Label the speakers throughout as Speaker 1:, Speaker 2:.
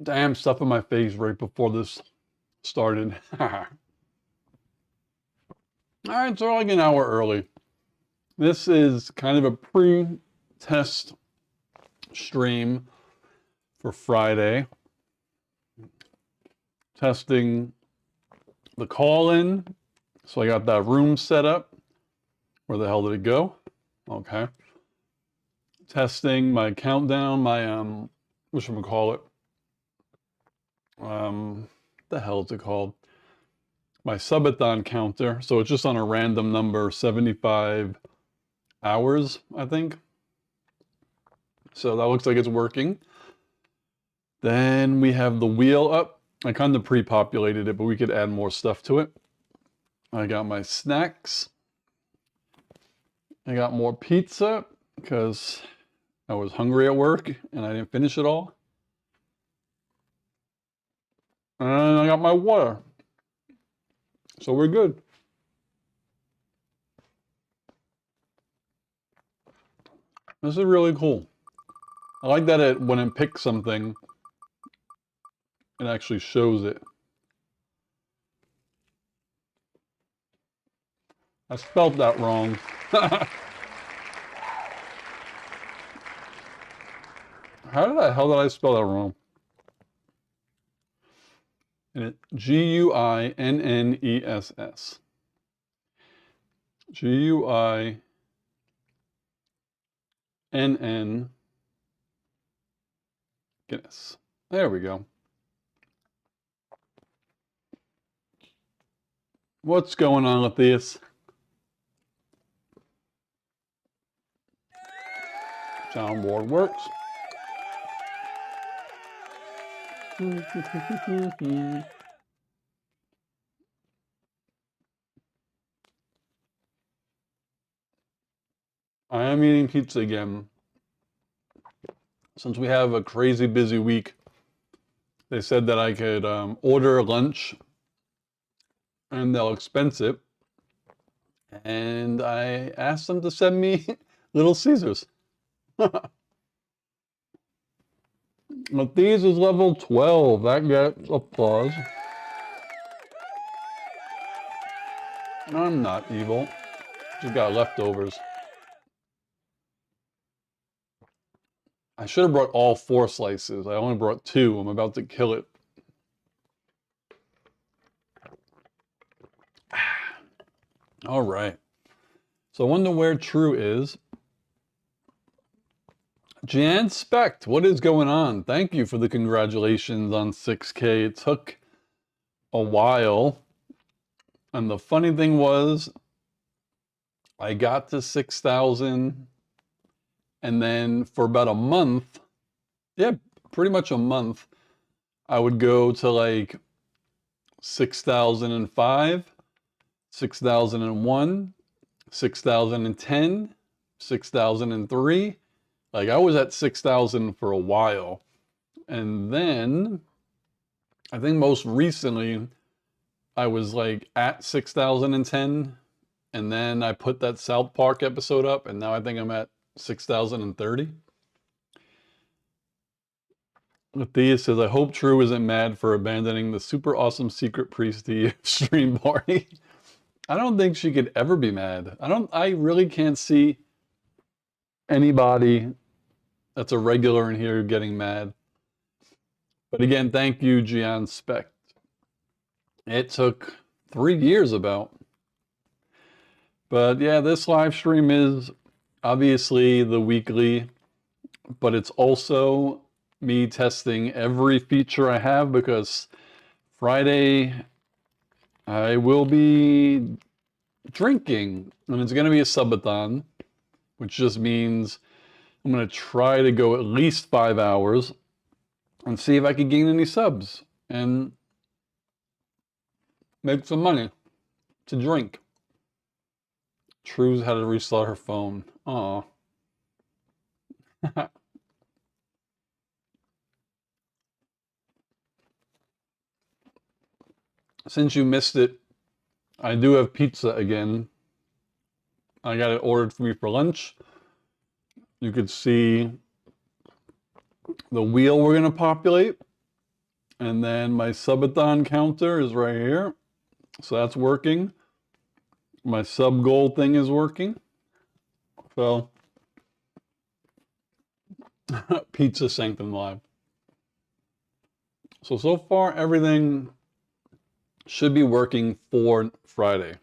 Speaker 1: Damn, stuff in my face right before this started. All right, so we're like an hour early. This is kind of a pre-test stream for Friday. Testing the call-in. So I got that room set up. Where the hell did it go? Okay. Testing my countdown, my whatchamacallit? The hell is it called? My subathon counter. So it's just on a random number, 75 hours, I think. So that looks like it's working. Then we have the wheel up. I kind of pre-populated it, but we could add more stuff to it. I got my snacks. I got more pizza because I was hungry at work and I didn't finish it all. And I got my water. So we're good. This is really cool. I like that when it picks something, it actually shows it. I spelled that wrong. How the hell did I spell that wrong? And it Guinness. Guinnn. Guinness. There we go. What's going on with this? Soundboard works. I am eating pizza again. Since we have a crazy busy week, they said that I could order lunch and they'll expense it. And I asked them to send me Little Caesars. But these is level 12. That gets applause. I'm not evil. Just got leftovers. I should have brought all 4 slices. I only brought 2. I'm about to kill it. All right. So I wonder where True is. Jan Specht, what is going on? Thank you for the congratulations on 6K. It took a while. And the funny thing was, I got to 6,000. And then for about a month, yeah, pretty much a month, I would go to like 6,005, 6,001, 6,010, 6,003. Like I was at 6,000 for a while. And then I think most recently I was like at 6,010. And then I put that South Park episode up and now I think I'm at 6,030. Thea says, I hope True isn't mad for abandoning the super awesome secret priesty stream party. I don't think she could ever be mad. I really can't see anybody that's a regular in here getting mad. But again, thank you, Gian Specht. It took 3 years about. But yeah, this live stream is obviously the weekly, but it's also me testing every feature I have because Friday I will be drinking and it's going to be a subathon, which just means I'm going to try to go at least 5 hours and see if I can gain any subs and make some money to drink. True's had to restart her phone. Aw. Since you missed it, I do have pizza again. I got it ordered for me for lunch. You could see the wheel we're going to populate. And then my subathon counter is right here. So that's working. My sub goal thing is working. So pizza Sanctum live. So far everything should be working for Friday.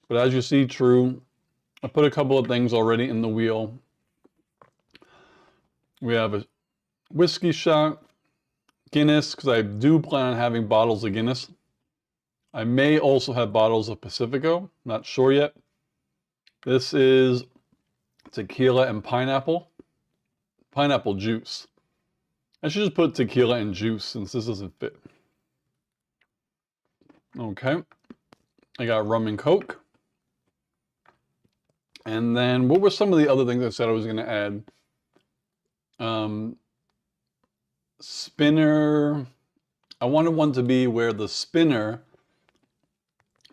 Speaker 1: But as you see, true, I put a couple of things already in the wheel. We have a whiskey shot, Guinness, because I do plan on having bottles of Guinness. I may also have bottles of Pacifico, not sure yet. This is tequila and pineapple juice. I should just put tequila and juice since this doesn't fit. Okay, I got rum and Coke. And then what were some of the other things I said I was going to add? Spinner. I wanted one to be where the spinner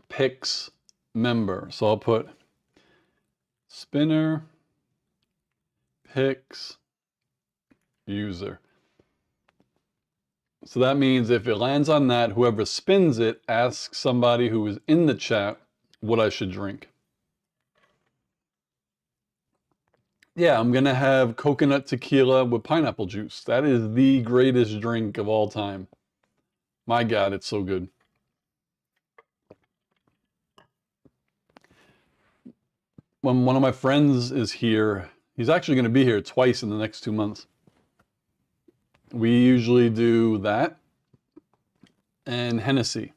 Speaker 1: picks member. So I'll put spinner picks user. So that means if it lands on that, whoever spins it asks somebody who is in the chat what I should drink. Yeah, I'm going to have coconut tequila with pineapple juice. That is the greatest drink of all time. My God, it's so good. When one of my friends is here, he's actually going to be here twice in the next 2 months. We usually do that and Hennessy.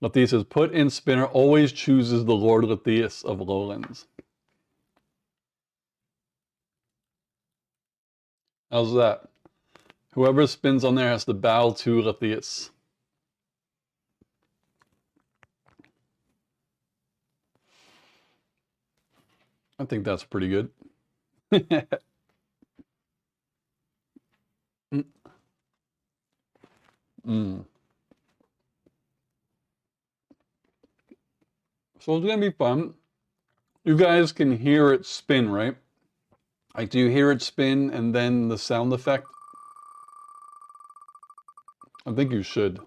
Speaker 1: Lathea says, put in spinner, always chooses the Lord Latheus of Lowlands. How's that? Whoever spins on there has to bow to Latheus. I think that's pretty good. Mm. So it's going to be fun. You guys can hear it spin, right? Like, do you hear it spin and then the sound effect? I think you should.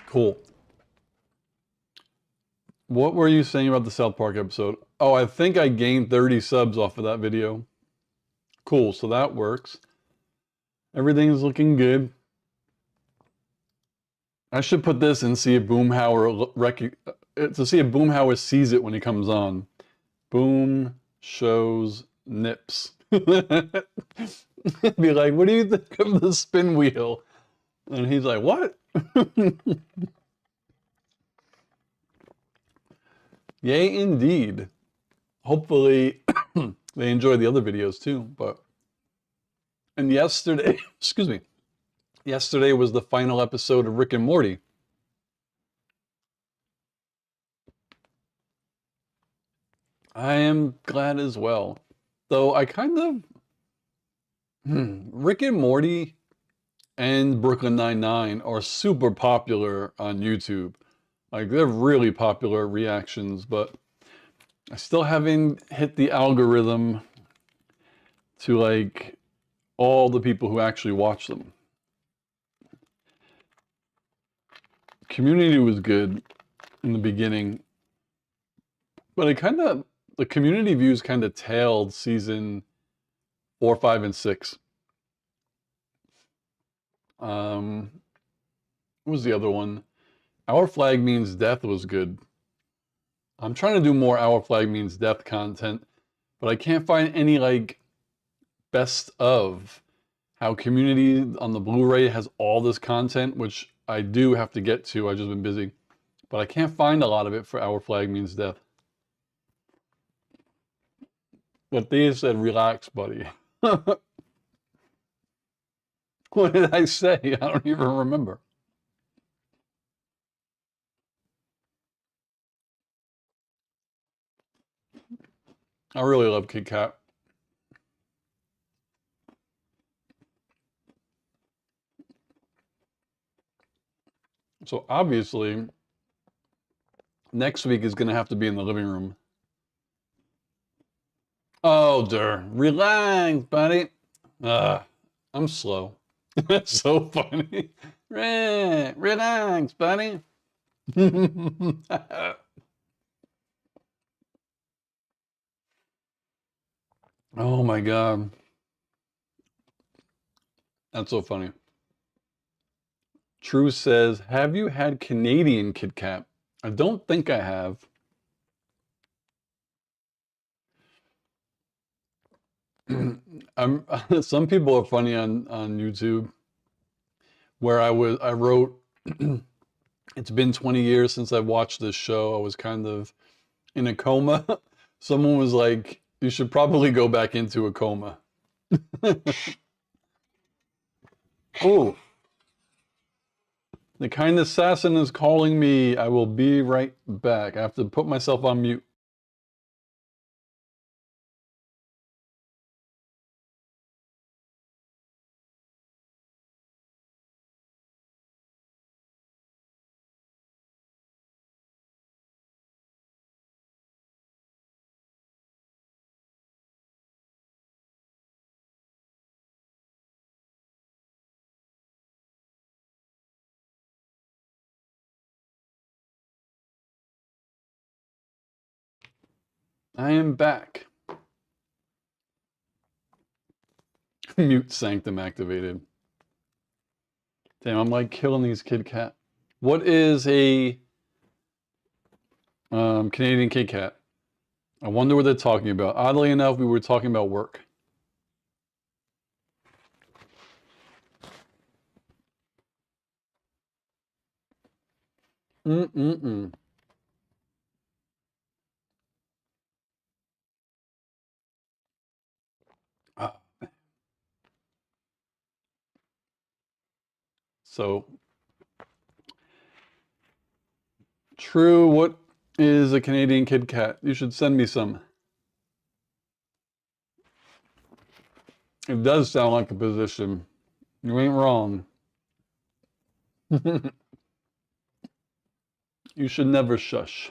Speaker 1: Cool. What were you saying about the South Park episode? Oh, I think I gained 30 subs off of that video. Cool, so that works. Everything's looking good. I should put this and see if Boomhauer sees it when he comes on. Boom shows nips. Be like, what do you think of the spin wheel? And he's like, what? Yay, indeed. Hopefully they enjoy the other videos too. And yesterday, excuse me, yesterday was the final episode of Rick and Morty. I am glad as well. Though I kind of, Rick and Morty and Brooklyn Nine-Nine are super popular on YouTube. Like, they're really popular reactions, but I still haven't hit the algorithm to like all the people who actually watch them. Community was good in the beginning, but the community views kind of tailed season 4, 5, and 6. What was the other one? Our Flag Means Death was good. I'm trying to do more Our Flag Means Death content, but I can't find any like best of how Community on the Blu-ray has all this content, which I do have to get to. I've just been busy, but I can't find a lot of it for Our Flag Means Death. But they said, relax, buddy. What did I say? I don't even remember. I really love Kit Kat. So obviously, next week is going to have to be in the living room. Oh, dear. Relax, buddy. I'm slow. That's so funny. Relax, buddy. Oh my God. That's so funny. True says, have you had Canadian Kit Kat? I don't think I have. I'm some people are funny on YouTube where I wrote it's been 20 years since I watched this show. I was kind of in a coma. Someone was like, you should probably go back into a coma. Oh, the kind assassin is calling me. I will be right back. I have to put myself on mute. I am back. Mute Sanctum activated. Damn, I'm like killing these Kit Kat. What is a Canadian Kit Kat? I wonder what they're talking about. Oddly enough, we were talking about work. Mm-mm-mm. Ah, so, True, what is a Canadian Kit Kat? You should send me some. It does sound like a position. You ain't wrong. You should never shush.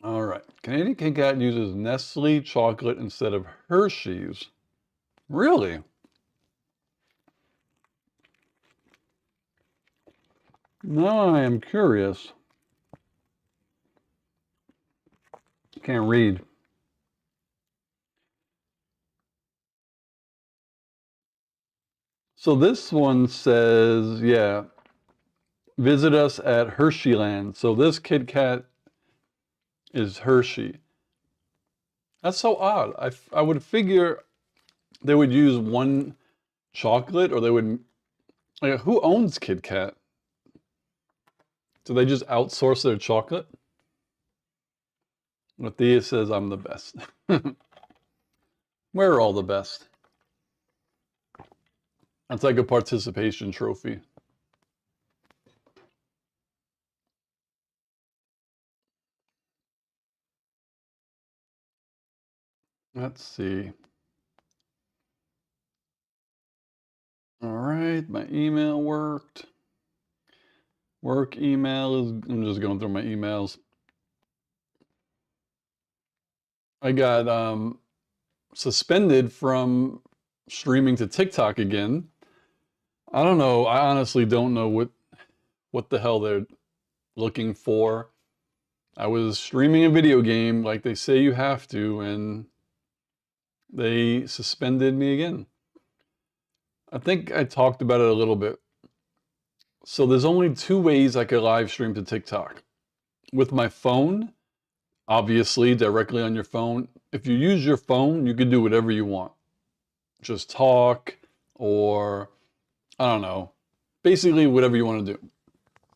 Speaker 1: All right. Canadian Kit Kat uses Nestle chocolate instead of Hershey's. Really? Now I am curious. Can't read. So this one says, yeah, visit us at Hersheyland. So this Kit Kat is Hershey. That's so odd. I would figure they would use one chocolate or they would, like, who owns Kit Kat? Do they just outsource their chocolate? Matthias says I'm the best. We're all the best. That's like a participation trophy. Let's see. All right, my email worked. Work email is, I'm just going through my emails. I got suspended from streaming to TikTok again. I don't know. I honestly don't know what the hell they're looking for. I was streaming a video game like they say you have to, and they suspended me again. I think I talked about it a little bit. So there's only two ways I could live stream to TikTok. With my phone, obviously, directly on your phone. If you use your phone, you can do whatever you want. Just talk or, I don't know, basically whatever you want to do.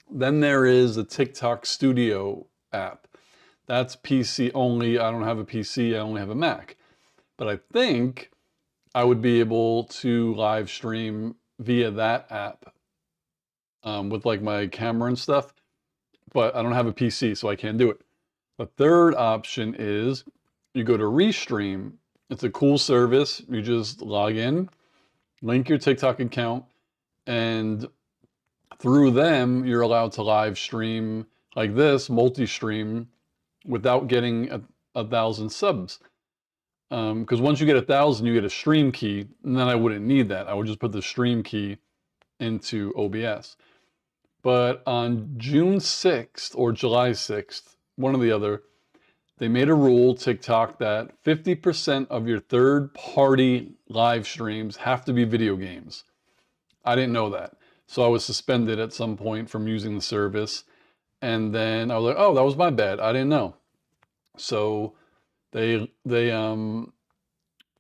Speaker 1: Then there is the TikTok Studio app. That's PC only. I don't have a PC, I only have a Mac. But I think I would be able to live stream via that app with like my camera and stuff. But I don't have a PC, so I can't do it. The third option is you go to Restream. It's a cool service. You just log in link your TikTok account, and through them, you're allowed to live stream like this, multi-stream, without getting a thousand subs. Because once you get 1,000, you get a stream key, and then I wouldn't need that. I would just put the stream key into OBS. But on June 6th or July 6th, one or the other, they made a rule, TikTok, that 50% of your third-party live streams have to be video games. I didn't know that. So I was suspended at some point from using the service. And then I was like, oh, that was my bad. I didn't know. So they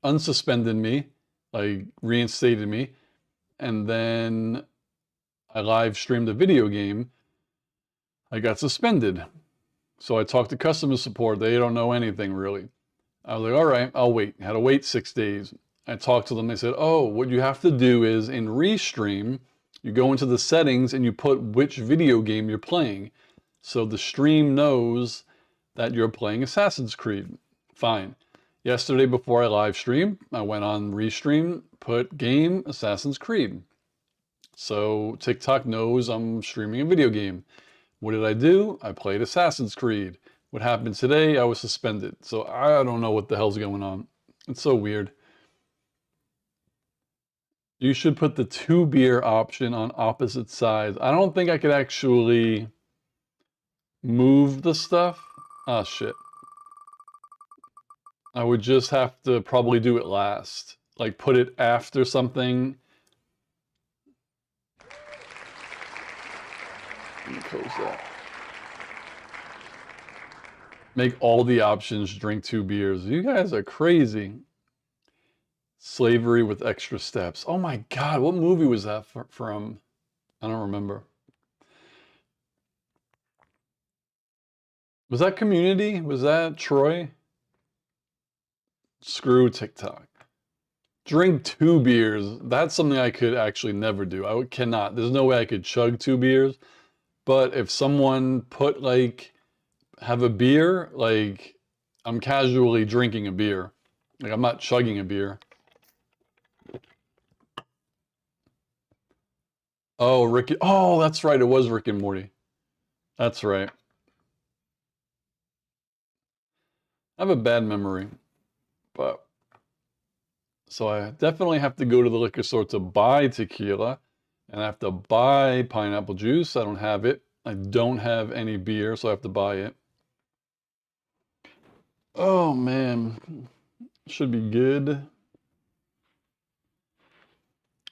Speaker 1: unsuspended me, like reinstated me, and then I live streamed a video game. I got suspended. So I talked to customer support. They don't know anything really. I was like, all right, I'll wait. I had to wait 6 days. I talked to them. They said, oh, what you have to do is in Restream, you go into the settings and you put which video game you're playing. So the stream knows that you're playing Assassin's Creed. Fine. Yesterday before I live streamed, I went on Restream, put game Assassin's Creed. So TikTok knows I'm streaming a video game. What did I do? I played Assassin's Creed. What happened today? I was suspended. So I don't know what the hell's going on. It's so weird. You should put the 2 beer option on opposite sides. I don't think I could actually move the stuff. Ah, shit. I would just have to probably do it last. Like put it after something. Let me close that. Make all the options drink 2 beers. You guys are crazy. Slavery with extra steps. Oh my God, what movie was that from? I don't remember. Was that Community? Was that Troy? Screw TikTok. Drink 2 beers. That's something I could actually never do. I cannot. There's no way I could chug 2 beers. But if someone put like, have a beer, like I'm casually drinking a beer. Like I'm not chugging a beer. Oh, Rick. Oh, that's right. It was Rick and Morty. That's right. I have a bad memory, but so I definitely have to go to the liquor store to buy tequila, and I have to buy pineapple juice. I don't have it. I don't have any beer, so I have to buy it. Oh man, should be good.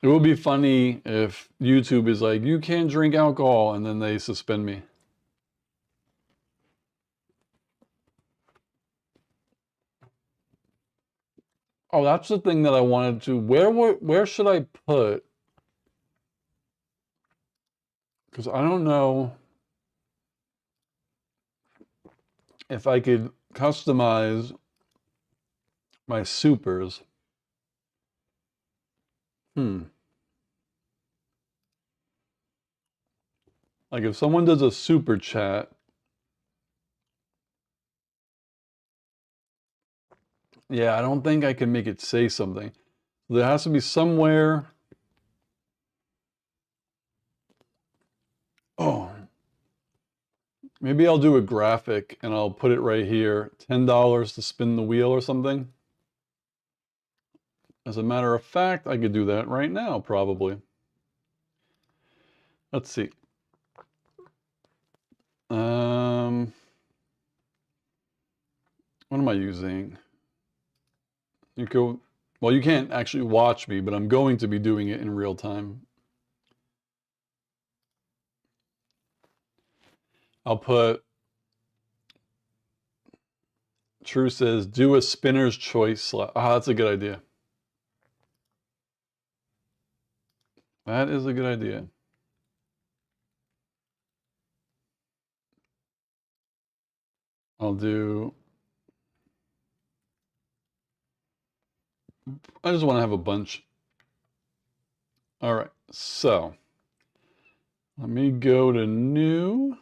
Speaker 1: It would be funny if YouTube is like, you can't drink alcohol, and then they suspend me. Oh, that's the thing that I wanted to. Where should I put? Because I don't know if I could customize my supers. Hmm. Like if someone does a super chat, yeah, I don't think I can make it say something. There has to be somewhere. Oh, maybe I'll do a graphic and I'll put it right here. $10 to spin the wheel or something. As a matter of fact, I could do that right now, probably. Let's see. What am I using? You go, well, you can't actually watch me, but I'm going to be doing it in real time. I'll put, True says, do a spinner's choice. Ah, that's a good idea. That is a good idea. I'll do, I just want to have a bunch. All right, so let me go to new.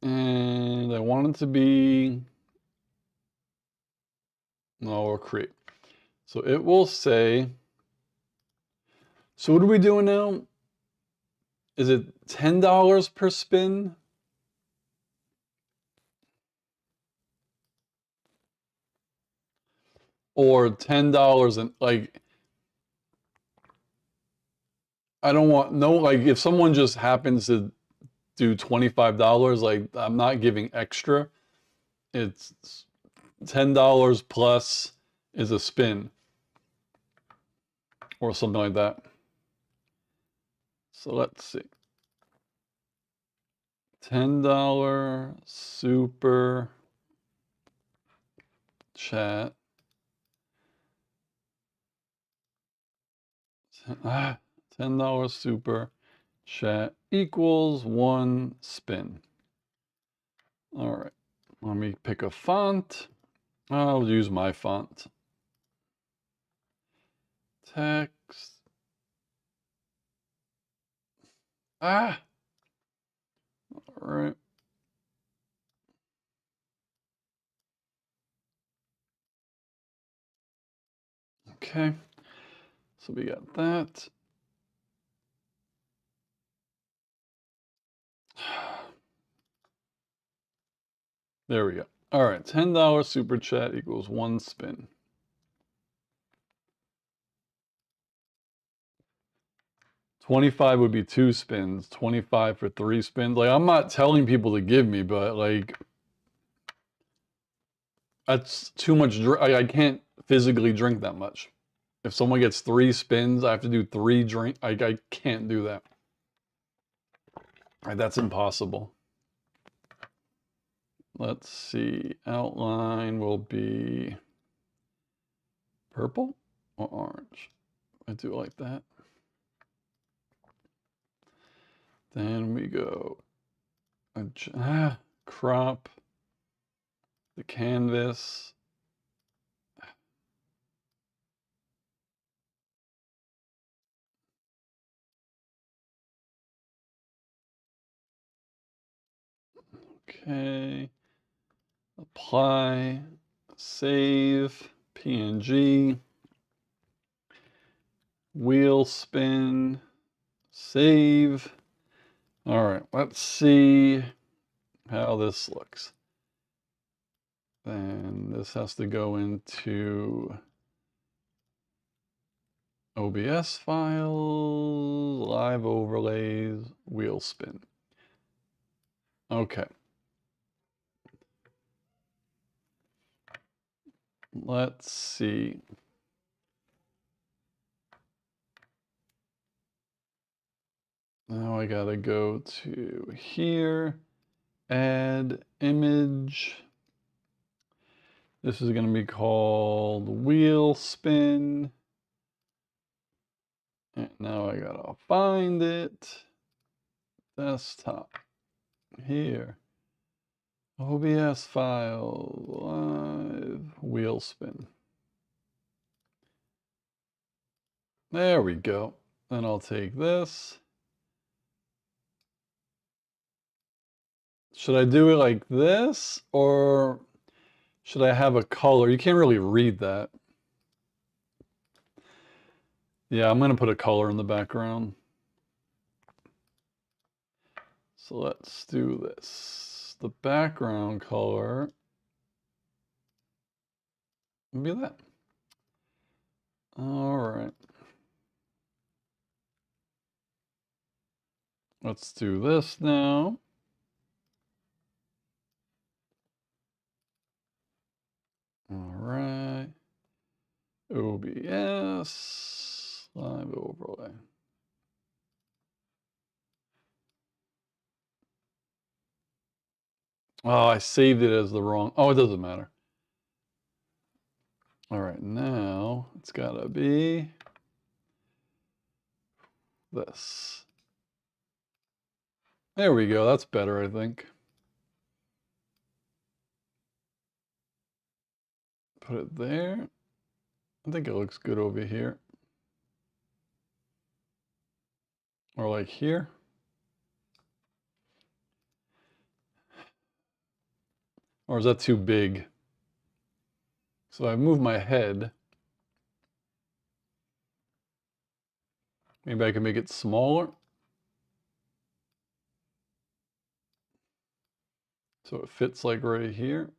Speaker 1: And I want it to be, no, or create. So it will say, so what are we doing now? Is it $10 per spin? Or $10 and like, I don't want, no, like if someone just happens to do $25, like I'm not giving extra. It's $10 plus is a spin or something like that. So let's see. $10 super chat. $10 super chat equals 1 spin. All right, let me pick a font. I'll use my font. Text. All right. Okay, so we got that. There we go. All right, $10 super chat equals 1 spin. $25 would be 2 spins, 25 for 3 spins. Like, I'm not telling people to give me, but like, that's too much. I can't physically drink that much. If someone gets 3 spins, I have to do 3 drink. I can't do that. Like, that's impossible. Let's see. Outline will be purple or orange. I do it like that. Then we go crop the canvas. Okay. Apply, save, PNG, wheel spin, save. All right, let's see how this looks. Then this has to go into OBS files, live overlays, wheel spin. Okay. Let's see. Now I gotta go to here, add image. This is gonna be called wheel spin. And now I gotta find it. Desktop. Here. OBS file, live, wheel spin. There we go. Then I'll take this. Should I do it like this, or should I have a color? You can't really read that. Yeah, I'm gonna put a color in the background. So let's do this. The background color would be that. All right. Let's do this now. All right. OBS, live overlay. Oh, I saved it as the wrong, oh, it doesn't matter. All right, now it's gotta be this. There we go, that's better, I think. Put it there. I think it looks good over here. Or like here. Or is that too big? So I move my head. Maybe I can make it smaller. So it fits like right here.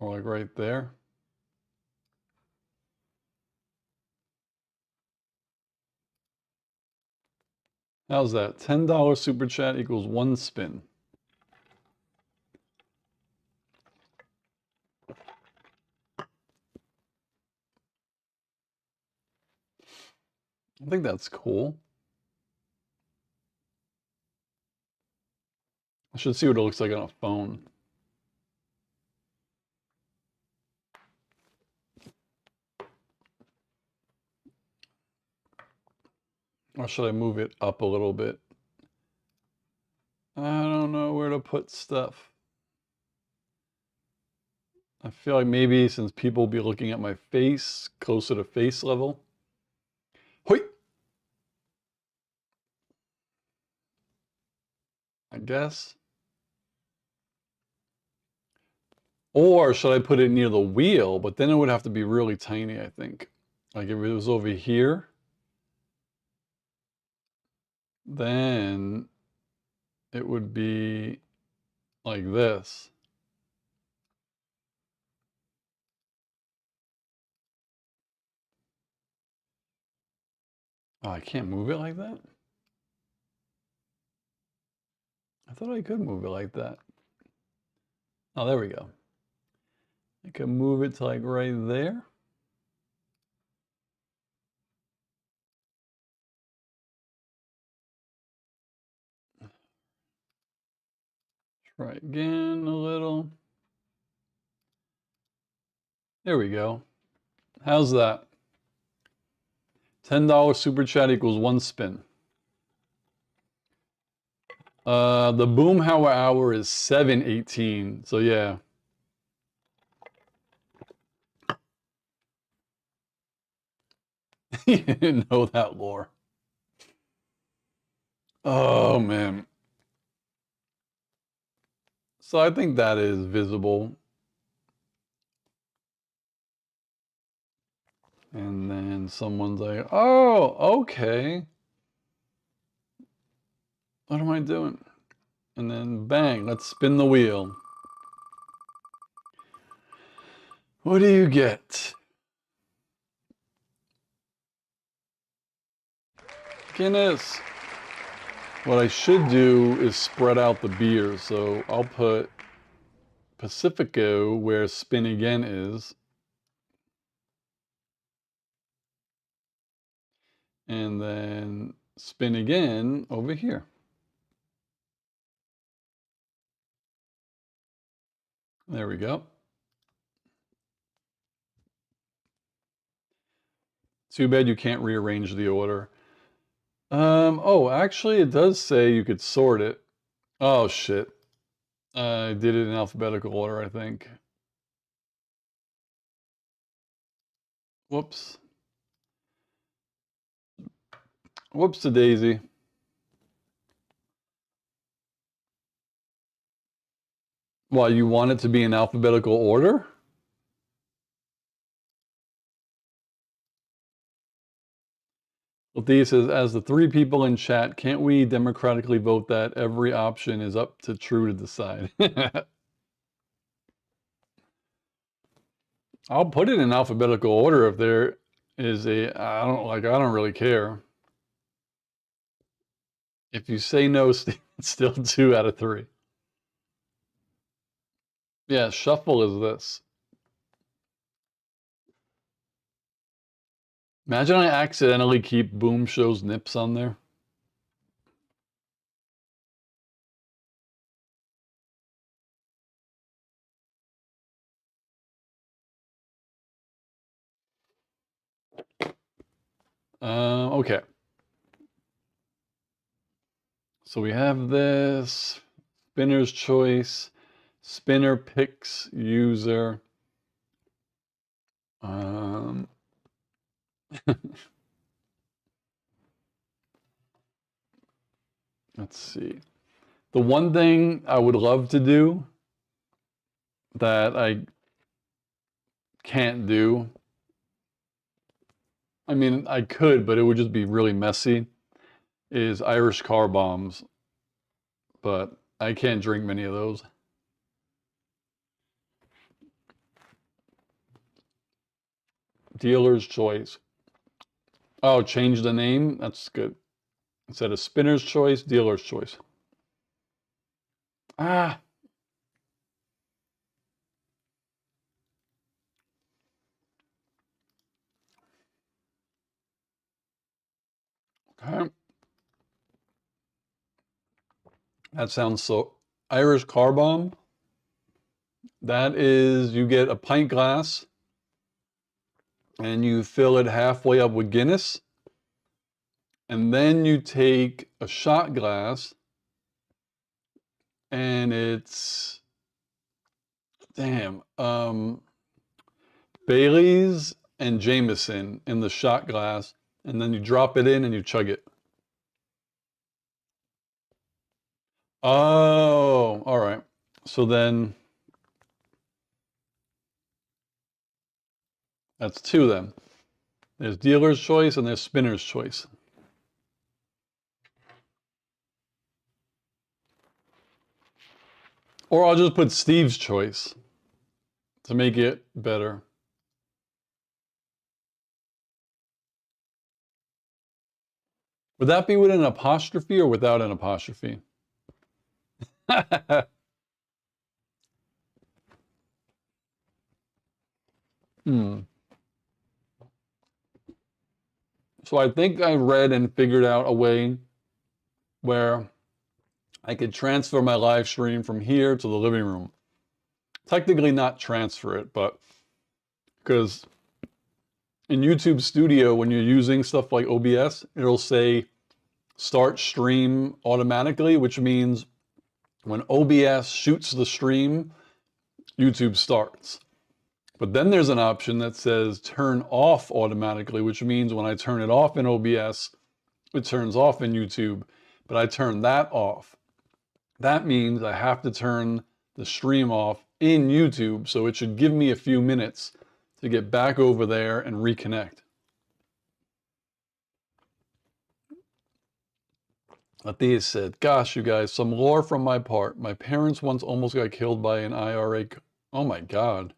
Speaker 1: Or like right there. How's that? $10 super chat equals 1 spin. I think that's cool. I should see what it looks like on a phone. Or should I move it up a little bit? I don't know where to put stuff. I feel like maybe since people will be looking at my face, closer to face level. Hoi! I guess. Or should I put it near the wheel? But then it would have to be really tiny, I think. Like if it was over here, then it would be like this. Oh, I can't move it like that? I thought I could move it like that. Oh, there we go. I can move it to like right there. Try again a little. There we go. How's that? $10 super chat equals 1 spin. The Boomhauer hour is 7:18. So yeah. You didn't know that lore. Oh man. So I think that is visible. And then someone's like, oh, okay. What am I doing? And then bang, let's spin the wheel. What do you get? Guinness. What I should do is spread out the beers. So I'll put Pacifico where Spin Again is. And then Spin Again over here. There we go. Too bad you can't rearrange the order. Oh, actually it does say you could sort it. Oh shit. I did it in alphabetical order, I think. Whoops. Whoops a daisy. Well, you want it to be in alphabetical order? Well, Thea says, as the 3 people in chat, can't we democratically vote that every option is up to True to decide? I'll put it in alphabetical order if there is I don't really care. If you say no, it's still 2 out of 3. Yeah, shuffle is this. Imagine I accidentally keep Boom Show's nips on there. Okay. So we have this spinner's choice, spinner picks user. Let's see. The one thing I would love to do that I can't do I mean, I could, but it would just be really messy, is Irish car bombs, but I can't drink many of those. Dealer's choice. Oh, change the name? That's good. Instead of spinner's choice, dealer's choice. Ah, okay. That sounds so. Irish car bomb. That is, you get a pint glass and you fill it halfway up with Guinness, and then you take a shot glass and it's damn Bailey's and Jameson in the shot glass, and then you drop it in and you chug it. Oh, all right. So then that's two then. There's dealer's choice and there's spinner's choice. Or I'll just put Steve's choice to make it better. Would that be with an apostrophe or without an apostrophe? Hmm. So I think I read and figured out a way where I could transfer my live stream from here to the living room. Technically not transfer it, but because in YouTube Studio, when you're using stuff like OBS, it'll say start stream automatically, which means when OBS shoots the stream, YouTube starts. But then there's an option that says turn off automatically, which means when I turn it off in OBS, it turns off in YouTube, but I turn that off. That means I have to turn the stream off in YouTube, so it should give me a few minutes to get back over there and reconnect. Athea said, gosh, you guys, some lore from my part. My parents once almost got killed by an IRA. Oh my God.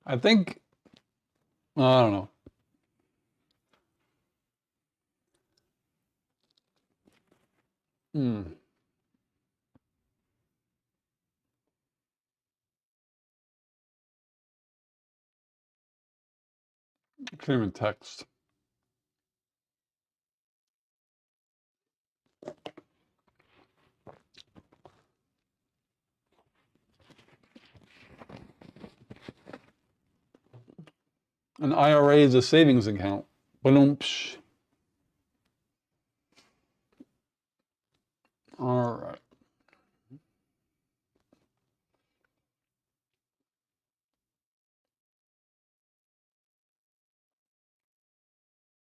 Speaker 1: I think, I don't know. Hmm. I can't even text. An IRA is a savings account. Boom. All right.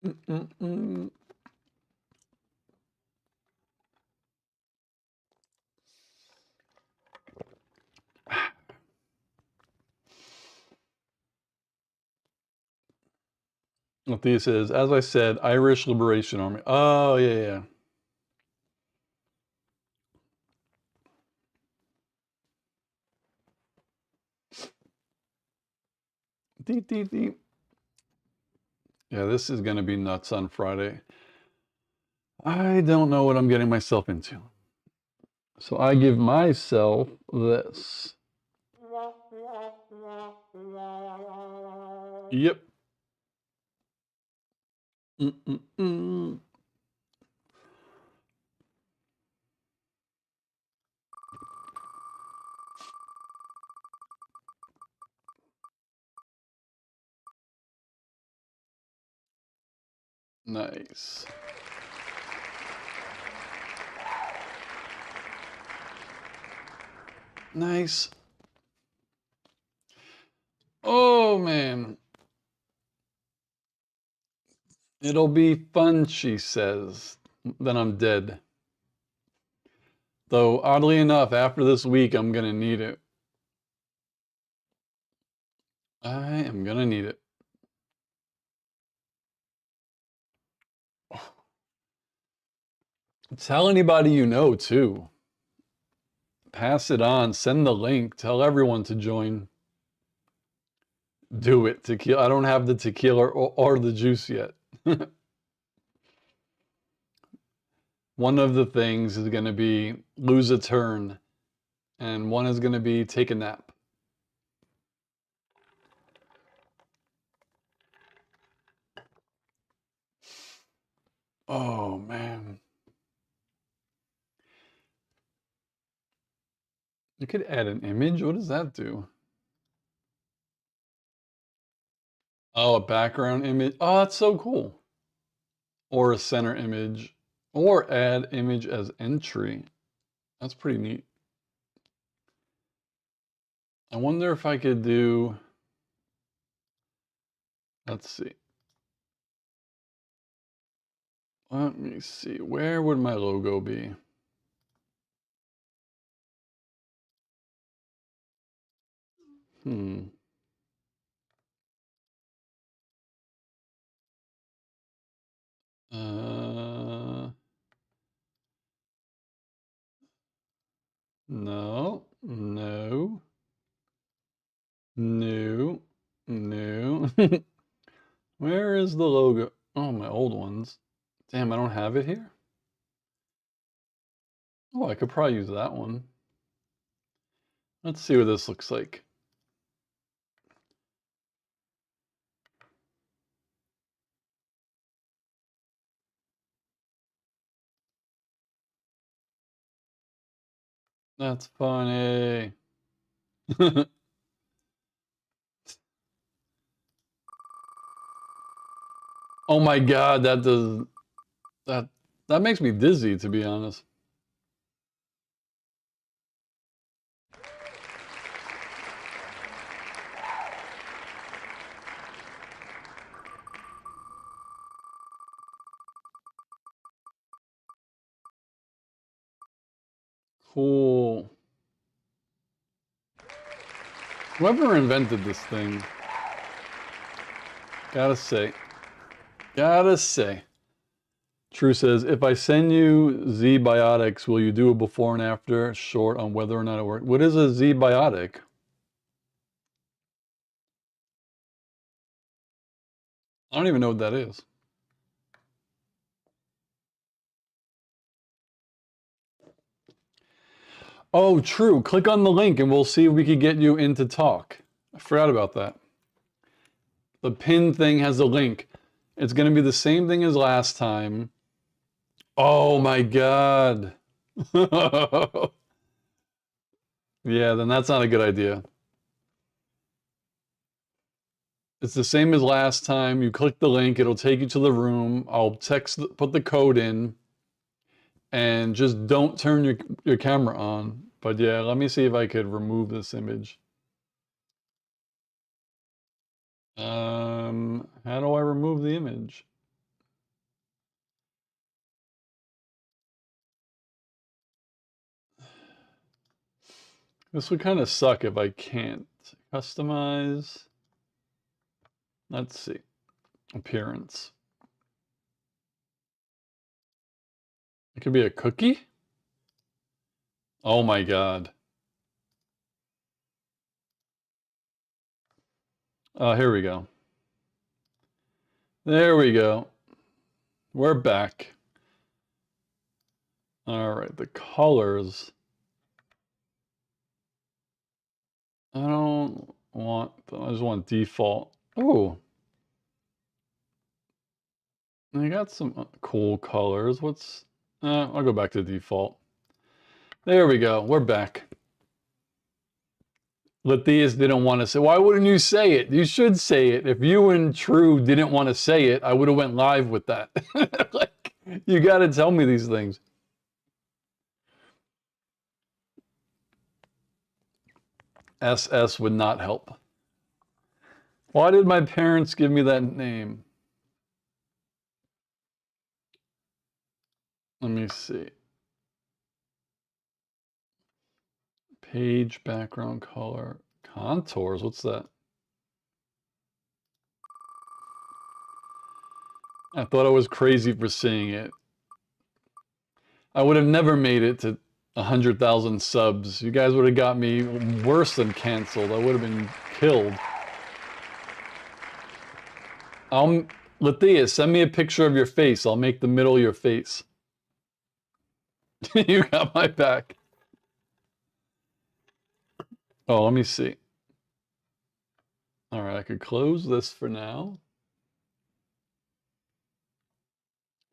Speaker 1: Mm-mm-mm. Althea says, as I said, Irish Liberation Army. Oh, yeah, yeah. Deep, deep, deep. Yeah, this is going to be nuts on Friday. I don't know what I'm getting myself into. So I give myself this. Yep. Mm-mm-mm. Nice. Nice. Oh, man. It'll be fun, she says. Then I'm dead. Though, oddly enough, after this week, I'm going to need it. I am gonna need it. Tell anybody you know too. Pass it on. Send the link. Tell everyone to join. Do it. Tequila. I don't have the tequila or the juice yet. One of the things is going to be lose a turn, and one is going to be take a nap. Oh, man. You could add an image. What does that do? Oh, a background image. Oh, that's so cool. Or a center image. Or add image as entry. That's pretty neat. I wonder if I could do... Let's see. Let me see. Where would my logo be? Hmm. No, no, no, no. Where is the logo? Oh, my old ones. Damn, I don't have it here? Oh, I could probably use that one. Let's see what this looks like. That's funny. Oh my God, that that makes me dizzy, to be honest. Cool. Whoever invented this thing, gotta say, gotta say. True says, if I send you Z Biotics, will you do a before and after short on whether or not it works? What is a Z Biotic? I don't even know what that is. Oh, true. Click on the link and we'll see if we can get you in to talk. I forgot about that. The pin thing has a link. It's going to be the same thing as last time. Oh my God. Yeah, then that's not a good idea. It's the same as last time. You click the link, it'll take you to the room. I'll put the code in, and just don't turn your camera on. But yeah, let me see if I could remove this image. How do I remove the image? This would kind of suck if I can't. Customize. Let's see. Appearance. It could be a cookie? Oh my God. Oh, here we go. There we go. We're back. All right, the colors. I don't want them. I just want default. Oh, I got some cool colors. I'll go back to default. There we go. We're back. Latias didn't want to say. Why wouldn't you say it? You should say it. If you and True didn't want to say it, I would have went live with that. Like, you got to tell me these things. SS would not help. Why did my parents give me that name? Let me see. Page background color contours. What's that? I thought I was crazy for seeing it. I would have never made it to 100,000 subs. You guys would have got me worse than canceled. I would have been killed. Lathea, send me a picture of your face. I'll make the middle your face. You got my back. Oh, let me see. All right, I could close this for now.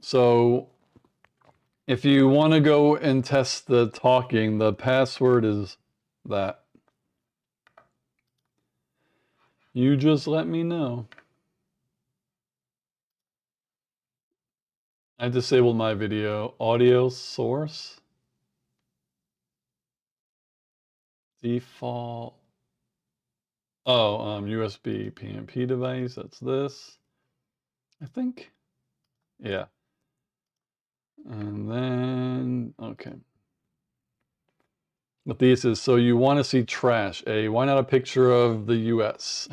Speaker 1: So if you want to go and test the talking, the password is that. You just let me know. I disabled my video audio source. Default. Oh, USB PNP device. That's this. I think. Yeah. And then, okay. But this is, so you want to see trash. Why not a picture of the US?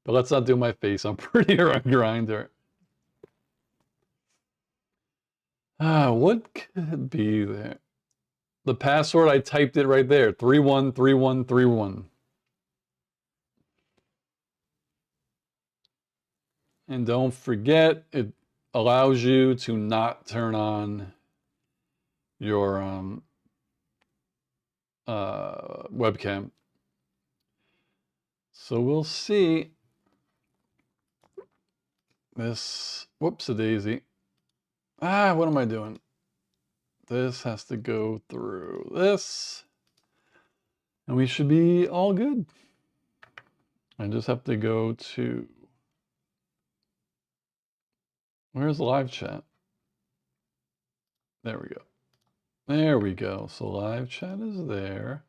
Speaker 1: But let's not do my face. I'm prettier on Grindr. What could be there? The password, I typed it right there. 313131. And don't forget, it allows you to not turn on your webcam. So we'll see. This, whoops-a-daisy. What am I doing? This has to go through this. And we should be all good. I just have to go to, where's the live chat? There we go. There we go. So live chat is there.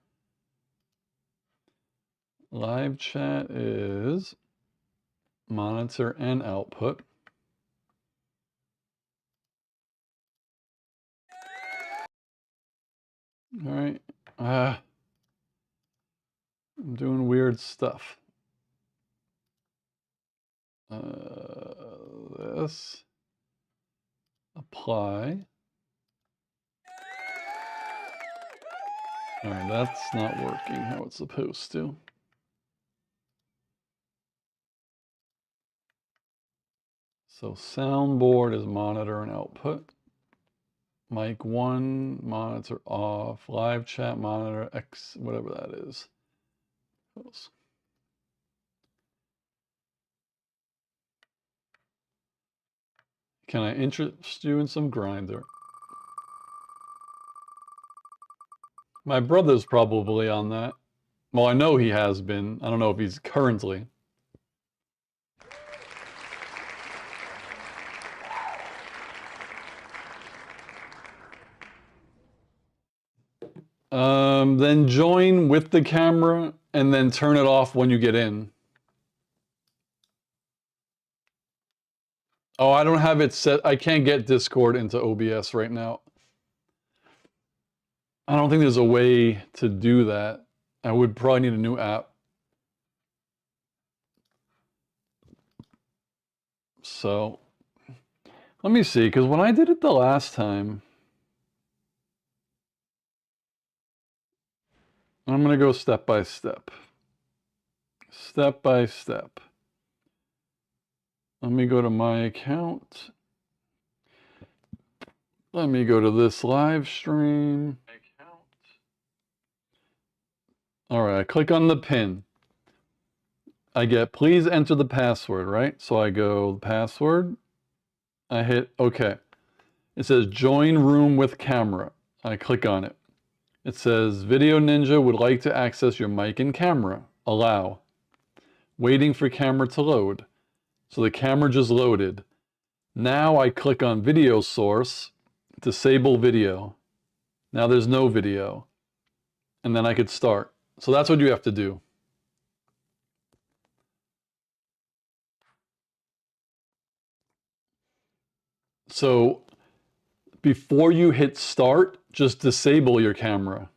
Speaker 1: Live chat is monitor and output. All right. I'm doing weird stuff. This. Apply. All right, that's not working how it's supposed to. So soundboard is monitor and output. Mic 1, monitor off. Live chat monitor X, whatever that is. Can I interest you in some Grindr? My brother's probably on that. Well, I know he has been. I don't know if he's currently. Then join with the camera and then turn it off when you get in. Oh, I don't have it set. I can't get Discord into OBS right now. I don't think there's a way to do that. I would probably need a new app. So let me see, because when I did it the last time, I'm going to go step by step. Step by step. Let me go to my account. Let me go to this live stream. All right, I click on the pin. I get, please enter the password, right? So I go, password. I hit OK. It says join room with camera. I click on it. It says Video Ninja would like to access your mic and camera. Allow. Waiting for camera to load. So the camera just loaded. Now I click on video source, disable video. Now there's no video. And then I could start. So that's what you have to do. So before you hit start, just disable your camera.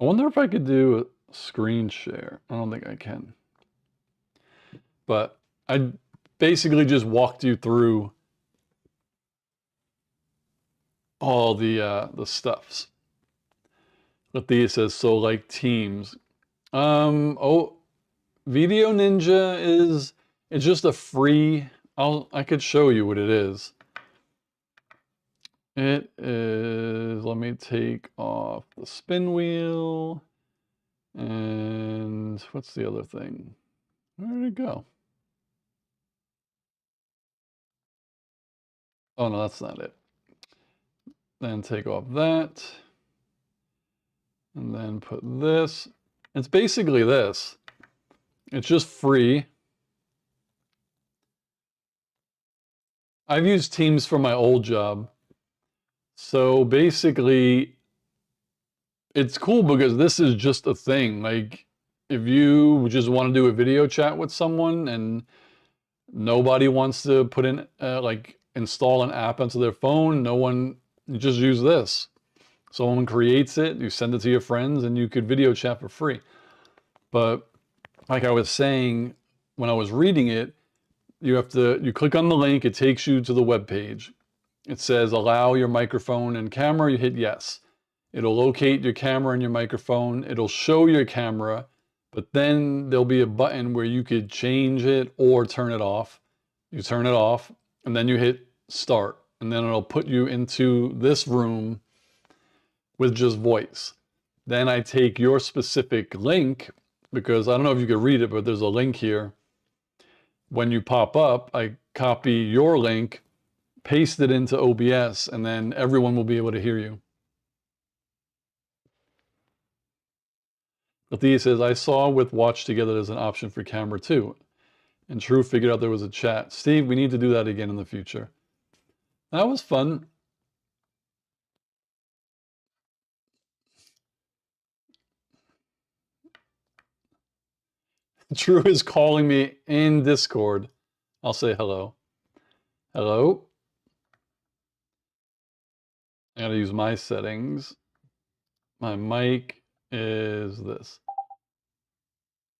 Speaker 1: I wonder if I could do screen share. I don't think I can. But I basically just walked you through all the stuffs. But these says so like Teams. Oh, Video Ninja is it's just a free. I could show you what it is. It is. Let me take off the spin wheel. And what's the other thing? Where did it go? Oh no, that's not it. Then take off that. And then put this. It's basically this. It's just free. I've used Teams for my old job. So basically, it's cool because this is just a thing. Like, if you just want to do a video chat with someone and nobody wants to put in, like, install an app onto their phone, no one, you just use this. Someone creates it, you send it to your friends, and you could video chat for free. But like I was saying, when I was reading it, you click on the link, it takes you to the web page. It says allow your microphone and camera, you hit yes. It'll locate your camera and your microphone. It'll show your camera, but then there'll be a button where you could change it or turn it off. You turn it off, and then you hit start, and then it'll put you into this room with just voice. Then I take your specific link, because I don't know if you could read it, but there's a link here. When you pop up, I copy your link, paste it into OBS, and then everyone will be able to hear you. But Thea says, I saw with Watch Together there's an option for camera too. And True figured out there was a chat. Steve, we need to do that again in the future. That was fun. True is calling me in Discord. I'll say hello. Hello. I gotta use my settings. My mic is this.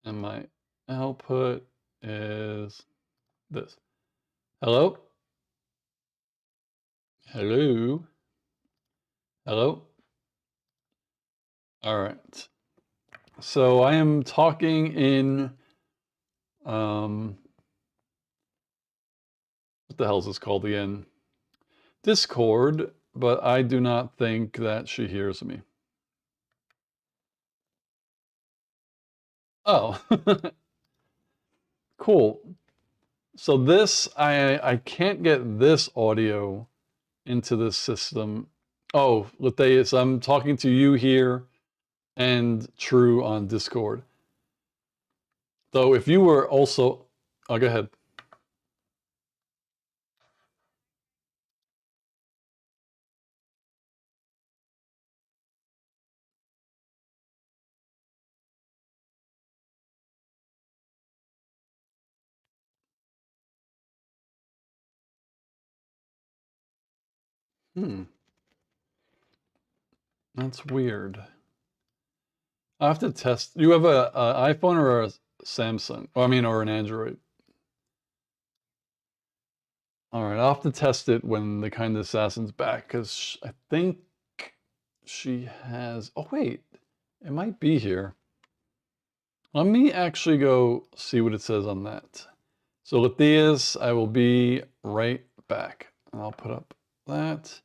Speaker 1: And my output is this. Hello? Hello? Hello? All right. So I am talking in, what the hell is this called again? Discord, but I do not think that she hears me. Oh, cool. So this, I can't get this audio into this system. Oh, Letheus, I'm talking to you here and True on Discord. Though if you were also, oh, go ahead. Hmm, that's weird. I have to test. You have a iPhone or a Samsung? Oh, I mean, or an Android. All right, I'll have to test it when the kind assassin's back, because I think she has. Oh wait, it might be here. Let me actually go see what it says on that. So Letheus, I will be right back. And I'll put up that.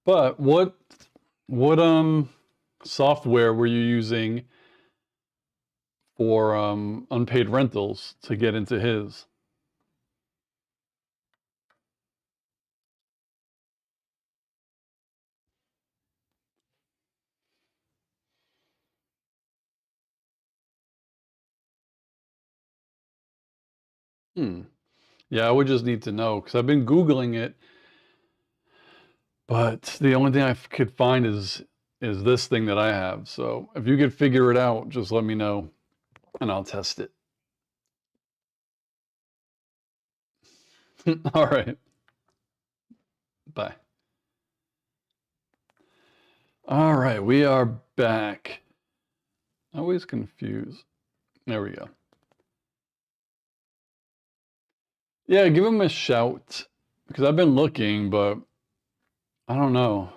Speaker 1: But what software were you using for unpaid rentals to get into his? Hmm. Yeah, I would just need to know because I've been Googling it, but the only thing I could find is this thing that I have. So if you could figure it out, just let me know and I'll test it. All right. Bye. All right, we are back. Always confused. There we go. Yeah, give him a shout because I've been looking, but I don't know.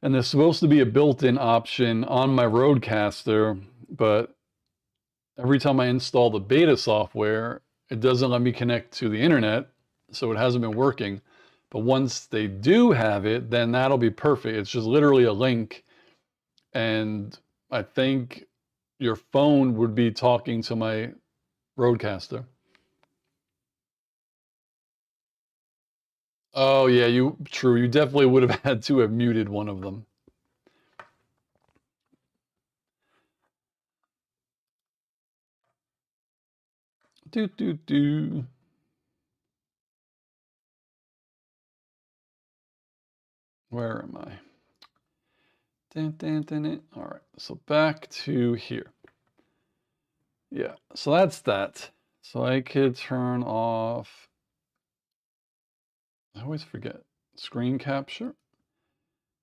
Speaker 1: And there's supposed to be a built-in option on my Rodecaster, but every time I install the beta software, it doesn't let me connect to the internet, so it hasn't been working. But once they do have it, then that'll be perfect. It's just literally a link, and I think your phone would be talking to my Rodecaster. Oh yeah, true. You definitely would have had to have muted one of them. Do do do. Where am I? Dun, dun, dun, dun. All right, so back to here. Yeah, so that's that. So I could turn off, I always forget, screen capture,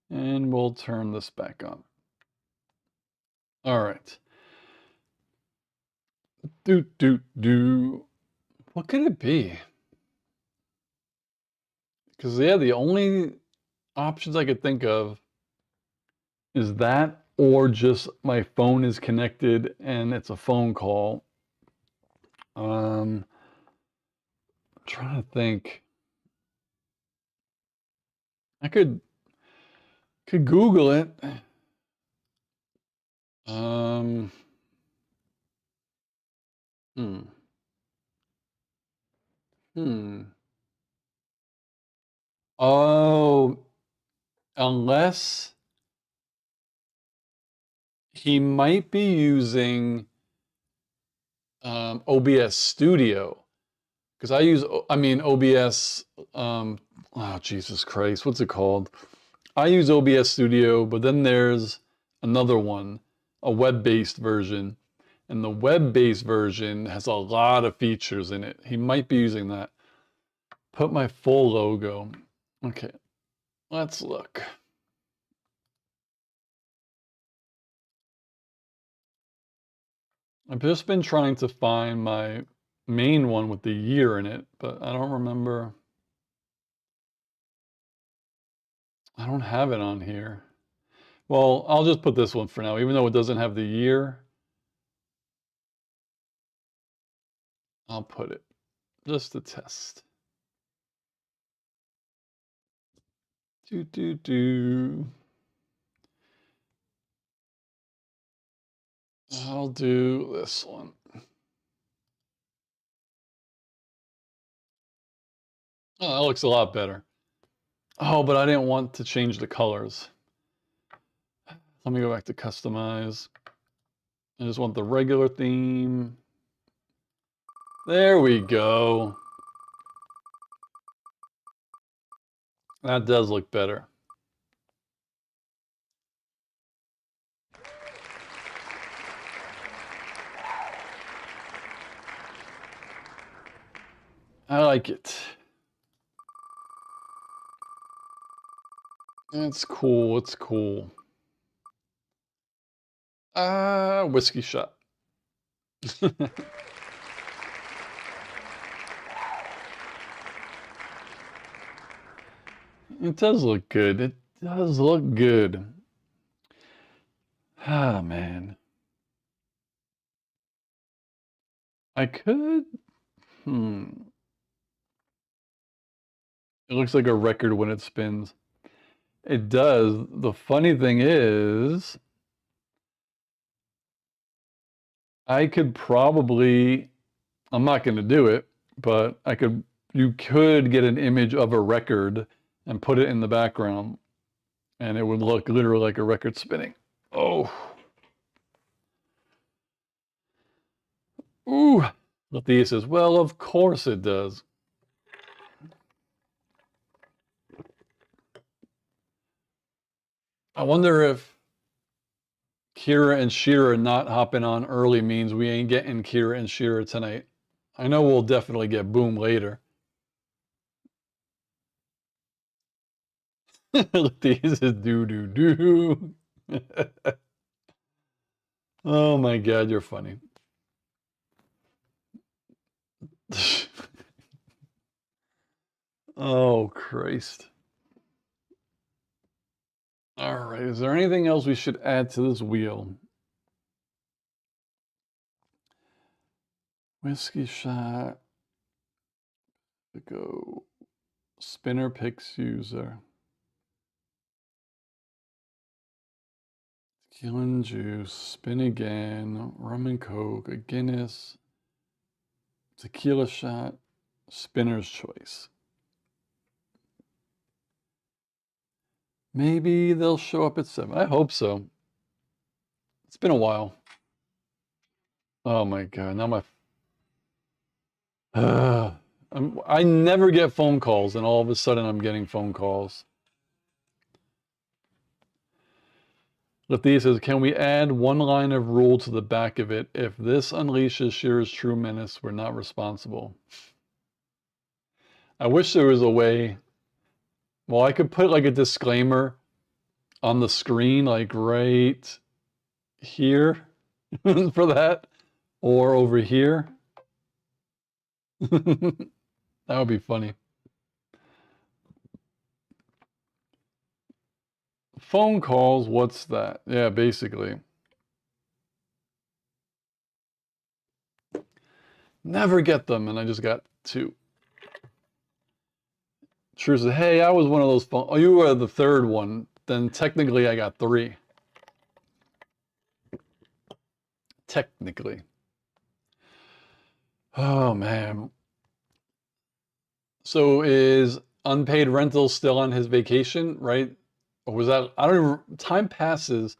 Speaker 1: and we'll turn this back on. All right. Do, do, do. What could it be? Because, yeah, the only options I could think of is that or just my phone is connected and it's a phone call. I'm trying to think. I could Google it. Um, hmm. Hmm. Oh, unless he might be using OBS Studio because I mean OBS. Oh, Jesus Christ, what's it called? I use OBS Studio, but then there's another one, a web-based version, and the web-based version has a lot of features in it. He might be using that. Put my full logo. Okay, let's look. I've just been trying to find my main one with the year in it, but I don't remember. I don't have it on here. Well, I'll just put this one for now, even though it doesn't have the year. I'll put it just to test. Do, do, do. I'll do this one. Oh, that looks a lot better. Oh, but I didn't want to change the colors. Let me go back to customize. I just want the regular theme. There we go. That does look better. I like it. It's cool. It's cool. Whiskey shot. It does look good. It does look good. Ah, man. I could. Hmm. It looks like a record when it spins. It does. The funny thing is, I could probably, I'm not going to do it, but you could get an image of a record and put it in the background, and it would look literally like a record spinning. Oh. Ooh. Lathea says, well, of course it does. I wonder if Kira and Shira not hopping on early means we ain't getting Kira and Shira tonight. I know we'll definitely get Boom later. Lathea says, do. Oh my God, you're funny. Oh, Christ. All right, is there anything else we should add to this wheel? Whiskey shot. Go. Spinner picks user. Tequila and juice. Spin again. Rum and Coke. A Guinness. Tequila shot. Spinner's choice. Maybe they'll show up at 7. I hope so. It's been a while. Oh my God. Now I never get phone calls, and all of a sudden I'm getting phone calls. Lathea says, can we add one line of rule to the back of it? If this unleashes Shira's true menace, we're not responsible. I wish there was a way. Well, I could put like a disclaimer on the screen, like right here for that, or over here. That would be funny. Phone calls, what's that? Yeah, basically. Never get them, and I just got 2. True says, hey, I was one of those phone. Oh, you were the third one. Then technically I got 3. Technically. Oh, man. So is unpaid rental still on his vacation, right? Or was that, I don't even, time passes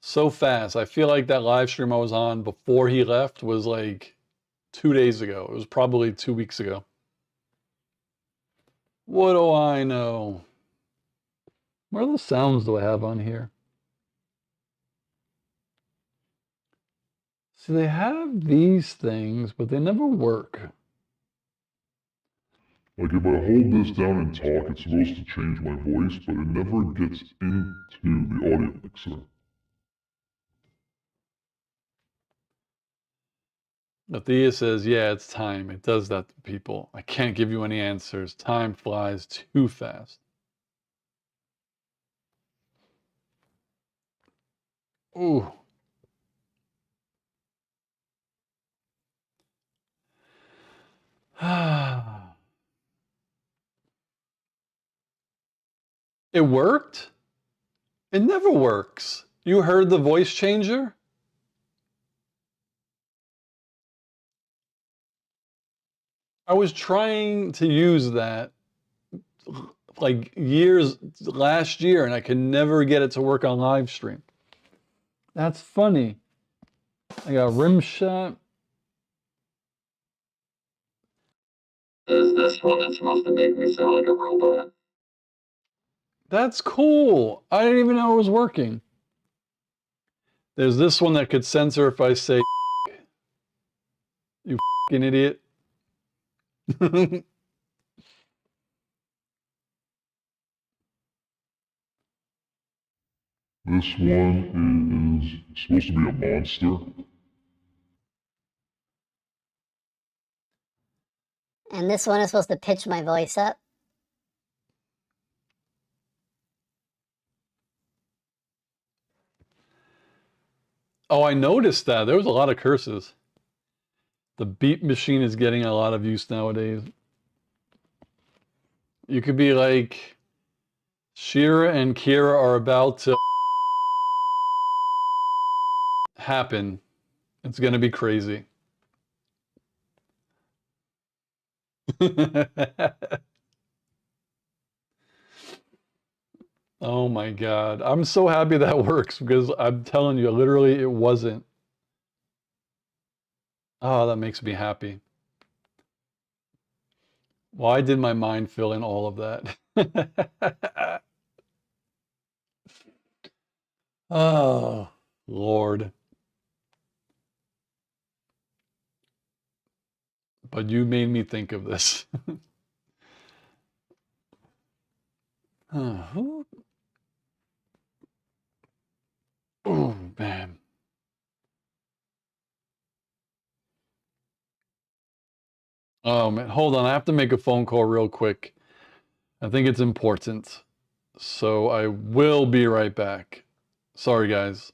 Speaker 1: so fast. I feel like that live stream I was on before he left was like 2 days ago. It was probably 2 weeks ago. What do I know? What other sounds do I have on here? See, they have these things, but they never work.
Speaker 2: Like if I hold this down and talk, it's supposed to change my voice, but it never gets into the audio mixer.
Speaker 1: Lathea says, yeah, it's time. It does that to people. I can't give you any answers. Time flies too fast. Ooh. It worked? It never works. You heard the voice changer? I was trying to use that like last year, and I could never get it to work on live stream. That's funny. I got rim shot.
Speaker 3: Is this one that's supposed to make me sound like a robot?
Speaker 1: That's cool. I didn't even know it was working. There's this one that could censor if I say, you fucking idiot.
Speaker 2: This one is supposed to be a monster.
Speaker 4: And this one is supposed to pitch my voice up.
Speaker 1: Oh, I noticed that. There was a lot of curses. The beep machine is getting a lot of use nowadays. You could be like Shira and Kira are about to happen. It's gonna be crazy. Oh my God. I'm so happy that works because I'm telling you, literally, it wasn't. Oh, that makes me happy. Why did my mind fill in all of that? Oh, Lord. But you made me think of this. Oh, man. Oh, man. Hold on. I have to make a phone call real quick. I think it's important. So I will be right back. Sorry, guys.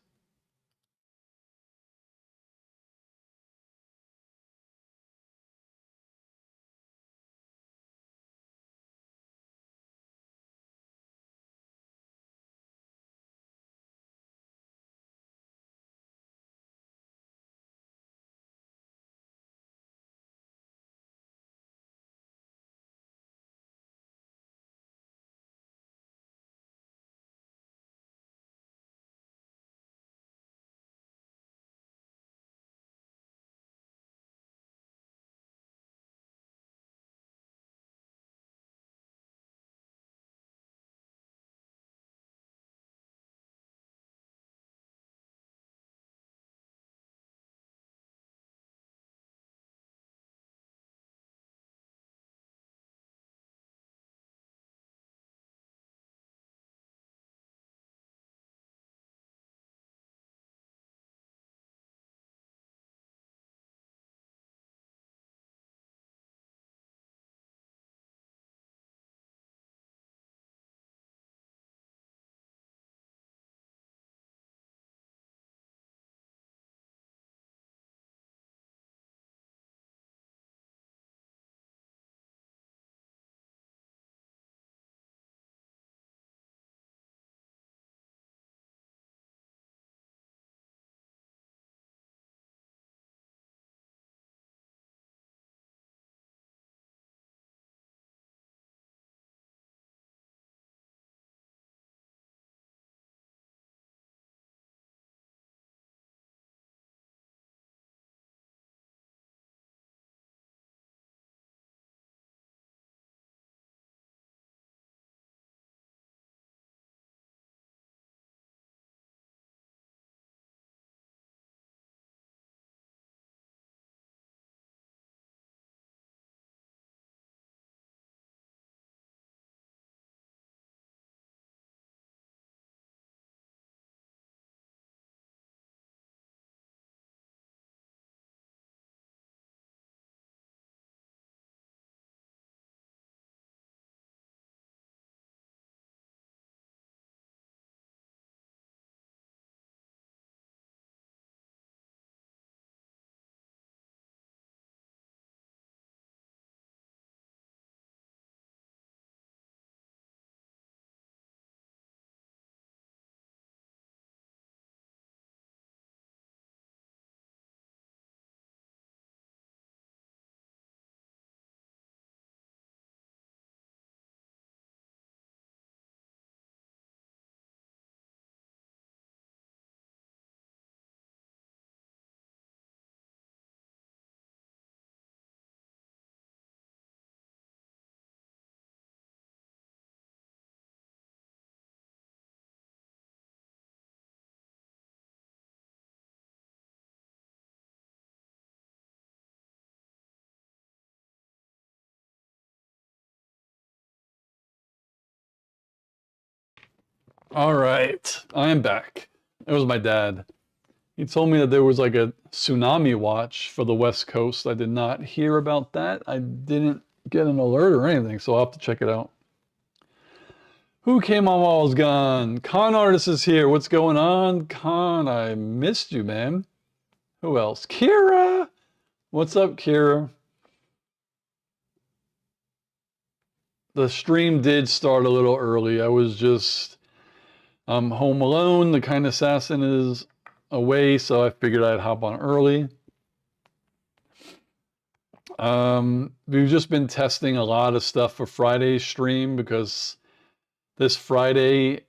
Speaker 1: All right. I am back. It was my dad. He told me that there was like a tsunami watch for the West Coast. I did not hear about that. I didn't get an alert or anything, so I'll have to check it out. Who came on while I was gone? Con Artist is here. What's going on? Con, I missed you, man. Who else? Kira! What's up, Kira? the stream did start a little early. I was just home alone. The kind assassin is away, so I figured I'd hop on early. We've just been testing a lot of stuff for Friday's stream because this Friday,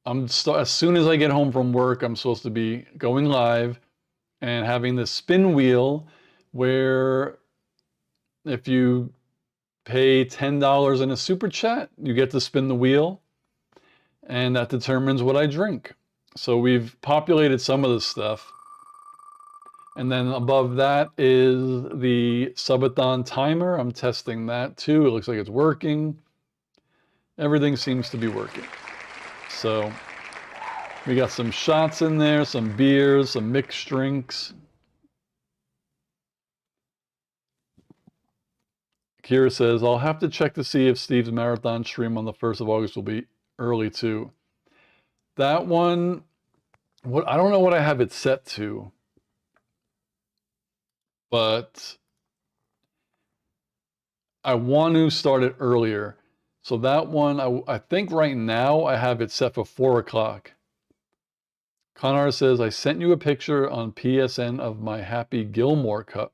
Speaker 1: as soon as I get home from work, I'm supposed to be going live and having this spin wheel where if you pay $10 in a super chat, you get to spin the wheel, and that determines what I drink. So we've populated some of this stuff. And then above that is the subathon timer. I'm testing that too. It looks like it's working. Everything seems to be working. So we got some shots in there, some beers, some mixed drinks. Kira says, I'll have to check to see if Steve's marathon stream on the 1st of August will be early too. That one, I don't know what I have it set to, but I want to start it earlier. So that one, I think right now I have it set for 4 o'clock. Connor says, I sent you a picture on PSN of my Happy Gilmore cup.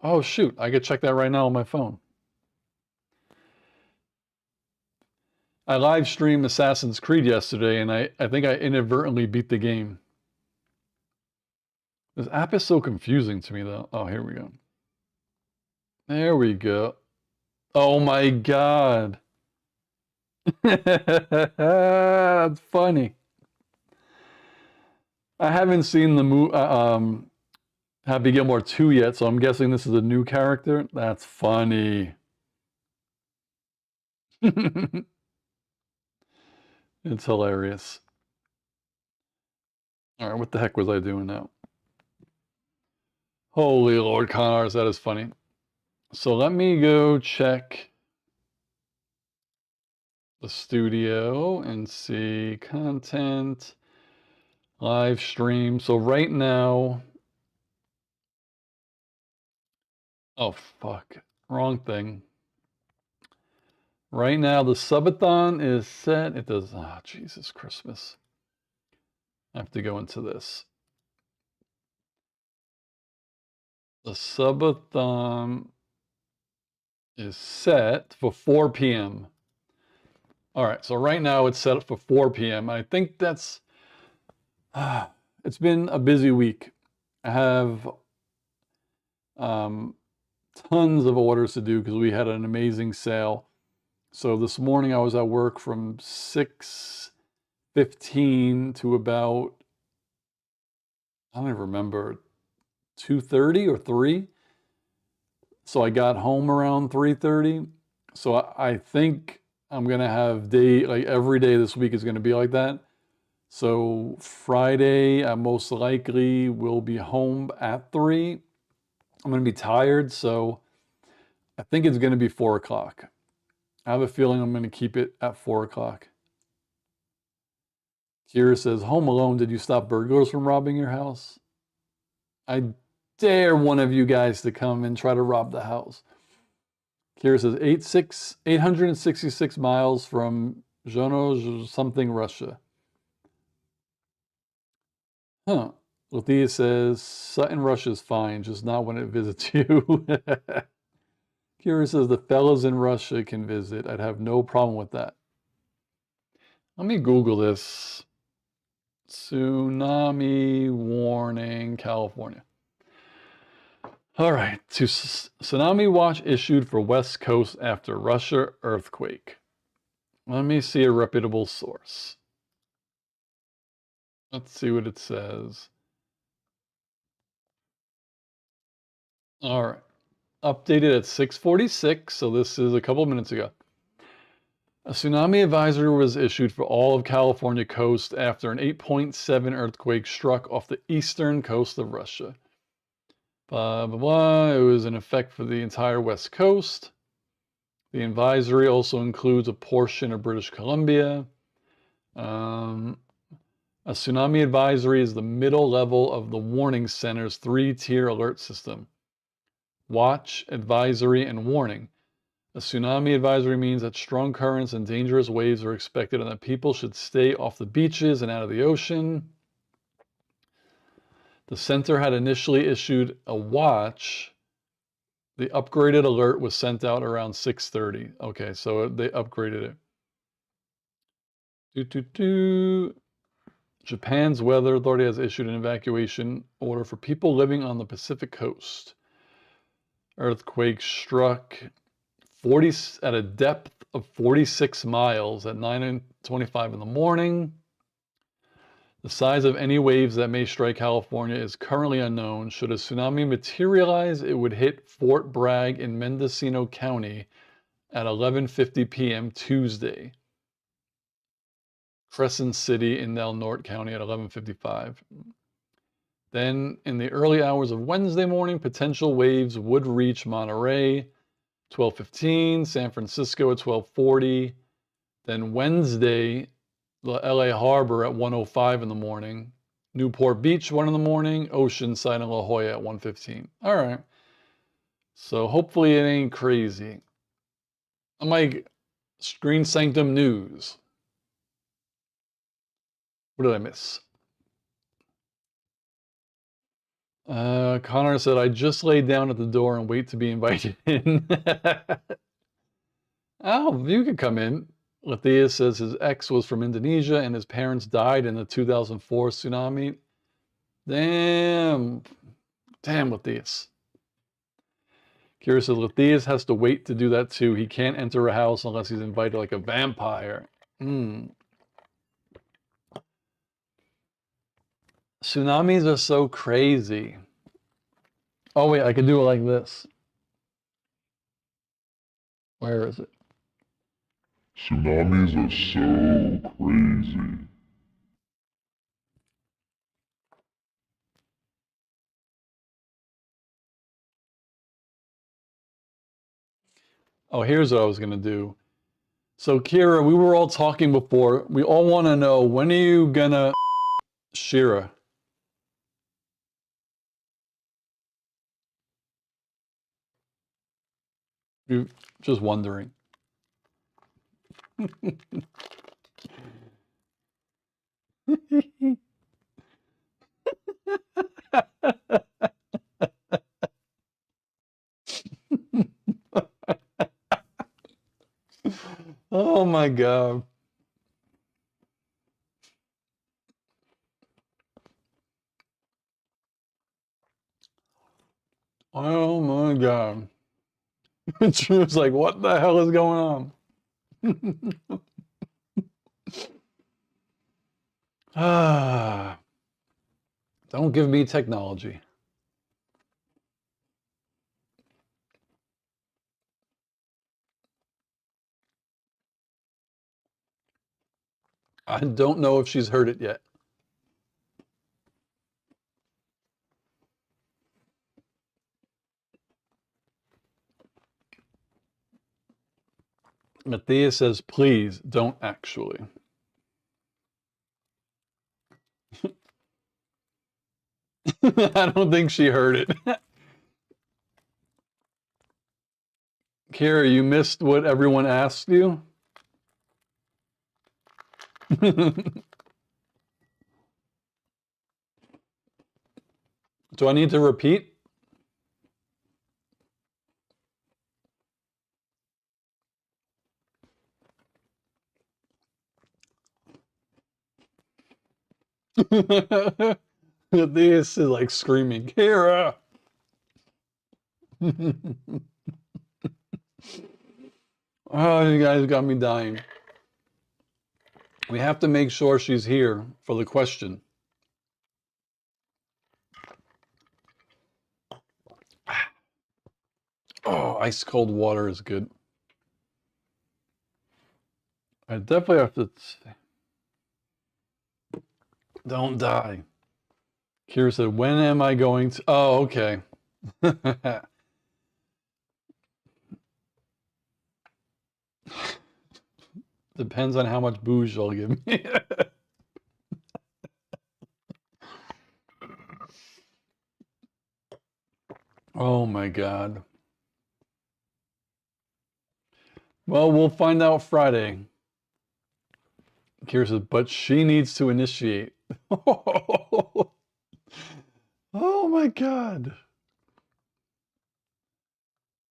Speaker 1: Oh, shoot. I could check that right now on my phone. I live streamed Assassin's Creed yesterday, and I think I inadvertently beat the game. This app is so confusing to me, though. Oh, here we go. There we go. Oh, my God. That's funny. I haven't seen the Happy Gilmore 2 yet, so I'm guessing this is a new character. That's funny. It's hilarious. All right, what the heck was I doing now? Holy Lord, Connors, that is funny. So let me go check the studio and see content, live stream. So right now, oh fuck, wrong thing. Right now, the subathon is set. It does, oh, Jesus Christmas. I have to go into this. The subathon is set for 4 p.m. All right, so right now it's set up for 4 p.m. I think that's, it's been a busy week. I have tons of orders to do because we had an amazing sale. So this morning I was at work from 6:15 to about, I don't even remember, 2:30 or 3. So I got home around 3:30. So I think I'm gonna have like every day this week is gonna be like that. So Friday, I most likely will be home at 3. I'm gonna be tired, so I think it's gonna be 4 o'clock. I have a feeling I'm gonna keep it at 4 o'clock. Kira says, Home Alone, did you stop burglars from robbing your house? I dare one of you guys to come and try to rob the house. Kira says 866 miles from Zhono something, Russia. Huh. Lathia says Sutton, Russia is fine, just not when it visits you. Kira says the fellows in Russia can visit. I'd have no problem with that. Let me Google this. Tsunami warning, California. All right, tsunami watch issued for West Coast after Russia earthquake. Let me see a reputable source. Let's see what it says. All right, updated at 6:46, so this is a couple minutes ago. A tsunami advisory was issued for all of California coast after an 8.7 earthquake struck off the eastern coast of Russia. Blah, blah, blah. It was in effect for the entire West Coast. The advisory also includes a portion of British Columbia. A tsunami advisory is the middle level of the warning center's 3-tier alert system. Watch, advisory, and warning. A tsunami advisory means that strong currents and dangerous waves are expected and that people should stay off the beaches and out of the ocean. The center had initially issued a watch. The upgraded alert was sent out around 6:30. Okay, so they upgraded it. Japan's weather authority has issued an evacuation order for people living on the Pacific coast. Earthquake struck 40 at a depth of 46 miles at 9:25 in the morning. The size of any waves that may strike California is currently unknown. Should a tsunami materialize, it would hit Fort Bragg in Mendocino County at 11:50 p.m. Tuesday. Crescent City in Del Norte County at 11:55. Then, in the early hours of Wednesday morning, potential waves would reach Monterey, 12:15, San Francisco at 12:40. Then Wednesday, the LA Harbor at 1:05 in the morning, Newport Beach 1 in the morning, Oceanside and La Jolla at 1:15. All right. So hopefully it ain't crazy. I'm like, Screen Sanctum News. What did I miss? Connor said, I just lay down at the door and wait to be invited in. Oh, you could come in. Lathea says his ex was from Indonesia and his parents died in the 2004 tsunami. Damn. Damn, Latheus. Kira says, Latheus has to wait to do that too. He can't enter a house unless he's invited like a vampire. Tsunamis are so crazy. Oh, wait, I could do it like this. Where is it?
Speaker 2: Tsunamis are so crazy.
Speaker 1: Oh, here's what I was going to do. So, Kira, we were all talking before. We all want to know, when are you going to Shira? You're just wondering. Oh my God. Oh my God. She was like, what the hell is going on? Ah, don't give me technology. I don't know if she's heard it yet. Matthias says, please don't actually. I don't think she heard it. Kara, you missed what everyone asked you? Do I need to repeat? This is like screaming, Kara! Oh, you guys got me dying. We have to make sure she's here for the question. Oh, ice cold water is good. I definitely have to. Don't die. Kira said, when am I going to? Oh, okay. Depends on how much booze you'll give me. Oh my God. Well, we'll find out Friday. Kira says, but she needs to initiate. Oh my God.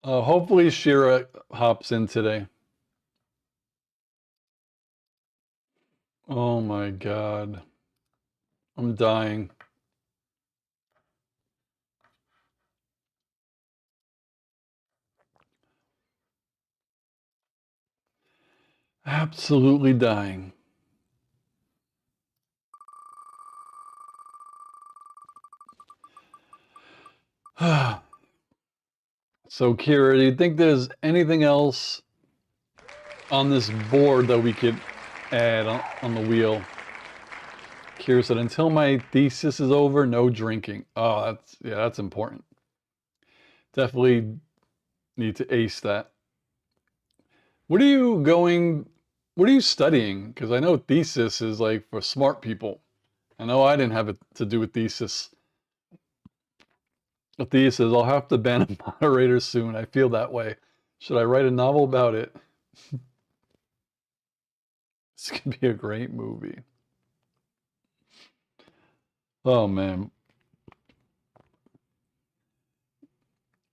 Speaker 1: Hopefully Shira hops in today. Oh my God. I'm dying. Absolutely dying. So, Kira, do you think there's anything else on this board that we could add on the wheel? Kira said, until my thesis is over, no drinking. Oh, that's important. Definitely need to ace that. What are you studying? Because I know thesis is like for smart people. I know I didn't have it to do with thesis. A thesis, I'll have to ban a moderator soon. I feel that way. Should I write a novel about it? This could be a great movie. Oh man.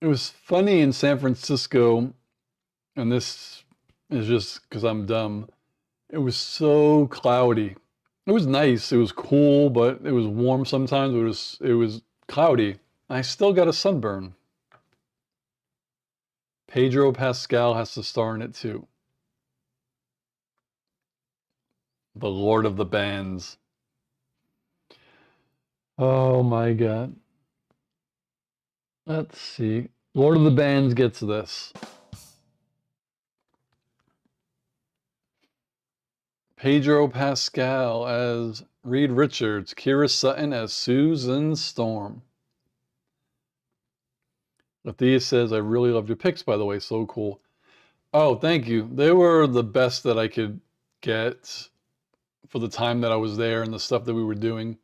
Speaker 1: It was funny in San Francisco, and this is just because I'm dumb. It was so cloudy. It was nice. It was cool, but it was warm sometimes. It was cloudy. I still got a sunburn. Pedro Pascal has to star in it too. The Lord of the Bands. Oh my God. Let's see. Lord of the Bands gets this. Pedro Pascal as Reed Richards. Kira Sutton as Susan Storm. Athea says, I really loved your picks, by the way. So cool. Oh, thank you. They were the best that I could get for the time that I was there and the stuff that we were doing.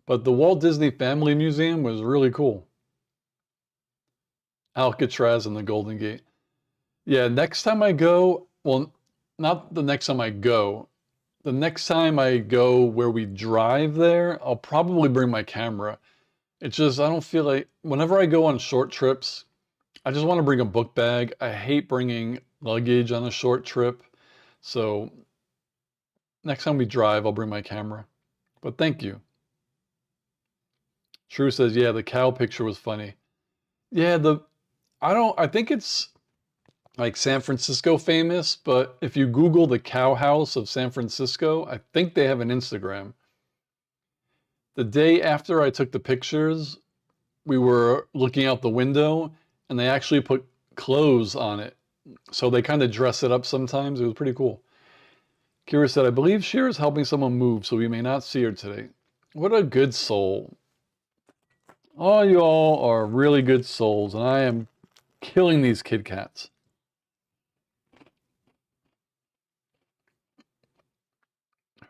Speaker 1: But the Walt Disney Family Museum was really cool. Alcatraz and the Golden Gate. Yeah, next time I go, well, not the next time I go. The next time I go where we drive there, I'll probably bring my camera. It's just, I don't feel like, whenever I go on short trips, I just want to bring a book bag. I hate bringing luggage on a short trip. So next time we drive, I'll bring my camera. But thank you. True says, yeah, the cow picture was funny. Yeah, I think it's like San Francisco famous, but if you Google the cow house of San Francisco, I think they have an Instagram. The day after I took the pictures, we were looking out the window and they actually put clothes on it. So they kind of dress it up sometimes. It was pretty cool. Kira said, I believe Shira is helping someone move, so we may not see her today. What a good soul. All y'all are really good souls, and I am killing these Kit Kats.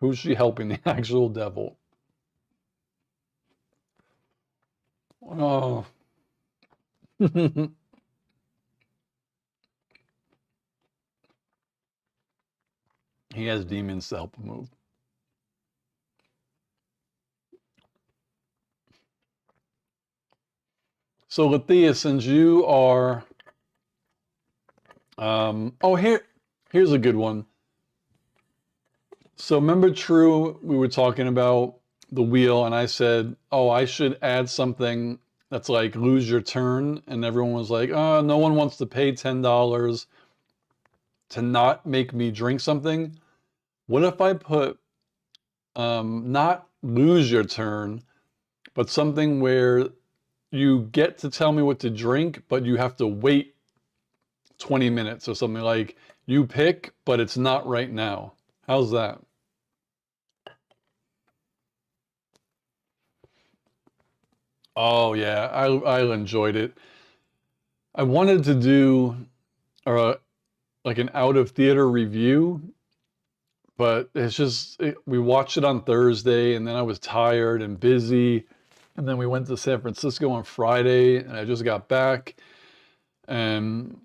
Speaker 1: Who's she helping? The actual devil. Oh. He has demons to help him move. So, Lathea, since you are... here's a good one. So remember, True, we were talking about the wheel, and I said, oh, I should add something that's like lose your turn, and everyone was like, oh, no one wants to pay $10 to not make me drink something. What if I put not lose your turn, but something where you get to tell me what to drink, but you have to wait 20 minutes or something, like you pick, but it's not right now. How's that? Oh yeah, I enjoyed it. I wanted to do like an out of theater review, but it's just we watched it on Thursday and then I was tired and busy, and then we went to San Francisco on Friday and I just got back, and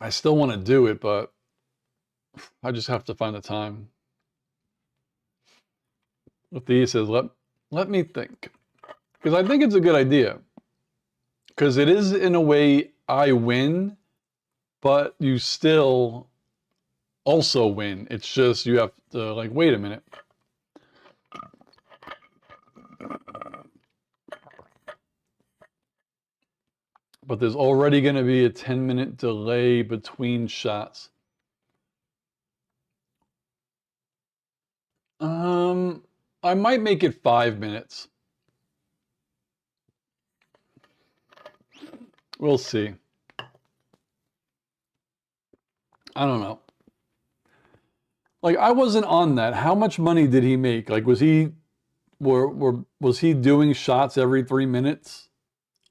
Speaker 1: I still want to do it, but I just have to find the time. Thea says, let me think. Because I think it's a good idea. Because it is, in a way, I win, but you still also win. It's just you have to, like, wait a minute. But there's already going to be a 10-minute delay between shots. I might make it 5 minutes. We'll see. I don't know. Like, I wasn't on that. How much money did he make? Like, was he doing shots every 3 minutes?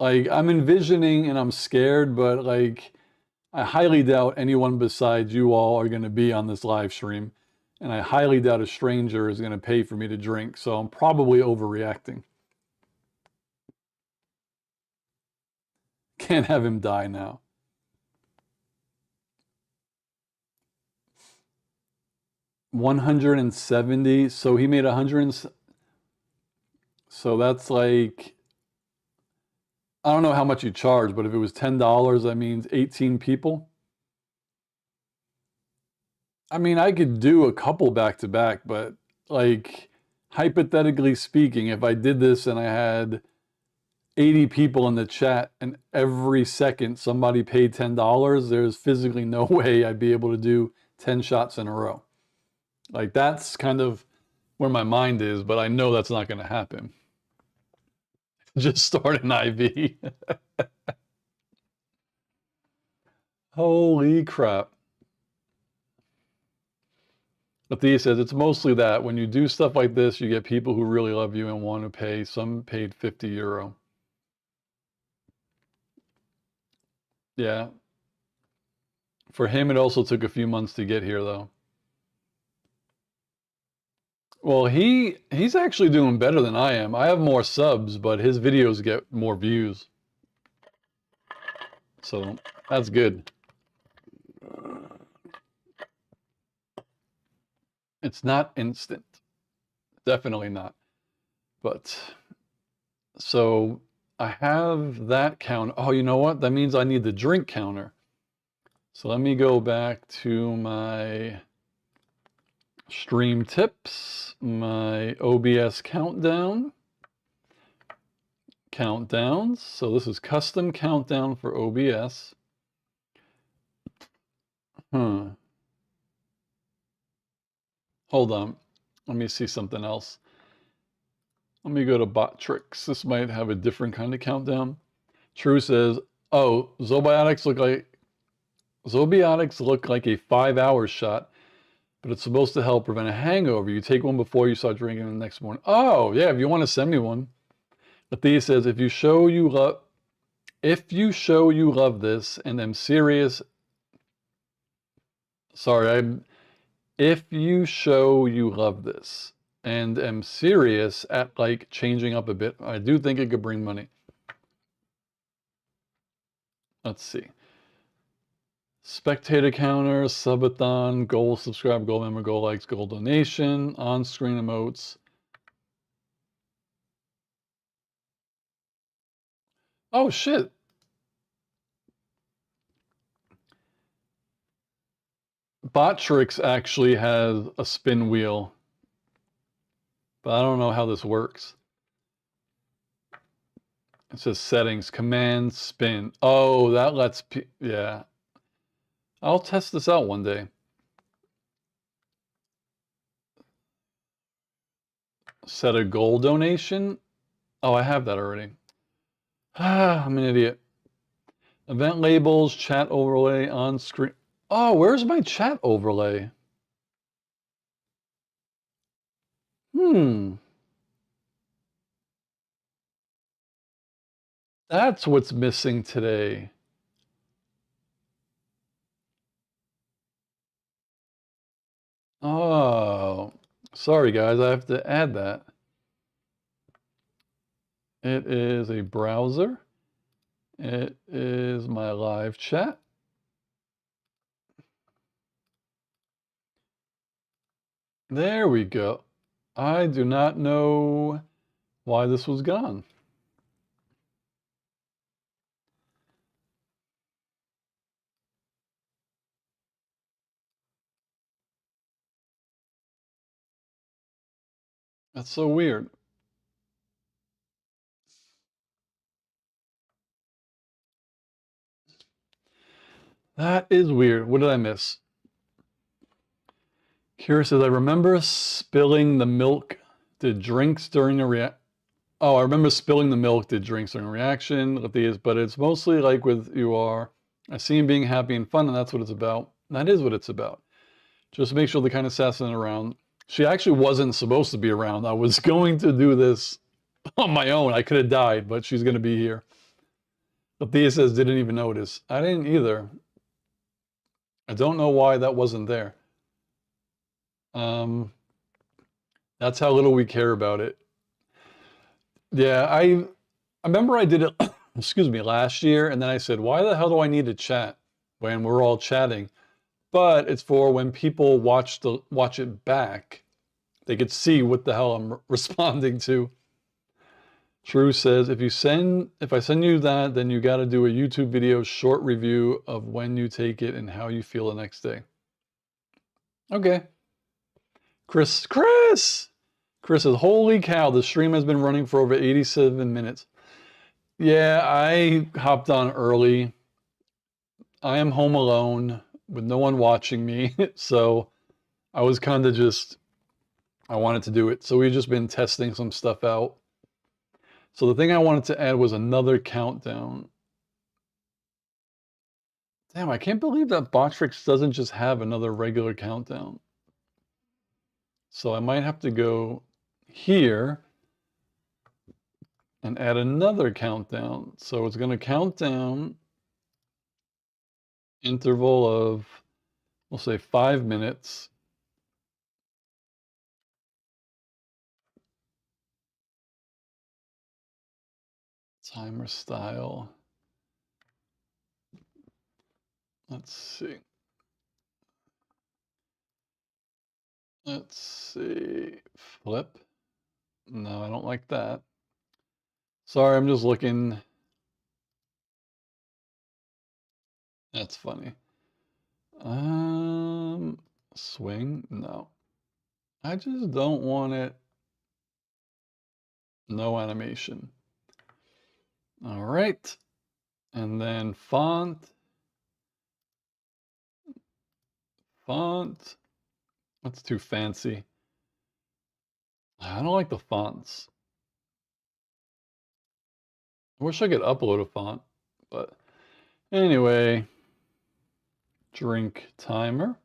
Speaker 1: Like, I'm envisioning and I'm scared, but like, I highly doubt anyone besides you all are going to be on this live stream. And I highly doubt a stranger is going to pay for me to drink. So I'm probably overreacting. Can't have him die now. $170. So he made 100. So that's like, I don't know how much you charge, but if it was $10, that means 18 people. I mean, I could do a couple back to back, but like, hypothetically speaking, if I did this and I had 80 people in the chat and every second somebody paid $10, there's physically no way I'd be able to do 10 shots in a row. Like, that's kind of where my mind is, but I know that's not going to happen. Just start an IV. Holy crap. Thea says, it's mostly that. When you do stuff like this, you get people who really love you and want to pay. Some paid €50. Yeah. For him, it also took a few months to get here, though. Well, he's actually doing better than I am. I have more subs, but his videos get more views. So that's good. It's not instant. Definitely not. But so I have that count. Oh, you know what? That means I need the drink counter. So let me go back to my stream tips, my OBS countdowns. So this is custom countdown for OBS. Hold on. Let me see something else. Let me go to bot tricks. This might have a different kind of countdown. True says, oh, Zobiotics look like a 5-hour shot, but it's supposed to help prevent a hangover. You take one before you start drinking the next morning. Oh, yeah, if you want to send me one. Thea says, if you show you love this and am serious, if you show you love this and am serious at like changing up a bit, I do think it could bring money. Let's see. Spectator counter, subathon, goal subscribe, goal member, goal likes, goal donation, on-screen emotes. Oh shit. Botrix actually has a spin wheel, but I don't know how this works. It says settings, command, spin. Oh, that lets, yeah. I'll test this out one day. Set a goal donation. Oh, I have that already. I'm an idiot. Event labels, chat overlay, on screen. Oh, where's my chat overlay? That's what's missing today. Oh, sorry guys, I have to add that. It is a browser. It is my live chat. There we go. I do not know why this was gone. That's so weird. That is weird. What did I miss? Kira says, I remember spilling the milk. Did drinks during the reaction? Oh, I remember spilling the milk. Did drinks during a reaction? But it's mostly like with you are. I see him being happy and fun, and that's what it's about. That is what it's about. Just make sure the kind of assassin around. She actually wasn't supposed to be around. I was going to do this on my own. I could have died, but she's going to be here. But Thea says, didn't even notice. I didn't either. I don't know why that wasn't there. That's how little we care about it. Yeah, I remember I did it, excuse me, last year, and then I said, why the hell do I need to chat when we're all chatting? But it's for when people watch it back, they could see what the hell I'm responding to. True says, if I send you that, then you got to do a YouTube video short review of when you take it and how you feel the next day. Okay. Chris says, holy cow, the stream has been running for over 87 minutes. Yeah, I hopped on early. I am home alone with no one watching me. So I was kind of I wanted to do it. So we've just been testing some stuff out. So the thing I wanted to add was another countdown. Damn, I can't believe that Botrix doesn't just have another regular countdown. So I might have to go here and add another countdown. So it's going to count down interval of, we'll say 5 minutes. Timer style. Let's see. Let's see. Flip. No, I don't like that. Sorry, I'm just looking. That's funny. Swing? No. I just don't want it. No animation. All right. And then font. Font. That's too fancy. I don't like the fonts. I wish I could upload a font, but anyway, drink timer.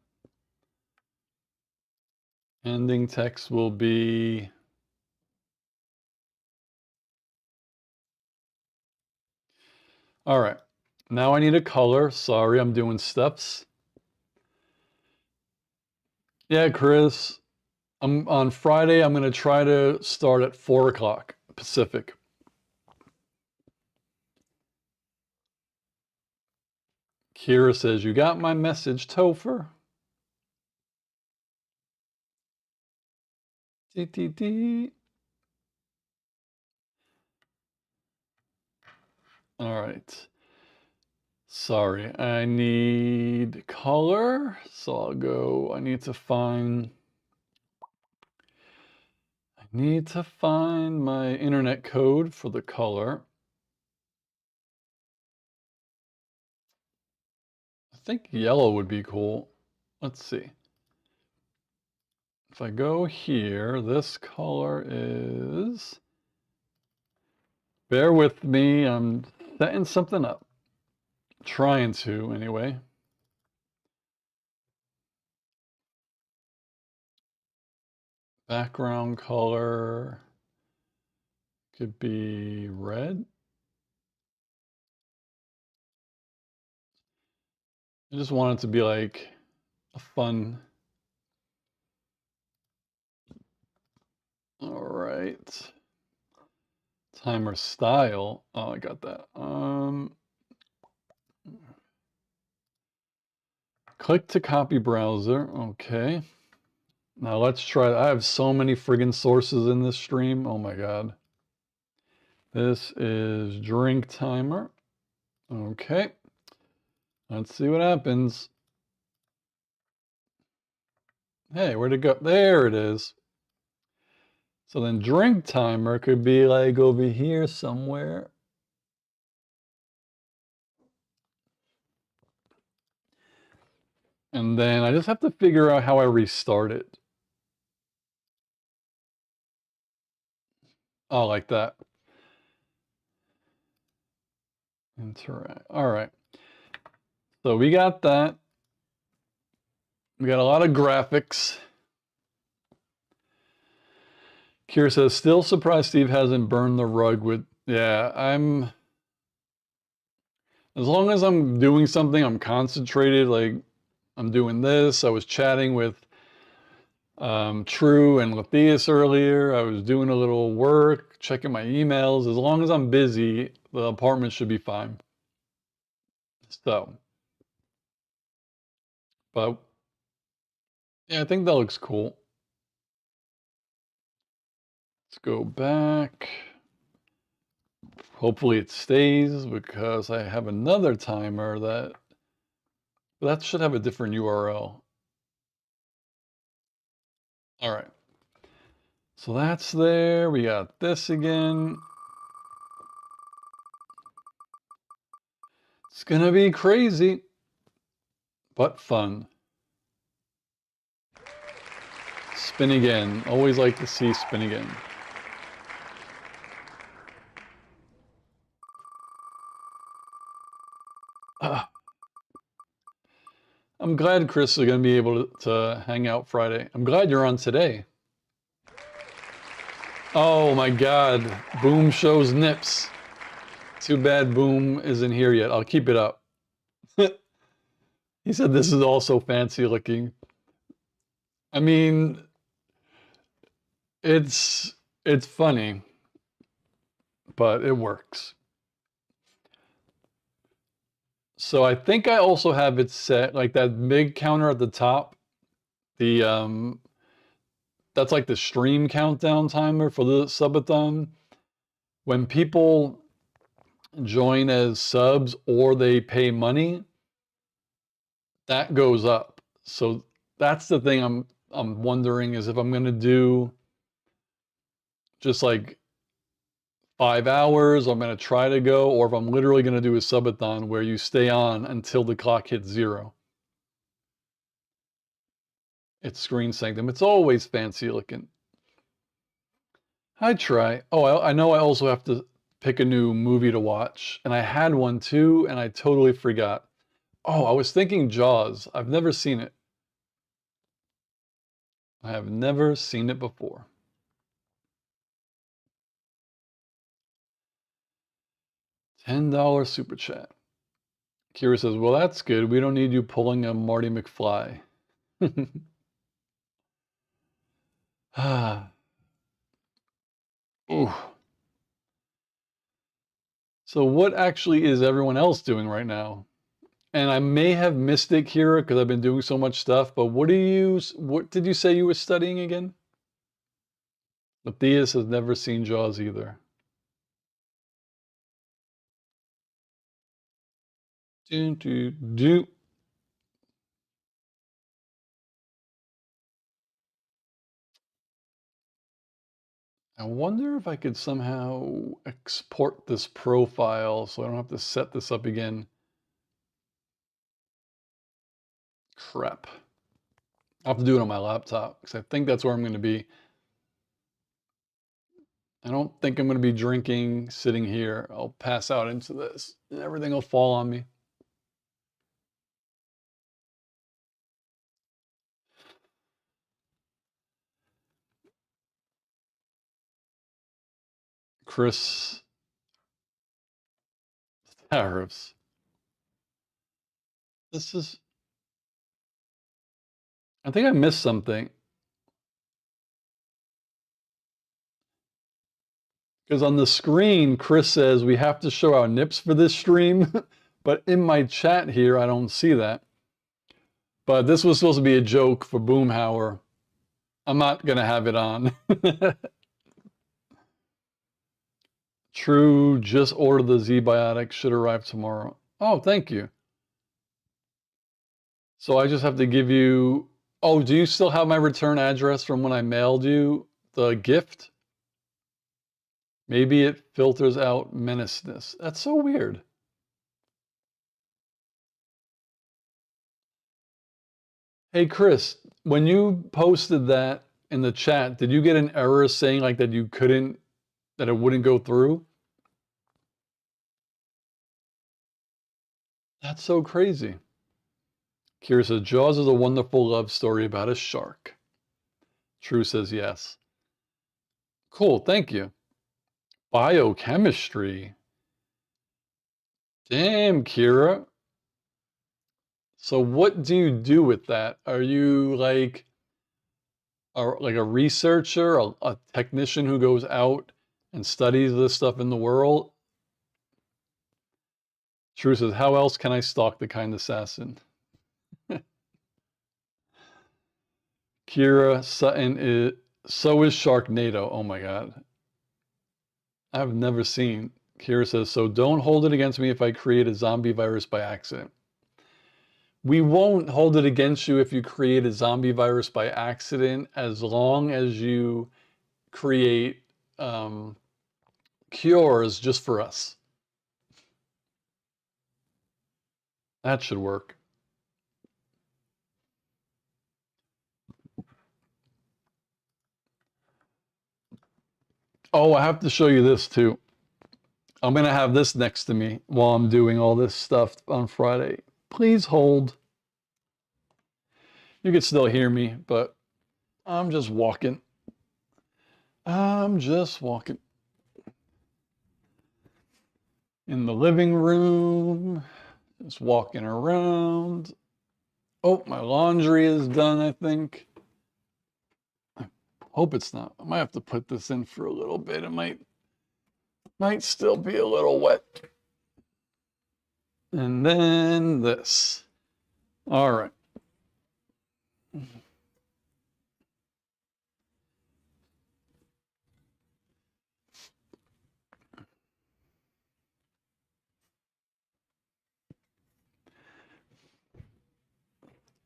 Speaker 1: Ending text will be all right. Now I need a color. Sorry, I'm doing steps. Yeah, Chris. On Friday, I'm going to try to start at 4 o'clock Pacific. Kira says, you got my message, Topher. Dee. All right. Sorry, I need color. So I'll go, I need to find my internet code for the color. I think yellow would be cool. Let's see. If I go here, this color is, bear with me, I'm setting something up. Trying to, anyway. Background color could be red. I just want it to be like a fun. All right. Timer style. Oh, I got that. Click to copy browser. Okay. Now let's try. I have so many friggin' sources in this stream. Oh my god. This is drink timer. Okay. Let's see what happens. Hey, where'd it go? There it is. So then drink timer could be like over here somewhere. And then I just have to figure out how I restart it. Oh, like that. Interact. All right. So we got that. We got a lot of graphics. Kira says, still surprised Steve hasn't burned the rug with, yeah, as long as I'm doing something, I'm concentrated, like I'm doing this. I was chatting with True and Lethius earlier. I was doing a little work, checking my emails. As long as I'm busy, the apartment should be fine. So, but yeah, I think that looks cool. Let's go back. Hopefully it stays because I have another timer that should have a different URL. All right. So that's there. We got this again. It's gonna be crazy, but fun. Spin again. Always like to see spin again. I'm glad Chris is gonna be able to hang out Friday. I'm glad you're on today. Oh my God, Boom shows nips. Too bad Boom isn't here yet. I'll keep it up. He said this is also fancy looking. I mean, it's funny, but it works. So I think I also have it set like that big counter at the top. The that's like the stream countdown timer for the subathon. When people join as subs or they pay money, that goes up. So that's the thing I'm wondering is if I'm gonna do just like 5 hours, I'm gonna try to go, or if I'm literally gonna do a subathon where you stay on until the clock hits 0. It's Screen Sanctum. It's always fancy looking. I try. Oh, I know I also have to pick a new movie to watch, and I had one too, and I totally forgot. Oh, I was thinking Jaws. I've never seen it. I have never seen it before. $10 super chat. Kira says, well, that's good. We don't need you pulling a Marty McFly. Ah. Ooh. So what actually is everyone else doing right now? And I may have missed it, Kira, because I've been doing so much stuff, but what did you say you were studying again? Matthias has never seen Jaws either. Do. I wonder if I could somehow export this profile so I don't have to set this up again. Crap. I'll have to do it on my laptop because I think that's where I'm going to be. I don't think I'm going to be drinking sitting here. I'll pass out into this and everything will fall on me. Chris, tariffs. This is, I think I missed something. Because on the screen, Chris says we have to show our nips for this stream, but in my chat here, I don't see that. But this was supposed to be a joke for Boomhauer. I'm not gonna have it on. True, just order the Z-Biotic, should arrive tomorrow. Oh, thank you. So I just have to give you, oh, do you still have my return address from when I mailed you the gift? Maybe it filters out menaceness. That's so weird. Hey, Chris, when you posted that in the chat, did you get an error saying like that you couldn't, that it wouldn't go through? That's so crazy. Kira says, Jaws is a wonderful love story about a shark. True says yes. Cool, thank you. Biochemistry. Damn, Kira. So what do you do with that? Are you like a researcher, a technician who goes out and studies this stuff in the world? True says, how else can I stalk the kind assassin? Kira Sutton is, so is Sharknado. Oh my God. I've never seen. Kira says, so don't hold it against me if I create a zombie virus by accident. We won't hold it against you if you create a zombie virus by accident, as long as you create cures just for us. That should work. Oh, I have to show you this too. I'm going to have this next to me while I'm doing all this stuff on Friday. Please hold. You can still hear me, but I'm just walking. I'm just walking. In the living room, just walking around. Oh, my laundry is done, I think. I hope it's not. I might have to put this in for a little bit. It might still be a little wet. And then this. All right.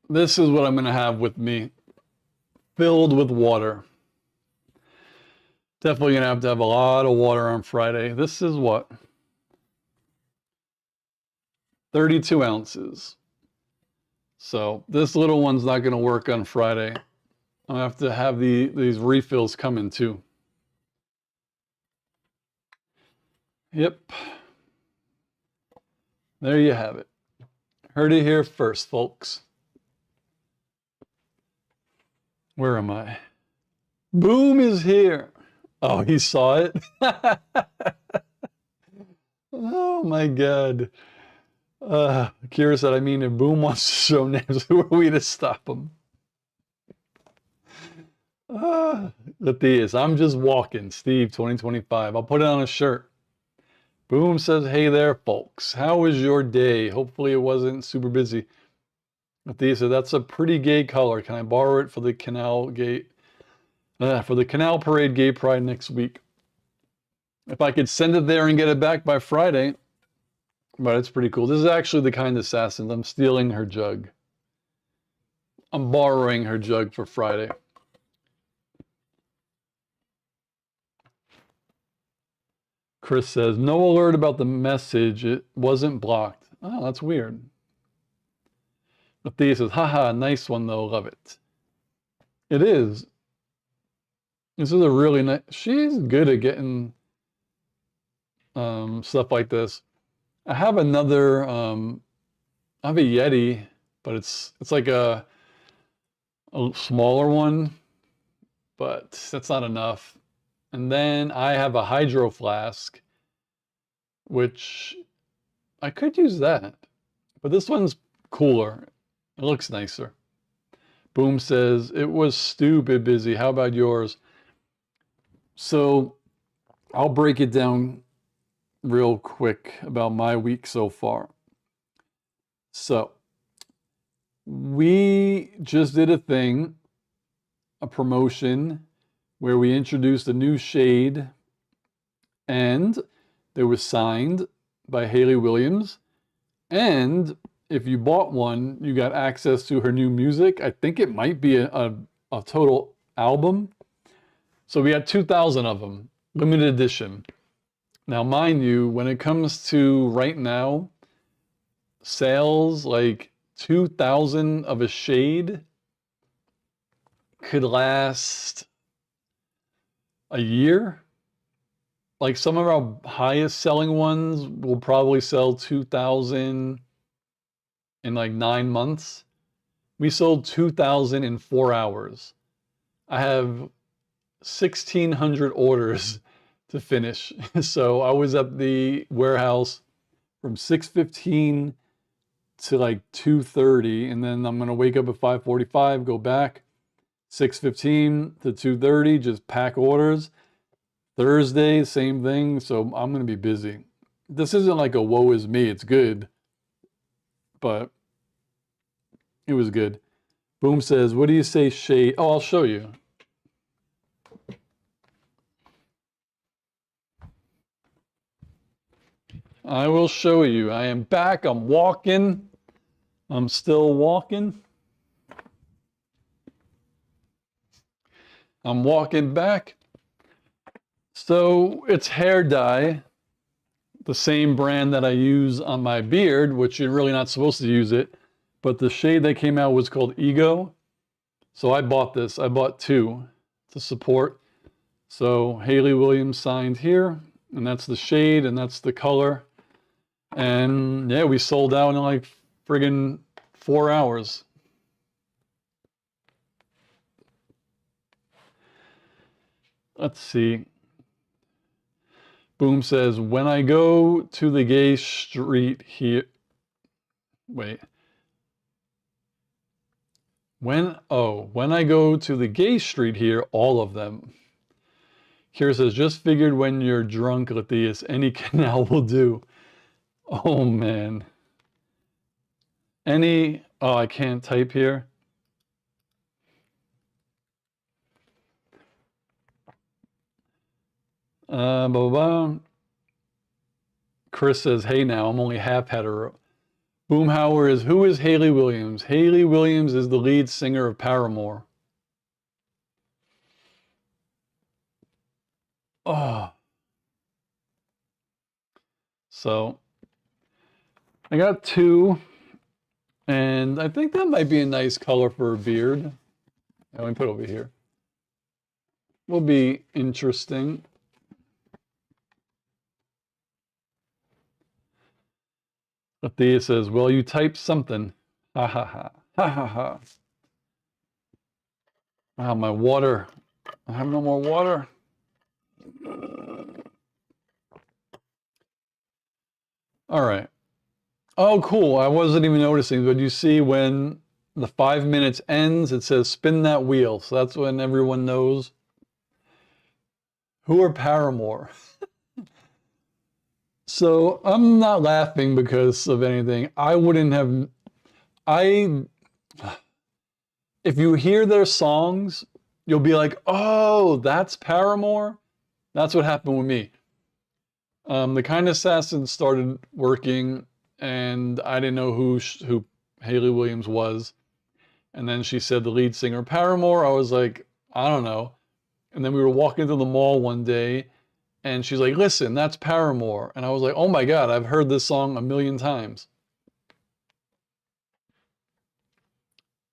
Speaker 1: This is what I'm going to have with me, filled with water. Definitely going to have a lot of water on Friday. This is what? 32 ounces. So this little one's not going to work on Friday. I'm going to have these refills coming too. Yep. There you have it. Heard it here first, folks. Where am I? Boom is here. Oh, he saw it? Oh my God. Kira said, I mean, if Boom wants to show names, who are we to stop him? Matthias, I'm just walking. Steve, 2025. I'll put it on a shirt. Boom says, hey there, folks. How was your day? Hopefully it wasn't super busy. Matthias said, that's a pretty gay color. Can I borrow it for the Canal Parade Gay Pride next week? If I could send it there and get it back by Friday. But it's pretty cool. This is actually the kind assassin. I'm stealing her jug. I'm borrowing her jug for Friday. Chris says, no alert about the message. It wasn't blocked. Oh, that's weird. Matthias says, haha, nice one though. Love it. It is. This is a really nice. She's good at getting stuff like this. I have another. I have a Yeti, but it's like a smaller one, but that's not enough. And then I have a hydro flask, which I could use that, but this one's cooler. It looks nicer. Boom says, it was stupid busy. How about yours? So I'll break it down real quick about my week so far. So we just did a thing a promotion where we introduced a new shade, and they were signed by Hayley Williams. And if you bought one, you got access to her new music. I think it might be a total album. So we had 2,000 of them, limited edition. Now, mind you, when it comes to right now, sales, like 2,000 of a shade could last a year. Like some of our highest selling ones will probably sell 2,000 in like 9 months. We sold 2,000 in 4 hours. I have 1,600 orders to finish. So I was at the warehouse from 6:15 to like 2:30, and then I'm gonna wake up at 5:45, go back, 6:15 to 2:30, just pack orders. Thursday, same thing. So I'm gonna be busy. This isn't like a woe is me, it's good, but it was good. Boom says, what do you say shade? Oh, I'll show you. I will show you. I am back. I'm walking. I'm still walking. I'm walking back. So it's hair dye, the same brand that I use on my beard, which you're really not supposed to use it. But the shade that came out was called Ego. So I bought this. I bought 2 to support. So Hayley Williams signed here, and that's the shade, and that's the color. And yeah, we sold out in like friggin' 4 hours. Let's see. Boom says, when I go to the gay street here, wait. When I go to the gay street here, all of them. Kira says, just figured when you're drunk, Lathias, any canal will do. Oh man. I can't type here. Blah, blah, blah. Chris says, hey now, I'm only half hetero. Boomhauer who is Hayley Williams? Hayley Williams is the lead singer of Paramore. Oh. So, I got 2, and I think that might be a nice color for a beard. Let me put it over here. Will be interesting. Thea says, well, you typed something. Ha ha ha. Ha ha ha. Wow, my water. I have no more water. All right. Oh, cool. I wasn't even noticing, but you see when the 5 minutes ends, it says spin that wheel. So that's when everyone knows. Who are Paramore? So I'm not laughing because of anything. I wouldn't have, if you hear their songs, you'll be like, oh, that's Paramore? That's what happened with me. The Kind Assassin started working, and I didn't know who Hayley Williams was. And then she said the lead singer Paramore. I was like, I don't know. And then we were walking through the mall one day, and she's like, listen, that's Paramore. And I was like, oh my God, I've heard this song a million times.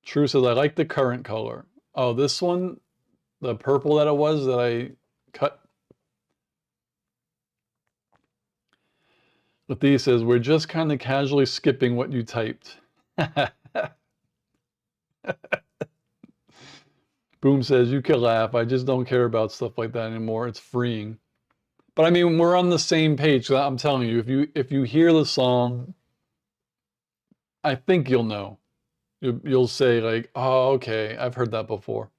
Speaker 1: True says, I like the current color. Oh, this one, the purple that it was that I cut. Lathia says, we're just kind of casually skipping what you typed. Boom says, you can laugh. I just don't care about stuff like that anymore. It's freeing. But I mean, we're on the same page. So I'm telling you, if you hear the song, I think you'll know. You'll say like, oh, okay, I've heard that before.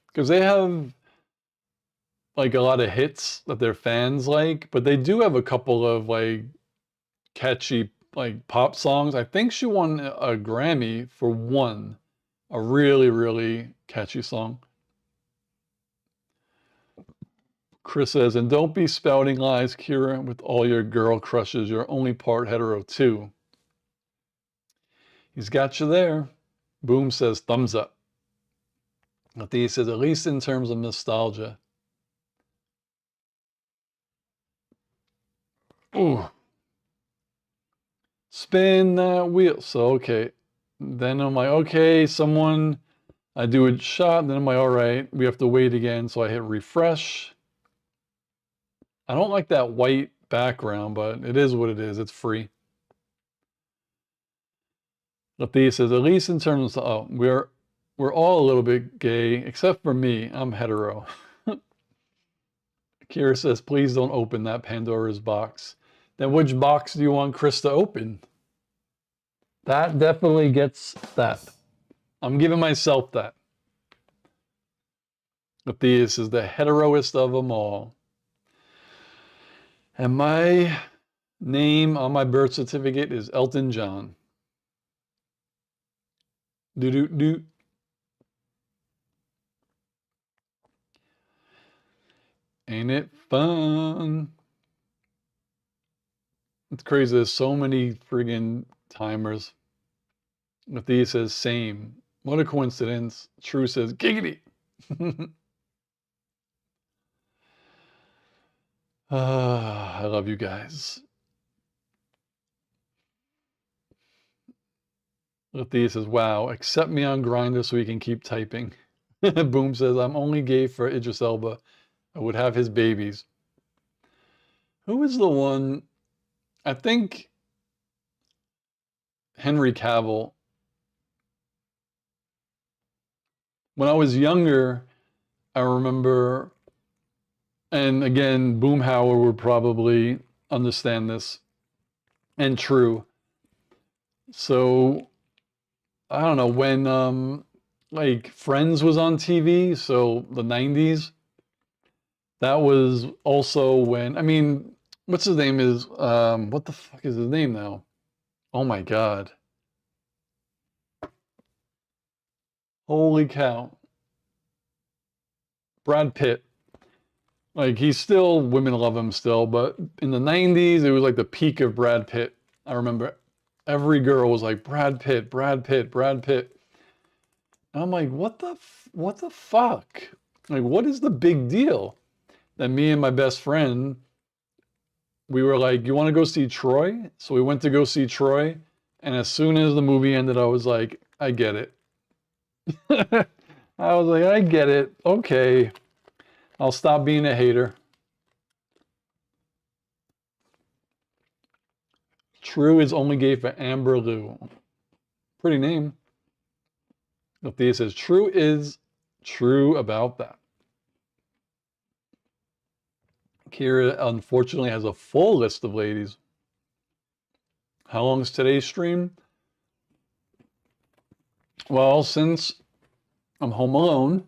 Speaker 1: Because they have like a lot of hits that their fans like, but they do have a couple of like catchy like pop songs. I think she won a Grammy for one, a really, really catchy song. Chris says, and don't be spouting lies, Kira, with all your girl crushes. You're only part hetero too. He's got you there. Boom says, thumbs up. Matthias says, at least in terms of nostalgia. Ooh. Spin that wheel. So, okay. Then I'm like, okay, I do a shot. Then I'm like, all right, we have to wait again. So I hit refresh. I don't like that white background, but it is what it is. It's free. Matthias says, at least in terms of, oh, we're all a little bit gay, except for me. I'm hetero. Kira says, please don't open that Pandora's box. Then which box do you want Chris to open? That definitely gets that. I'm giving myself that. Matthias is the heteroist of them all. And my name on my birth certificate is Elton John. Do. Ain't it fun? It's crazy. There's so many friggin' timers. Matthias says, same. What a coincidence. True says, giggity. I love you guys. Matthias says, wow, accept me on Grindr so we can keep typing. Boom says, I'm only gay for Idris Elba. I would have his babies. Who is the one? I think Henry Cavill. When I was younger, I remember, and again, Boomhauer would probably understand this, and True. So, I don't know, when like Friends was on TV, so the 90s, that was also when, I mean, what's his name is, what the fuck is his name now? Oh my God. Holy cow. Brad Pitt. Like, he's still, women love him still, but in the 90s, it was like the peak of Brad Pitt. I remember every girl was like, Brad Pitt, Brad Pitt, Brad Pitt. And I'm like, what the fuck? Like, what is the big deal? Then me and my best friend, we were like, you want to go see Troy? So we went to go see Troy. And as soon as the movie ended, I was like, I get it. I was like, I get it. Okay. I'll stop being a hater. True is only gay for Amber Lou. Pretty name. Althea says, true is true about that. Kira, unfortunately, has a full list of ladies. How long is today's stream? Well, since I'm home alone,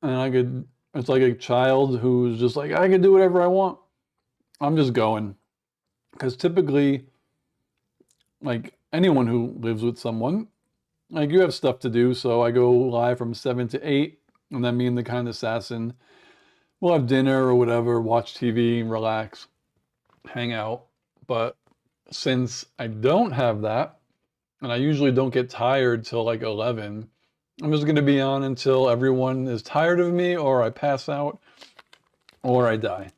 Speaker 1: and it's like a child who's just like, I can do whatever I want. I'm just going. Because typically, like anyone who lives with someone, like you have stuff to do. So I go live from 7 to 8, and then me and the kind assassin will have dinner or whatever, watch TV, relax, hang out. But since I don't have that, and I usually don't get tired till like 11, I'm just going to be on until everyone is tired of me, or I pass out, or I die.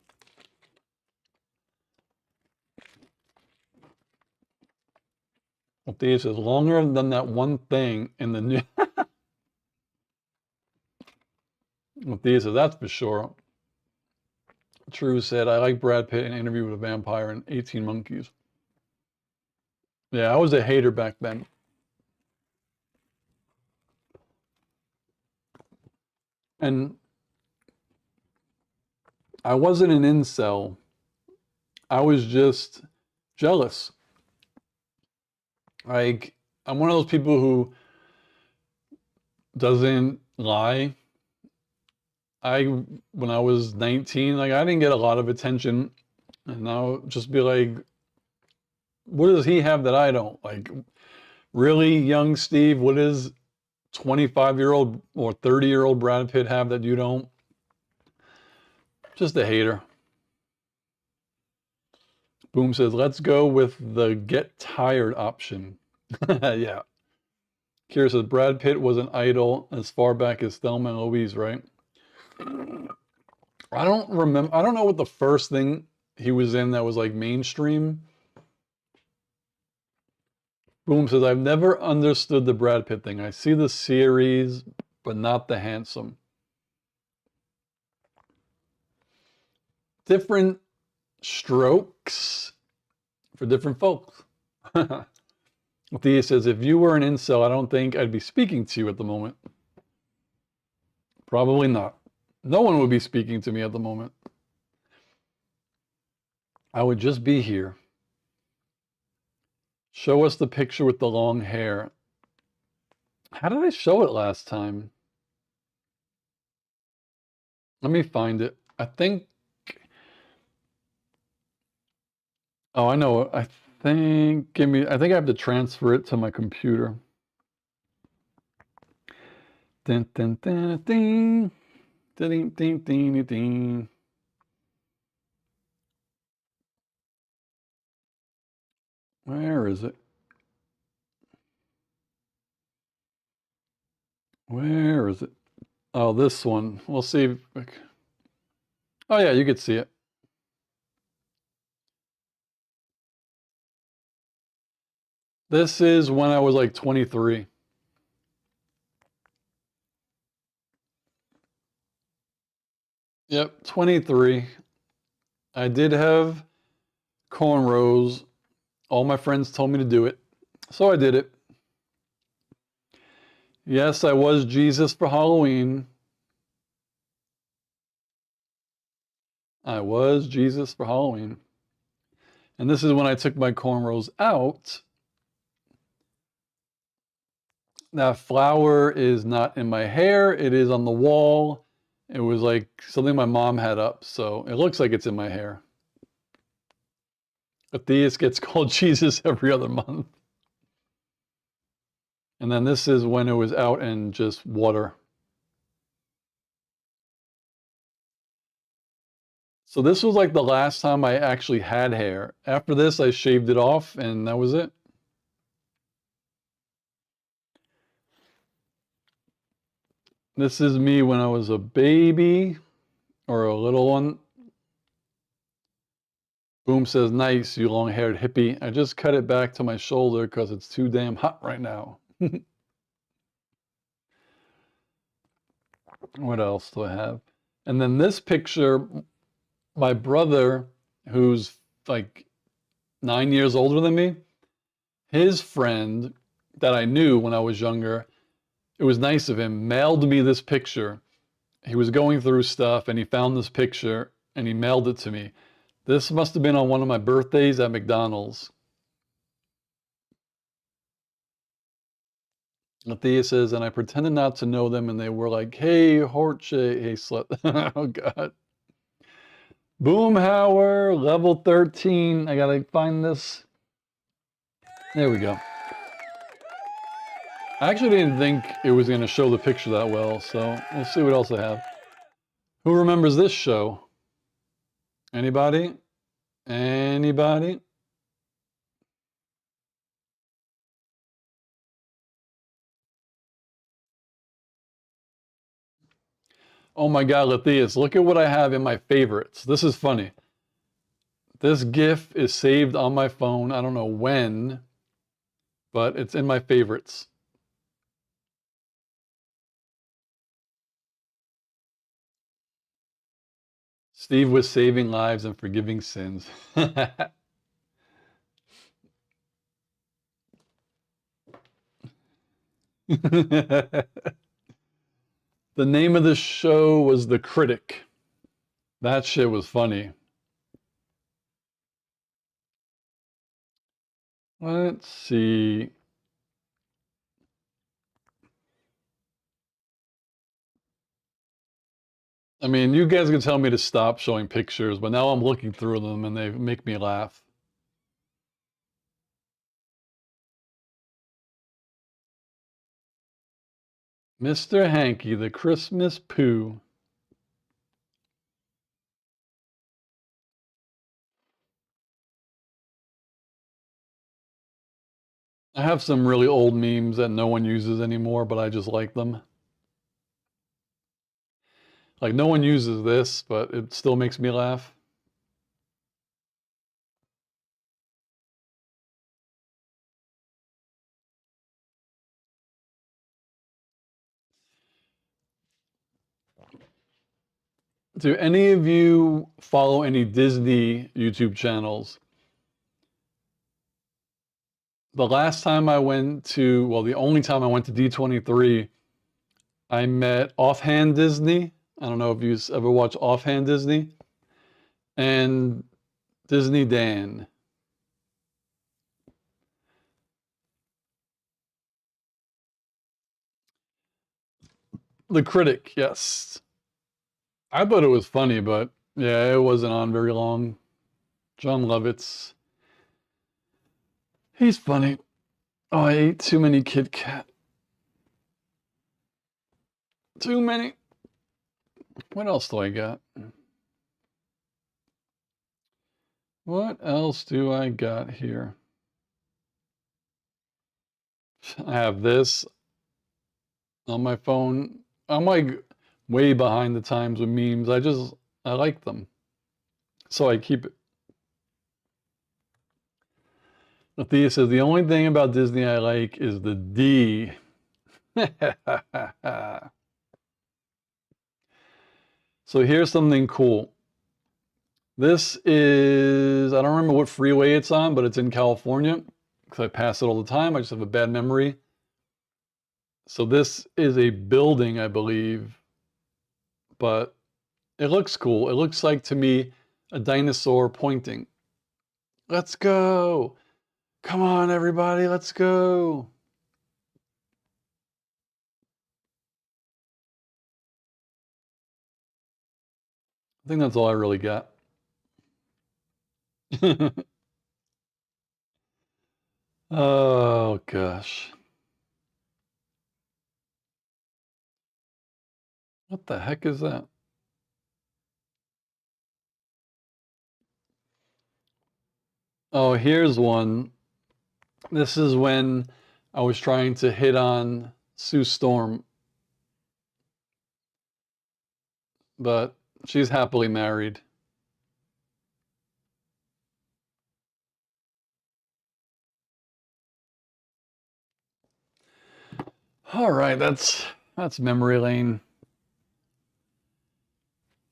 Speaker 1: Althea says, longer than that one thing in the new. Althea says, that's for sure. True said, I like Brad Pitt in Interview with a Vampire and 18 Monkeys. Yeah, I was a hater back then. And I wasn't an incel. I was just jealous. Like, I'm one of those people who doesn't lie. When I was 19, like I didn't get a lot of attention, and I'll just be like, what does he have that I don't? Like, really, young Steve, what does 25-year-old or 30-year-old Brad Pitt have that you don't? Just a hater. Boom says, let's go with the get tired option. Yeah. Kira says, Brad Pitt was an idol as far back as Thelma and Louise, right? I don't remember. I don't know what the first thing he was in that was like mainstream. Boom says, I've never understood the Brad Pitt thing. I see the series, but not the handsome. Different strokes for different folks. Thea says, if you were an incel, I don't think I'd be speaking to you at the moment. Probably not. No one would be speaking to me at the moment. I would just be here. Show us the picture with the long hair. How did I show it last time? Let me find it. I think... Oh, I know. I think I have to transfer it to my computer. Dun, dun, dun, ding. Ding, ding, ding, ding. Where is it? Where is it? Oh, this one. We'll see. Oh, yeah, you could see it. This is when I was like 23. Yep, 23. I did have cornrows. All my friends told me to do it, so I did it. Yes, I was Jesus for Halloween. I was Jesus for Halloween. And this is when I took my cornrows out. That flower is not in my hair. It is on the wall. It was like something my mom had up, so it looks like it's in my hair. A theist gets called Jesus every other month. And then this is when it was out in just water. So this was like the last time I actually had hair. After this, I shaved it off, and that was it. This is me when I was a baby or a little one. Boom says, nice, you long-haired hippie. I just cut it back to my shoulder because it's too damn hot right now. What else do I have? And then this picture, my brother, who's like 9 years older than me, his friend that I knew when I was younger, it was nice of him, mailed me this picture. He was going through stuff and he found this picture and he mailed it to me. This must have been on one of my birthdays at McDonald's. Althea says, and I pretended not to know them, and they were like, hey, Horche, hey, slut. Oh, God. Boomhauer, level 13. I gotta find this. There we go. I actually didn't think it was going to show the picture that well, so we'll see what else I have. Who remembers this show? Anybody? Anybody? Oh my God, Letheus, look at what I have in my favorites. This is funny. This GIF is saved on my phone. I don't know when, but it's in my favorites. Steve was saving lives and forgiving sins. The name of the show was The Critic. That shit was funny. Let's see. I mean, you guys can tell me to stop showing pictures, but now I'm looking through them and they make me laugh. Mr. Hanky, the Christmas Pooh. I have some really old memes that no one uses anymore, but I just like them. Like, no one uses this, but it still makes me laugh. Do any of you follow any Disney YouTube channels? The last time I went to, well, the only time I went to D23, I met Offhand Disney. I don't know if you ever watched Offhand Disney. And Disney Dan. The Critic, yes. I thought it was funny, but yeah, it wasn't on very long. John Lovitz. He's funny. Oh, I ate too many Kit Kat. Too many. What else do I got? What else do I got here? I have this on my phone. I'm like way behind the times with memes. I like them. So I keep it. Athea says, the only thing about Disney I like is the D. So here's something cool. This is, I don't remember what freeway it's on, but it's in California because I pass it all the time. I just have a bad memory. So this is a building, I believe, but it looks cool. It looks like to me a dinosaur pointing. Let's go. Come on, everybody, let's go. I think that's all I really got. Oh, gosh. What the heck is that? Oh, here's one. This is when I was trying to hit on Sue Storm, but she's happily married. All right, that's memory lane.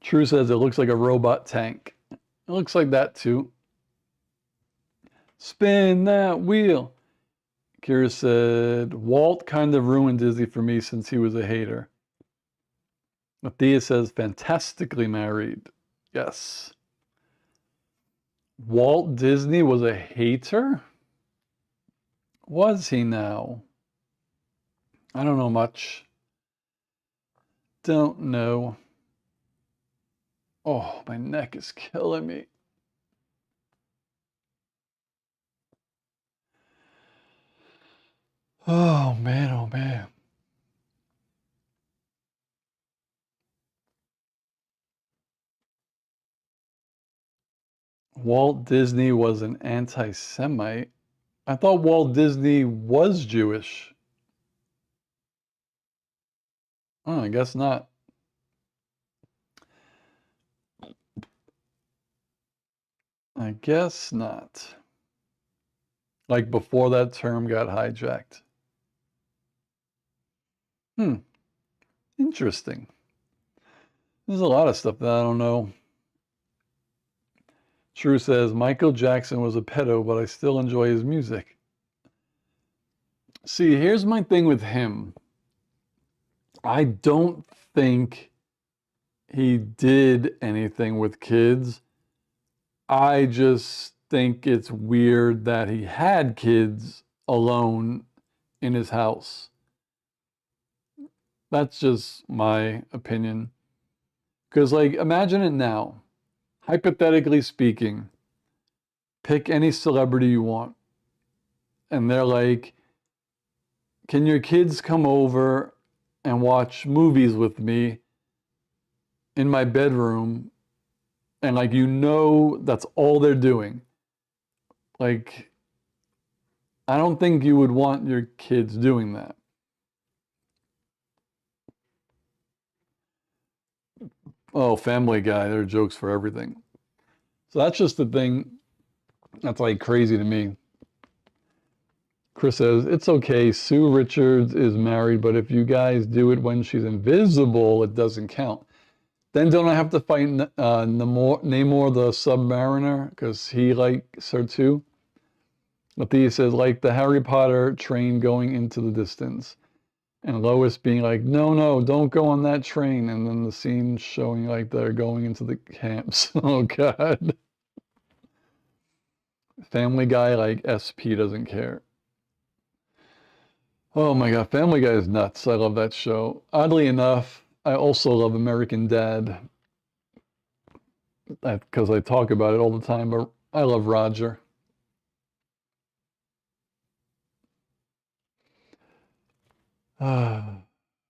Speaker 1: True says it looks like a robot tank. It looks like that too. Spin that wheel. Kira said, Walt kind of ruined Disney for me since he was a hater. Matthias says, fantastically married. Yes. Walt Disney was a hater? Was he now? I don't know much. Don't know. Oh, my neck is killing me. Oh, man, oh, man. Walt Disney was an anti-Semite. I thought Walt Disney was Jewish. Oh, I guess not. I guess not. Like before that term got hijacked. Interesting. There's a lot of stuff that I don't know. True says, Michael Jackson was a pedo, but I still enjoy his music. See, here's my thing with him. I don't think he did anything with kids. I just think it's weird that he had kids alone in his house. That's just my opinion. Because, like, imagine it now. Hypothetically speaking, pick any celebrity you want. And they're like, can your kids come over and watch movies with me in my bedroom, and like, that's all they're doing. Like, I don't think you would want your kids doing that. Oh, Family Guy, there are jokes for everything. So that's just the thing that's like crazy to me. Chris says, it's okay, Sue Richards is married, but if you guys do it when she's invisible, it doesn't count. Then don't I have to fight Namor the Submariner, because he likes her too? Matthias says, like the Harry Potter train going into the distance. And Lois being like, no, don't go on that train. And then the scene showing like they're going into the camps. Oh, God. Family Guy, like SP doesn't care. Oh my God, Family Guy is nuts. I love that show. Oddly enough, I also love American Dad, because I talk about it all the time, but I love Roger.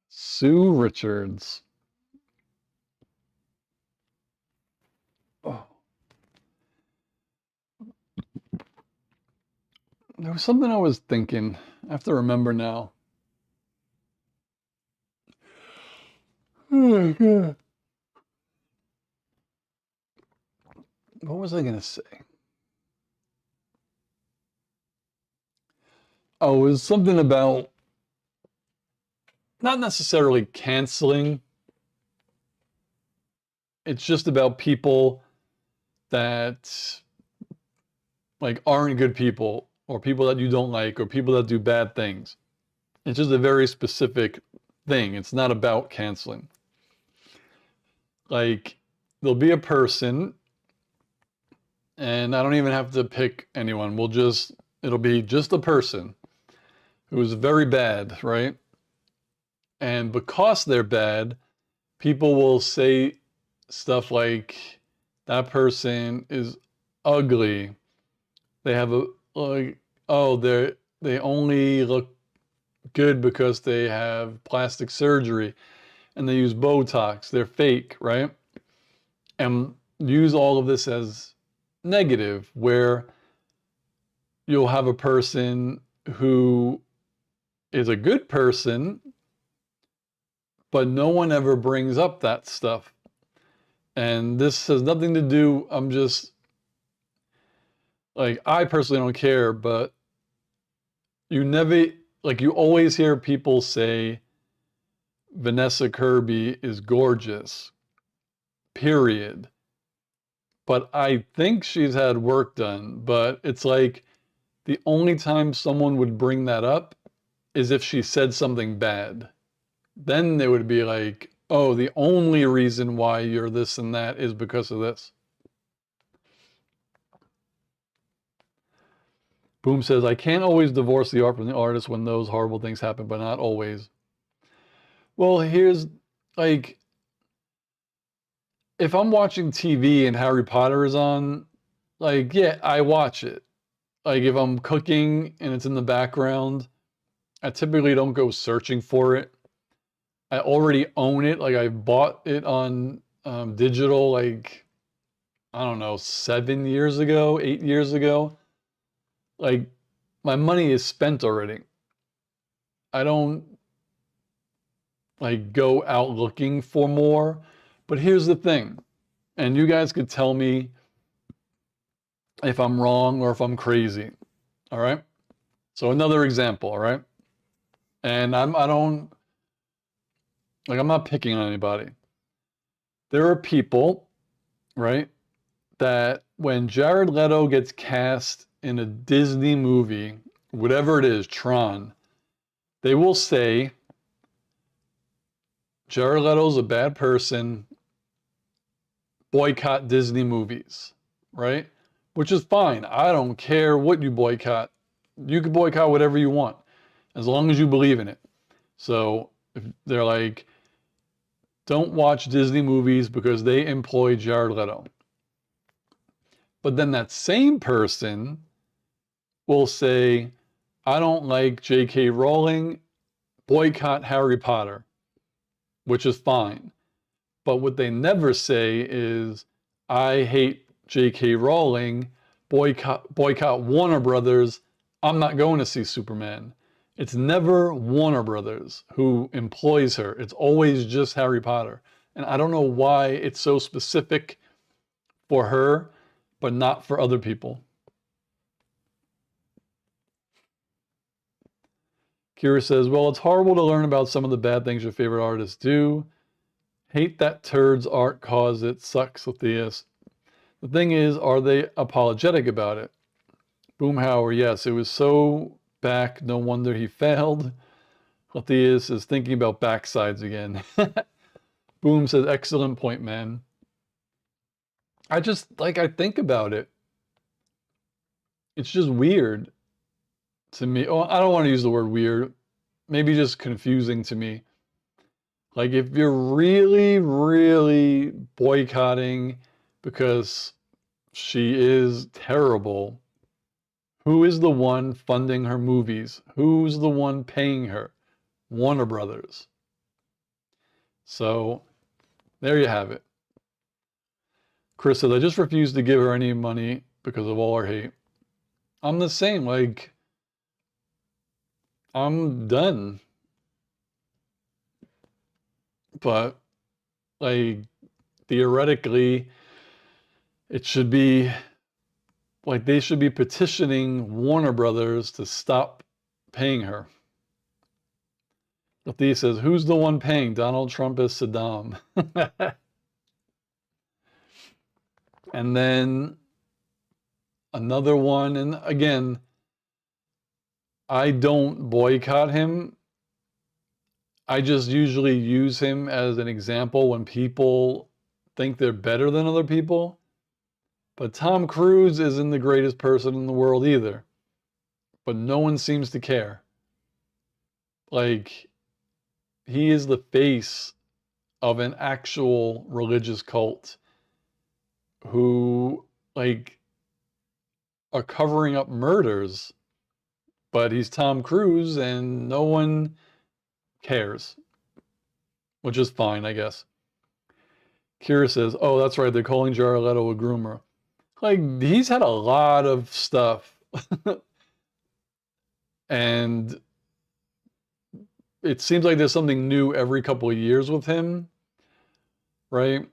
Speaker 1: Sue Richards. Oh. There was something I was thinking. I have to remember now. Oh, God. What was I going to say? Oh, it was something about not necessarily canceling. It's just about people that like aren't good people, or people that you don't like, or people that do bad things. It's just a very specific thing. It's not about canceling. Like, there'll be a person, and I don't even have to pick anyone. It'll be just a person who is very bad, right? And because they're bad, people will say stuff like, that person is ugly. They have they only look good because they have plastic surgery and they use Botox. They're fake, right? And use all of this as negative, where you'll have a person who is a good person, but no one ever brings up that stuff. And this has nothing to do, I'm just, like, I personally don't care, but you always hear people say Vanessa Kirby is gorgeous, period. But I think she's had work done, but it's like the only time someone would bring that up is if she said something bad. Then they would be like, oh, the only reason why you're this and that is because of this. Boom says, I can't always divorce the art from the artist when those horrible things happen, but not always. Well, here's, like, if I'm watching TV and Harry Potter is on, like, yeah, I watch it. Like, if I'm cooking and it's in the background, I typically don't go searching for it. I already own it. Like, I bought it on digital, like, I don't know, 7 years ago, 8 years ago. Like, my money is spent already. I don't, like, go out looking for more. But here's the thing, and you guys could tell me if I'm wrong or if I'm crazy, all right? So another example, all right? And I'm not picking on anybody. There are people, right, that when Jared Leto gets cast in a Disney movie, whatever it is, Tron, they will say, Jared Leto's a bad person, boycott Disney movies, right? Which is fine. I don't care what you boycott. You can boycott whatever you want, as long as you believe in it. So if they're like, don't watch Disney movies because they employ Jared Leto. But then that same person will say, I don't like J.K. Rowling, boycott Harry Potter. which is fine. But what they never say is, I hate J.K. Rowling, boycott Warner Brothers, I'm not going to see Superman. It's never Warner Brothers who employs her. It's always just Harry Potter. And I don't know why it's so specific for her, but not for other people. Kira says, well, it's horrible to learn about some of the bad things your favorite artists do. Hate that turd's art cause it sucks, Matthias. The thing is, are they apologetic about it? Boomhauer, yes, it was so back, no wonder he failed. Matthias is thinking about backsides again. Boom says, excellent point, man. I think about it. It's just weird to me. Oh, I don't want to use the word weird. Maybe just confusing to me. Like, if you're really, really boycotting because she is terrible, who is the one funding her movies? Who's the one paying her? Warner Brothers. So, there you have it. Chris said, I just refuse to give her any money because of all her hate. I'm the same. Like, I'm done. But, like, theoretically, it should be, like, they should be petitioning Warner Brothers to stop paying her. Lathia says, who's the one paying? Donald Trump is Saddam. And then another one, and again, I don't boycott him. I just usually use him as an example when people think they're better than other people. But Tom Cruise isn't the greatest person in the world either. But no one seems to care. Like, he is the face of an actual religious cult who, like, are covering up murders. But he's Tom Cruise and no one cares. Which is fine, I guess. Kira says, oh, that's right, they're calling Jared Leto a groomer. Like, he's had a lot of stuff. And it seems like there's something new every couple of years with him, right?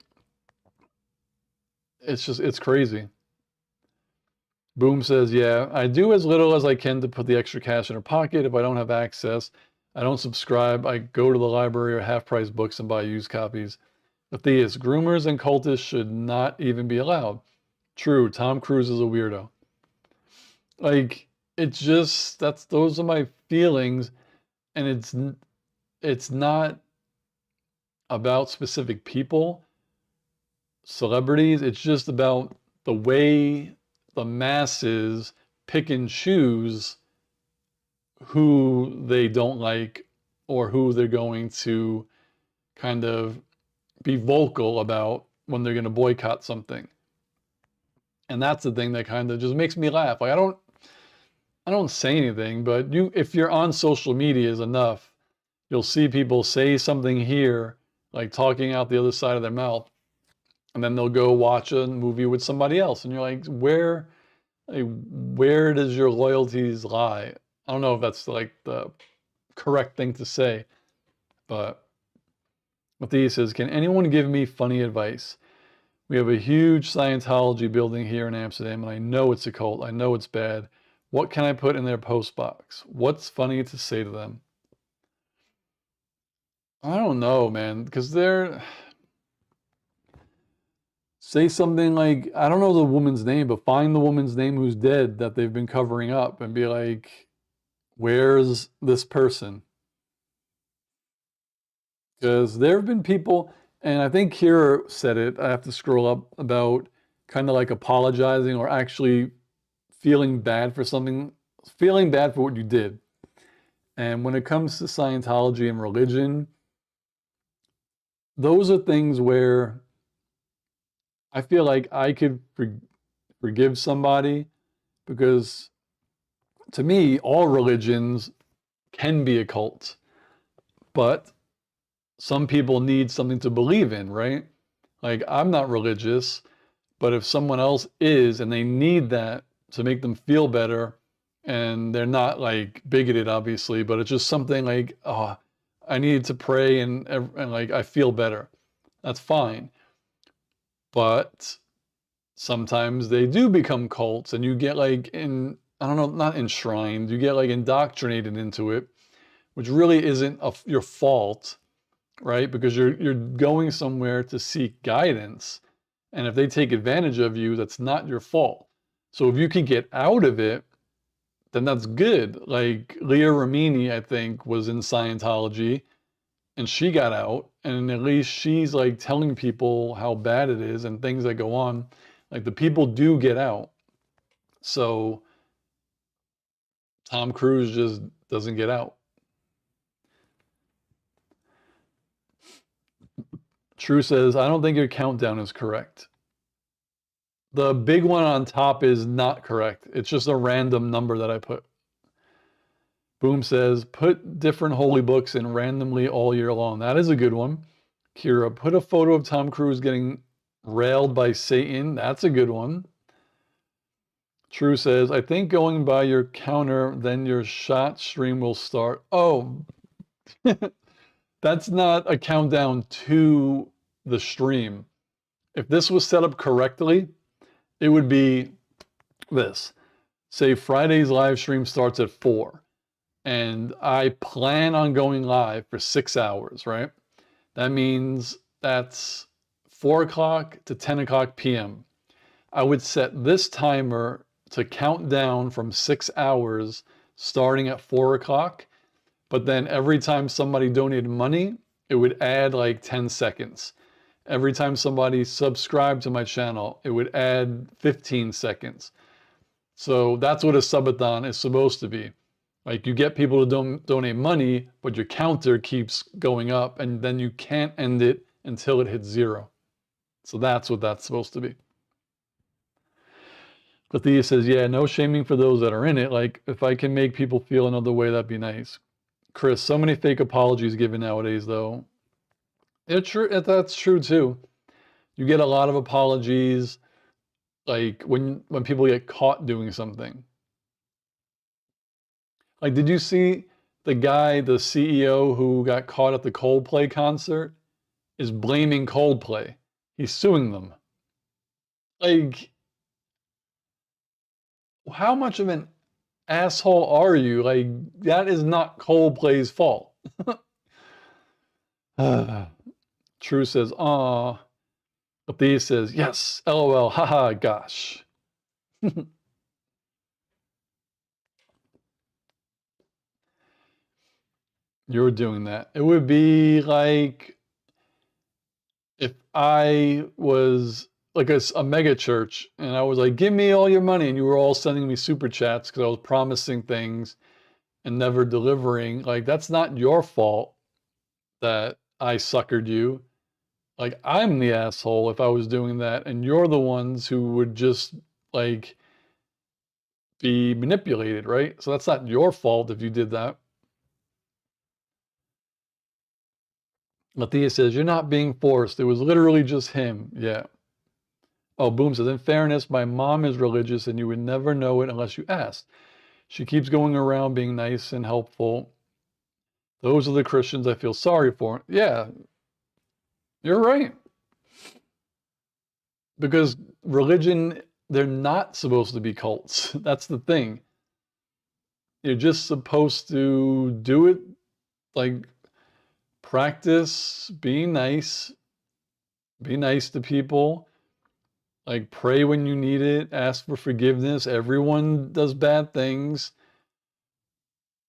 Speaker 1: It's crazy. Boom says, yeah, I do as little as I can to put the extra cash in her pocket. If I don't have access, I don't subscribe. I go to the library or half-price books and buy used copies. Matthias, groomers and cultists should not even be allowed. True, Tom Cruise is a weirdo. Like, it's just, those are my feelings, and it's not about specific people, celebrities. It's just about the way the masses pick and choose who they don't like or who they're going to kind of be vocal about when they're going to boycott something. And that's the thing that kind of just makes me laugh. Like, I don't say anything, but if you're on social media is enough, you'll see people say something here, like talking out the other side of their mouth, and then they'll go watch a movie with somebody else, and you're like, where does your loyalties lie? I don't know if that's like the correct thing to say, but Matthias says, can anyone give me funny advice? We have a huge Scientology building here in Amsterdam, and I know it's a cult. I know it's bad. What can I put in their post box? What's funny to say to them? I don't know, man, because say something like, I don't know the woman's name, but find the woman's name who's dead that they've been covering up and be like, where's this person? Because there have been people, and I think Kira said it, I have to scroll up, about kind of like apologizing or actually feeling bad for something, feeling bad for what you did. And when it comes to Scientology and religion, those are things where I feel like I could forgive somebody, because to me, all religions can be a cult. But some people need something to believe in, right? Like, I'm not religious, but if someone else is and they need that to make them feel better, and they're not like bigoted, obviously, but it's just something like, oh, I need to pray and like I feel better. That's fine. But sometimes they do become cults and you get like I don't know, not enshrined, you get like indoctrinated into it, which really isn't your fault, right? Because you're going somewhere to seek guidance. And if they take advantage of you, that's not your fault. So if you can get out of it, then that's good. Like Leah Remini, I think, was in Scientology and she got out, and at least she's like telling people how bad it is and things that go on. Like the people do get out. So Tom Cruise just doesn't get out. True says, I don't think your countdown is correct. The big one on top is not correct. It's just a random number that I put. Boom says, put different holy books in randomly all year long. That is a good one. Kira, put a photo of Tom Cruise getting railed by Satan. That's a good one. True says, I think going by your counter, then your shot stream will start. Oh, that's not a countdown to the stream. If this was set up correctly, it would be this. Say Friday's live stream starts at 4, and I plan on going live for 6 hours, right? That means that's 4 o'clock to 10 o'clock p.m. I would set this timer to count down from 6 hours starting at 4 o'clock, but then every time somebody donated money, it would add like 10 seconds. Every time somebody subscribed to my channel, it would add 15 seconds. So that's what a subathon is supposed to be. Like you get people to donate money, but your counter keeps going up and then you can't end it until it hits 0. So that's what that's supposed to be. Thea says, yeah, no shaming for those that are in it. Like if I can make people feel another way, that'd be nice. Chris, so many fake apologies given nowadays though. It's true, that's true too. You get a lot of apologies like when people get caught doing something. Like, did you see the guy, the CEO who got caught at the Coldplay concert is blaming Coldplay? He's suing them. Like, how much of an asshole are you? Like, that is not Coldplay's fault. True says, aw. Thea says, yes, LOL, haha, gosh. You're doing that. It would be like if I was like a mega church and I was like, give me all your money, and you were all sending me super chats because I was promising things and never delivering. Like, that's not your fault that I suckered you. Like, I'm the asshole if I was doing that, and you're the ones who would just like be manipulated, right? So that's not your fault if you did that. Matthias says, you're not being forced. It was literally just him. Yeah. Oh, Boom says, in fairness, my mom is religious and you would never know it unless you asked. She keeps going around being nice and helpful. Those are the Christians I feel sorry for. Yeah, you're right. Because religion, they're not supposed to be cults. That's the thing. You're just supposed to do it, like practice being nice, be nice to people. Like pray when you need it, ask for forgiveness. Everyone does bad things.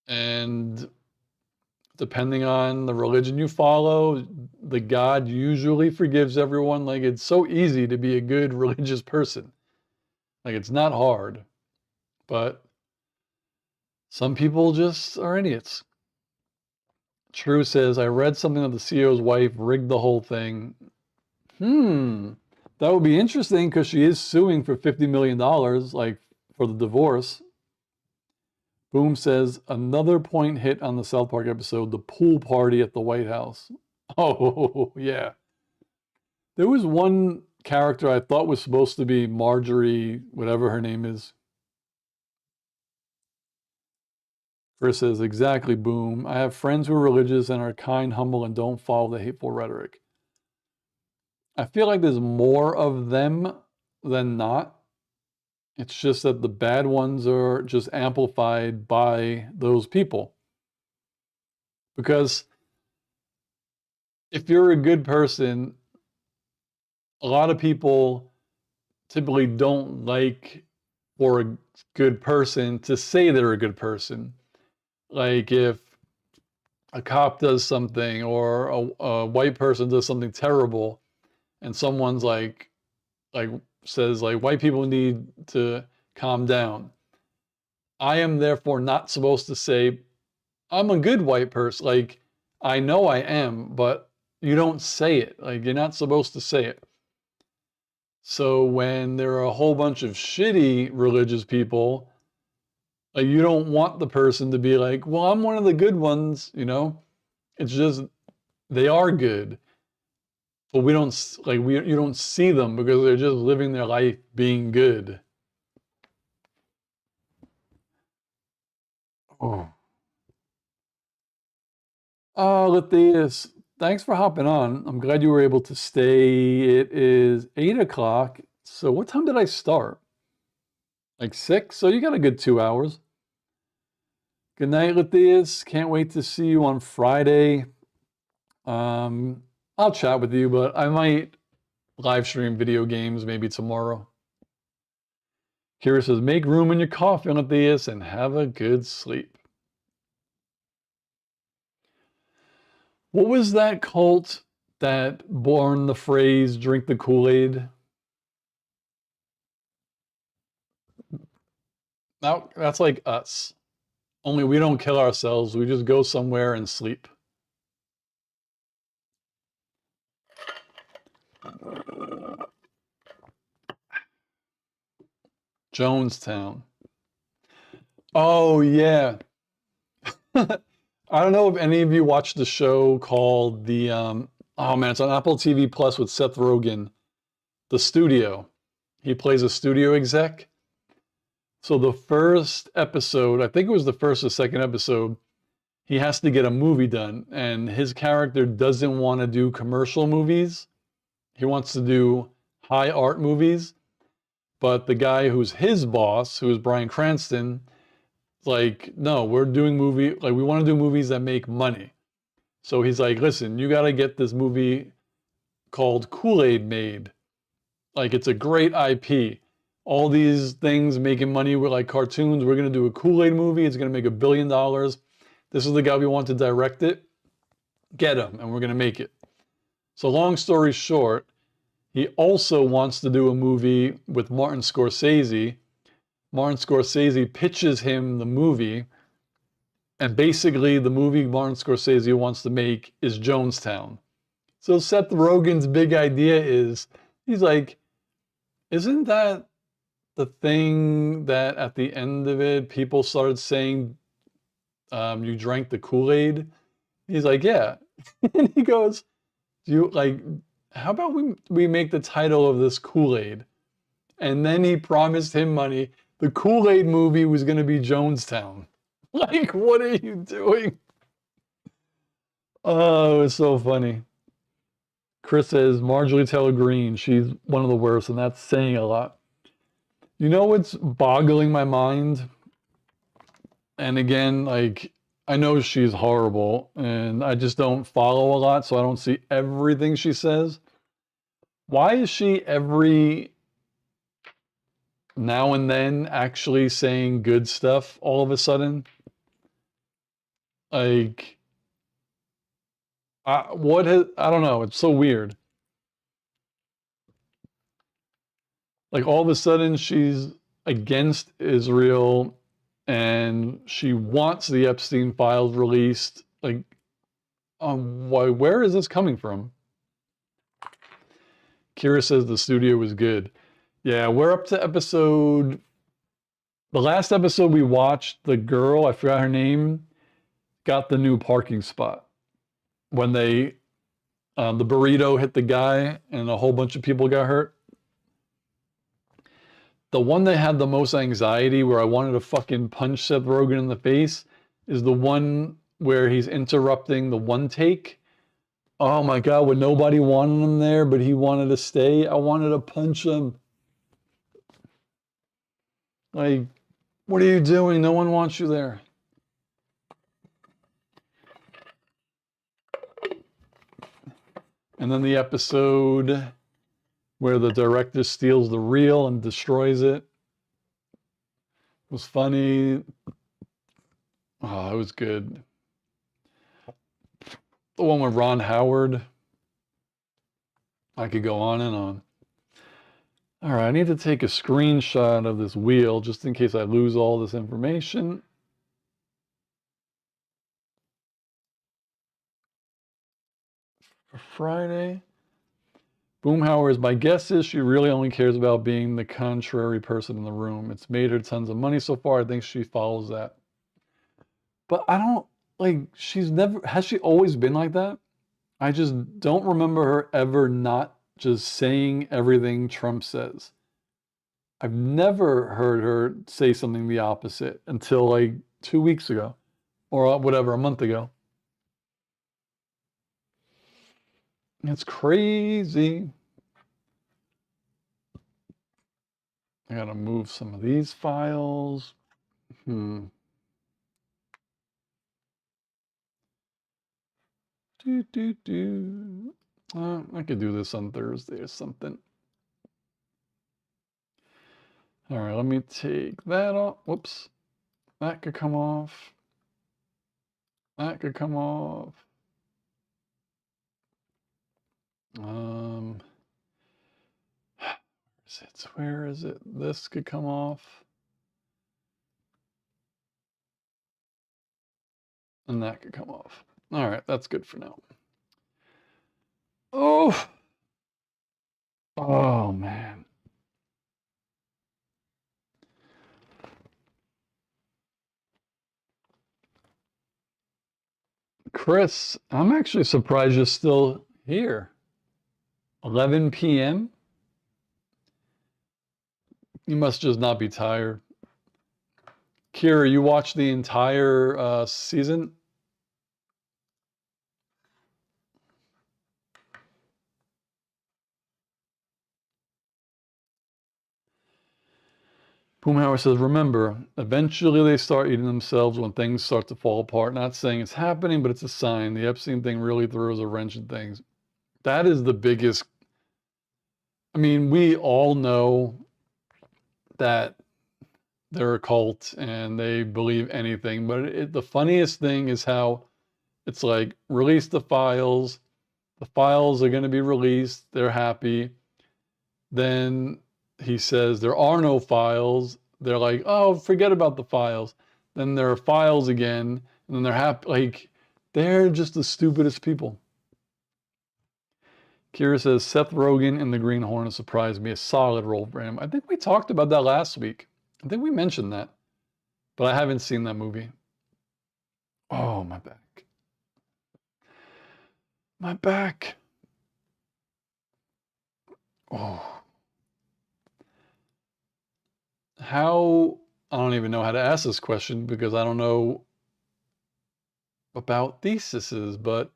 Speaker 1: And depending on the religion you follow, the God usually forgives everyone. Like it's so easy to be a good religious person. Like it's not hard. But some people just are idiots. True says, I read something that the CEO's wife rigged the whole thing. That would be interesting because she is suing for $50 million, like for the divorce. Boom says, another point hit on the South Park episode, the pool party at the White House. Oh, yeah. There was one character I thought was supposed to be Marjorie, whatever her name is. Chris says, exactly, boom. I have friends who are religious and are kind, humble, and don't follow the hateful rhetoric. I feel like there's more of them than not. It's just that the bad ones are just amplified by those people. Because if you're a good person, a lot of people typically don't like for a good person to say they're a good person. Like if a cop does something or a white person does something terrible and someone's like says like white people need to calm down. I am therefore not supposed to say I'm a good white person. Like I know I am, but you don't say it. Like you're not supposed to say it. So when there are a whole bunch of shitty religious people, like you don't want the person to be like, well, I'm one of the good ones, you know? It's just they are good. But we don't like you don't see them because they're just living their life being good. Oh. Lethius, thanks for hopping on. I'm glad you were able to stay. It is 8 o'clock. So what time did I start? Like 6? So you got a good 2 hours. Good night, Lethius. Can't wait to see you on Friday. I'll chat with you, but I might live stream video games maybe tomorrow. Kira says, make room in your coffee, Lethius, and have a good sleep. What was that cult that born the phrase drink the Kool-Aid? Now, that's like us. Only we don't kill ourselves. We just go somewhere and sleep. Jonestown. Oh, yeah. I don't know if any of you watched the show called oh man, it's on Apple TV Plus with Seth Rogen, The Studio. He plays a studio exec. So the first episode, I think it was the first or second episode, he has to get a movie done, and his character doesn't want to do commercial movies. He wants to do high art movies, but the guy who's his boss, who is Bryan Cranston, like, no, we're doing we want to do movies that make money. So he's like, listen, you got to get this movie called Kool-Aid made. Like, it's a great IP. All these things making money with like cartoons. We're going to do a Kool-Aid movie. It's going to make $1 billion. This is the guy we want to direct it. Get him, and we're going to make it. So long story short, he also wants to do a movie with Martin Scorsese. Martin Scorsese pitches him the movie, and basically the movie Martin Scorsese wants to make is Jonestown. So Seth Rogen's big idea is, he's like, isn't that the thing that at the end of it, people started saying, you drank the Kool-Aid? He's like, yeah. And he goes, how about we make the title of this Kool-Aid? And then he promised him money. The Kool-Aid movie was going to be Jonestown. Like, what are you doing? Oh, it's so funny. Chris says, Marjorie Taylor Greene, she's one of the worst, and that's saying a lot. You know what's boggling my mind? And again, like, I know she's horrible, and I just don't follow a lot, so I don't see everything she says. Why is she every now and then actually saying good stuff all of a sudden? Like, I don't know, it's so weird. Like, all of a sudden she's against Israel and she wants the Epstein files released. Like, where is this coming from? Kira says the studio was good. Yeah, we're up to the last episode we watched, the girl, I forgot her name, got the new parking spot when they The burrito hit the guy and a whole bunch of people got hurt. The one that had the most anxiety, where I wanted to fucking punch Seth Rogen in the face, is the one where he's interrupting the one take. Oh my God, when nobody wanted him there, but he wanted to stay, I wanted to punch him. Like, what are you doing? No one wants you there. And then the episode where the director steals the reel and destroys it was funny. Oh, it was good. The one with Ron Howard. I could go on and on. All right, I need to take a screenshot of this wheel just in case I lose all this information. For Friday. Boomhauer, my guess is she really only cares about being the contrary person in the room. It's made her tons of money so far. I think she follows that. But I don't, like, has she always been like that? I just don't remember her ever not just saying everything Trump says. I've never heard her say something the opposite until like 2 weeks ago or whatever, a month ago. It's crazy. I gotta move some of these files. I could do this on Thursday or something. All right, let me take that off. Whoops. That could come off. That could come off. Where is it? This could come off. And that could come off. All right, that's good for now. Oh. Oh, man. Chris, I'm actually surprised you're still here. 11 p.m.? You must just not be tired. Kira, you watched the entire season? Boomhauer says, remember, eventually they start eating themselves when things start to fall apart. Not saying it's happening, but it's a sign. The Epstein thing really throws a wrench in things. That is the biggest. I mean, we all know that they're a cult and they believe anything, but the funniest thing is how it's like, release the files. The files are going to be released. They're happy. Then he says there are no files. They're like, oh, forget about the files. Then there are files again, and then they're happy. Like, they're just the stupidest people. Kira says Seth Rogen in The Green Hornet surprised me. A solid role for him. I think we talked about that last week. I think we mentioned that, but I haven't seen that movie. Oh, my back. My back. Oh. How, I don't even know how to ask this question because I don't know about theses, but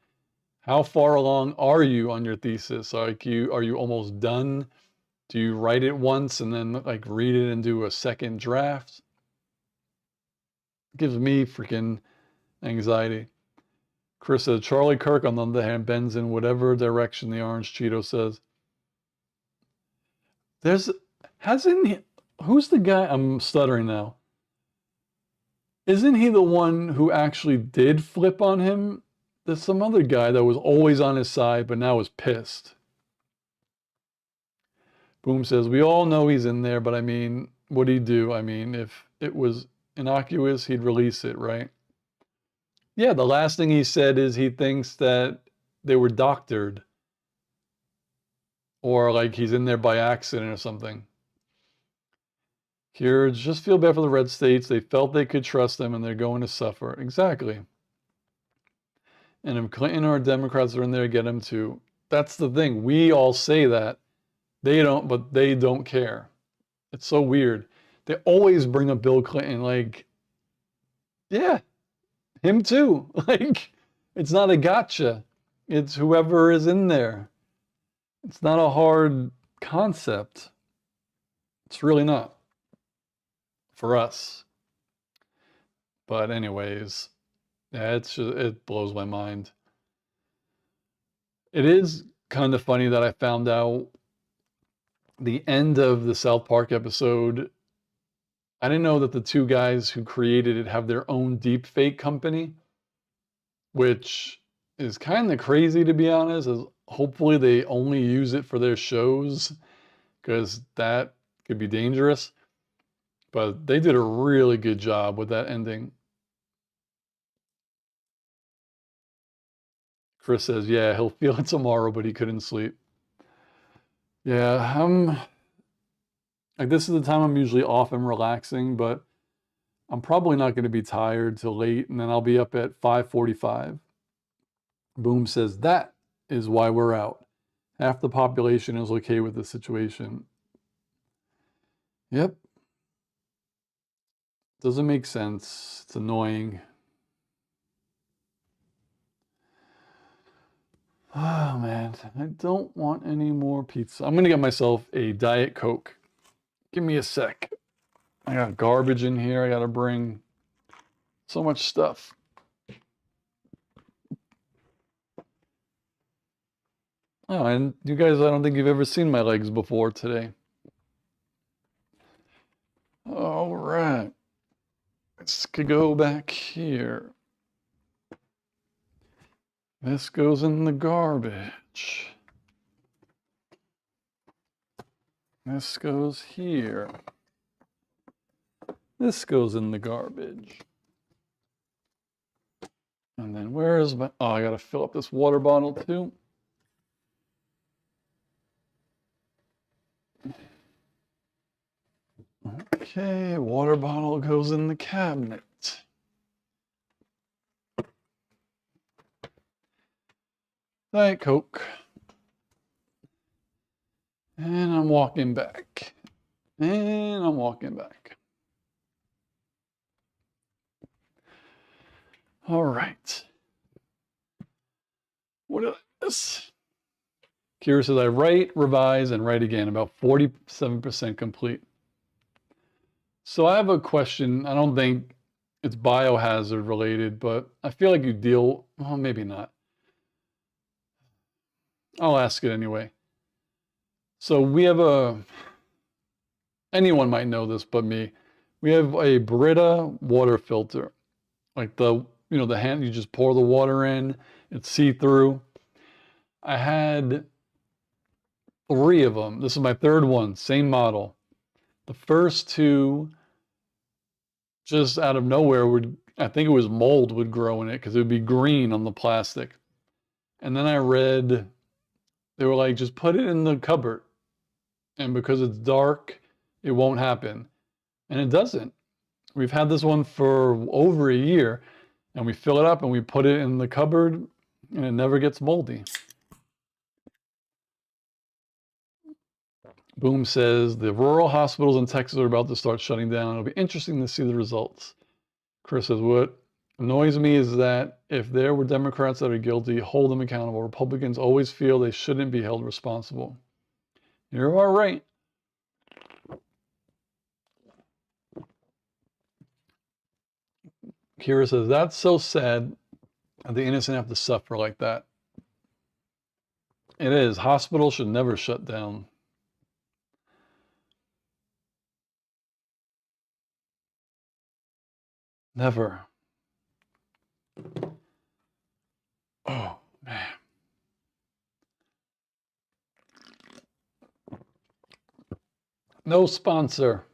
Speaker 1: how far along are you on your thesis? Are you almost done? Do you write it once and then like read it and do a second draft? It gives me freaking anxiety. Chris said Charlie Kirk on the other hand bends in whatever direction the orange Cheeto says. Who's the guy? I'm stuttering now. Isn't he the one who actually did flip on him? There's some other guy that was always on his side, but now is pissed. Boom says, we all know he's in there, but I mean, what'd he do? I mean, if it was innocuous, he'd release it, right? Yeah, the last thing he said is he thinks that they were doctored. Or like he's in there by accident or something. Here, just feel bad for the red states. They felt they could trust them and they're going to suffer. Exactly. And if Clinton or Democrats are in there, get them too. that's the thing. We all say that. They don't, but they don't care. It's so weird. They always bring up Bill Clinton, like, yeah, him too. Like, it's not a gotcha. It's whoever is in there. It's not a hard concept. It's really not for us. But anyways, yeah, it blows my mind. It is kind of funny that I found out the end of the South Park episode. I didn't know that the two guys who created it have their own deep fake company, which is kind of crazy to be honest. As hopefully they only use it for their shows because that could be dangerous. But they did a really good job with that ending. Chris says, yeah, he'll feel it tomorrow, but he couldn't sleep. Yeah, like this is the time I'm usually off and relaxing, but I'm probably not going to be tired till late, and then I'll be up at 5:45. Boom says, that is why we're out. Half the population is okay with the situation. Yep. Doesn't make sense. It's annoying. Oh man, I don't want any more pizza. I'm gonna get myself a Diet Coke. Give me a sec. I got garbage in here. I gotta bring so much stuff. Oh, and you guys, I don't think you've ever seen my legs before today. All right. Let's go back here. This goes in the garbage. This goes here. This goes in the garbage. And then where is my, oh, I gotta fill up this water bottle too. Okay, water bottle goes in the cabinet. Diet Coke. And I'm walking back. And I'm walking back. All right. What is this? Kira says, I write, revise, and write again, about 47% complete. So I have a question. I don't think it's biohazard related, but I feel like you deal, well, maybe not. I'll ask it anyway. So we have anyone might know this but me. We have a Brita water filter. Like the hand, you just pour the water in, it's see-through. I had 3 of them. This is my 3rd one, same model. The first 2, just out of nowhere, I think it was mold would grow in it because it would be green on the plastic. And then I read, they were like, just put it in the cupboard. And because it's dark, it won't happen. And it doesn't. We've had this one for over a year, and we fill it up and we put it in the cupboard, and it never gets moldy. Boom says, the rural hospitals in Texas are about to start shutting down. It'll be interesting to see the results. Chris says, what annoys me is that if there were Democrats that are guilty, hold them accountable. Republicans always feel they shouldn't be held responsible. You are right. Kira says, that's so sad that the innocent have to suffer like that. It is. Hospitals should never shut down. Never. Oh, man. No sponsor.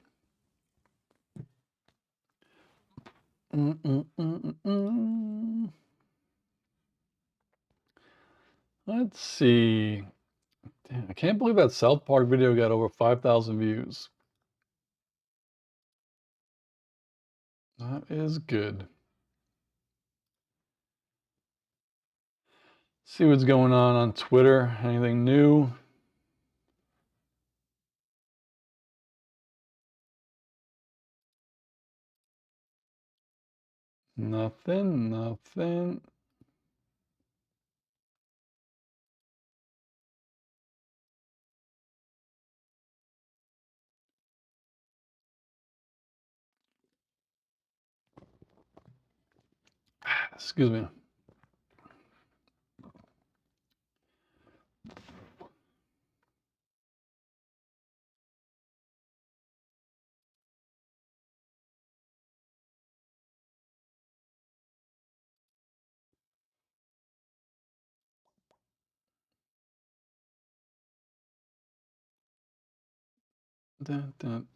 Speaker 1: Let's see. Damn, I can't believe that South Park video got over 5,000 views. That is good. See what's going on Twitter. Anything new? Nothing. Excuse me.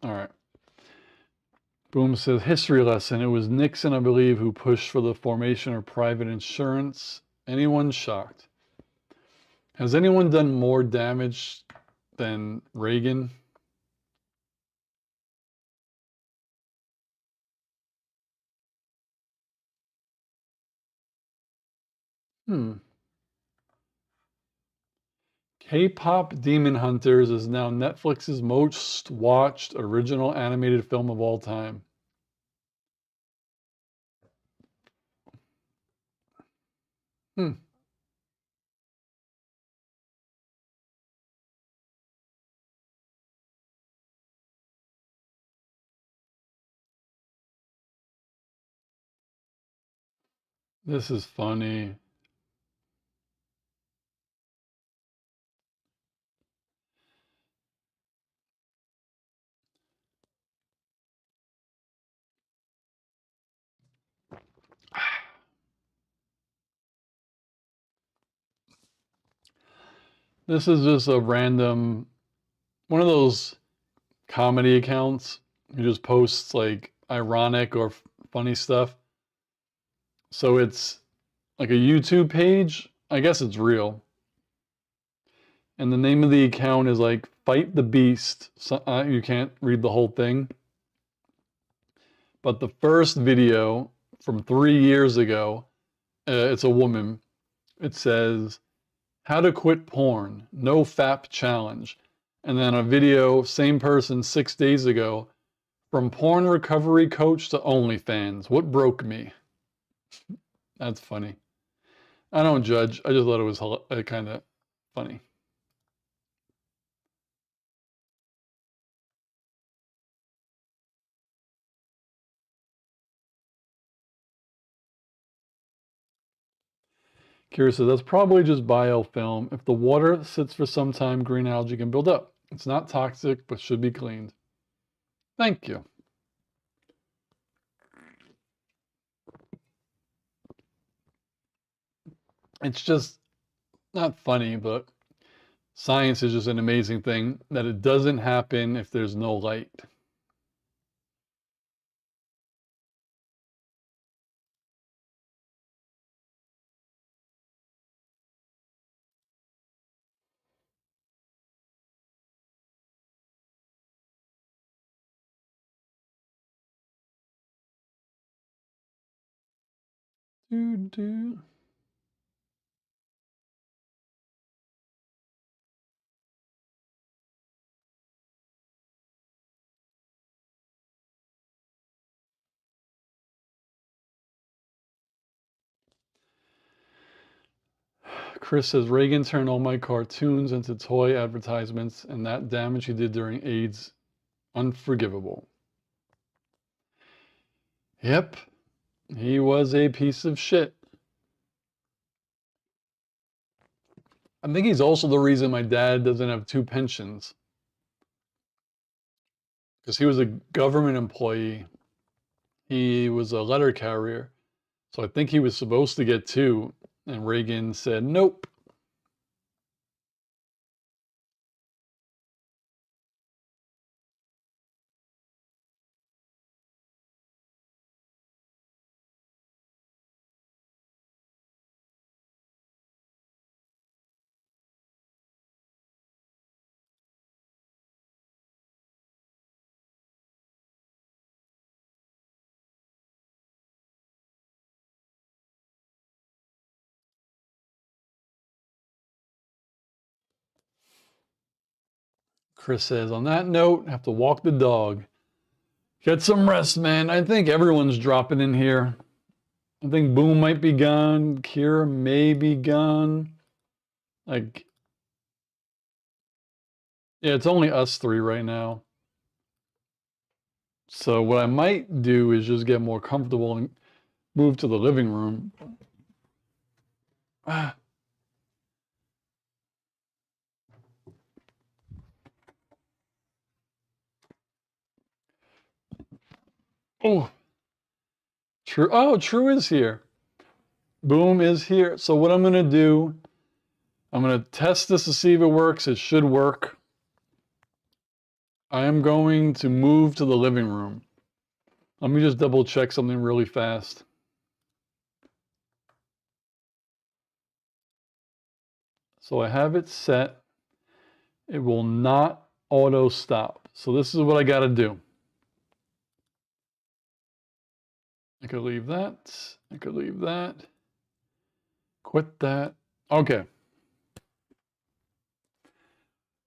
Speaker 1: All right. Boom says history lesson. It was Nixon, I believe, who pushed for the formation of private insurance. Anyone shocked? Has anyone done more damage than Reagan? K-pop Demon Hunters is now Netflix's most watched original animated film of all time. This is funny. This is just a random one of those comedy accounts who just posts like ironic or funny stuff. So it's like a YouTube page. I guess it's real. And the name of the account is like Fight the Beast. So, you can't read the whole thing. But the first video from 3 years ago, it's a woman. It says, "How to quit porn, no FAP challenge." And then a video, same person 6 days ago, "From porn recovery coach to OnlyFans, what broke me?" That's funny. I don't judge. I just thought it was kind of funny. Kira says, that's probably just biofilm. If the water sits for some time, green algae can build up. It's not toxic, but should be cleaned. Thank you. It's just not funny, but science is just an amazing thing that it doesn't happen if there's no light. Do. Chris says, Reagan turned all my cartoons into toy advertisements, and that damage he did during AIDS, unforgivable. Yep, he was a piece of shit. I think he's also the reason my dad doesn't have two pensions. Because he was a government employee. He was a letter carrier. So I think he was supposed to get two. And Reagan said, nope. Chris says, on that note, have to walk the dog. Get some rest, man. I think everyone's dropping in here. I think Boom might be gone. Kira may be gone. Like, yeah, it's only us three right now. So what I might do is just get more comfortable and move to the living room. Ah. Oh, True. Oh, True is here. Boom is here. So what I'm gonna do, I'm gonna test this to see if it works. It should work. I am going to move to the living room. Let me just double check something really fast. So I have it set. It will not auto stop. So this is what I gotta do. I could leave that. I could leave that. Quit that. Okay.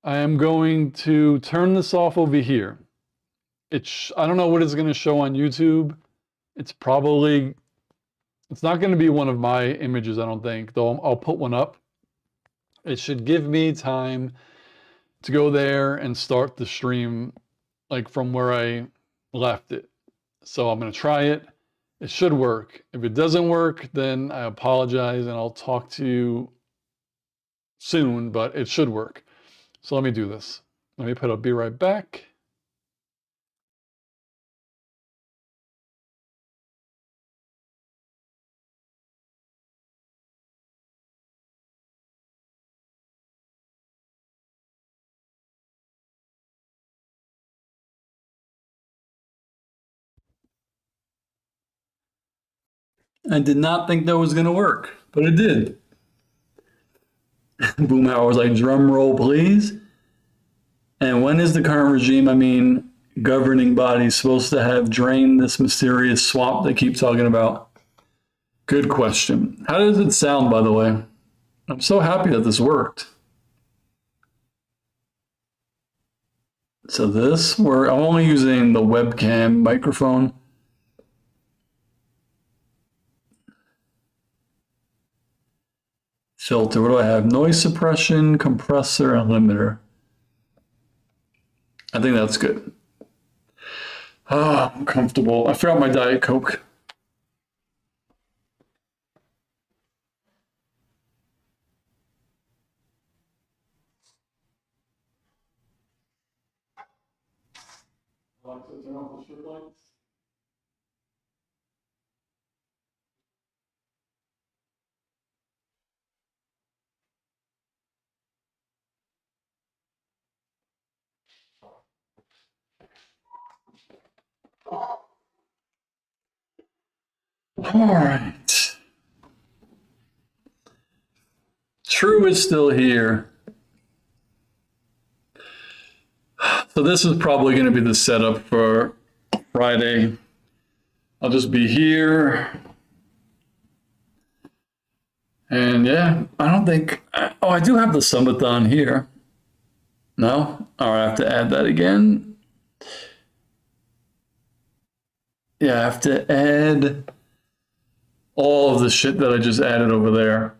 Speaker 1: I am going to turn this off over here. I don't know what it's going to show on YouTube. It's not going to be one of my images, I don't think, though I'll put one up. It should give me time to go there and start the stream like from where I left it. So I'm going to try it. It should work. If it doesn't work, then I apologize and I'll talk to you soon, but it should work. So let me do this. Let me put a be right back. I did not think that was going to work, but it did. Boomhauer was like, drum roll, please. And when is the current regime, governing body, supposed to have drained this mysterious swamp they keep talking about? Good question. How does it sound, by the way? I'm so happy that this worked. So I'm only using the webcam microphone. Filter, what do I have? Noise suppression, compressor, and limiter. I think that's good. I'm comfortable. I forgot my Diet Coke. Alexa, turn off the strip lights. All right. True is still here. So this is probably going to be the setup for Friday. I'll just be here. And yeah, I don't think, oh, I do have the summit-thon here. No? All right, I have to add that again. Yeah, I have to add all of the shit that I just added over there.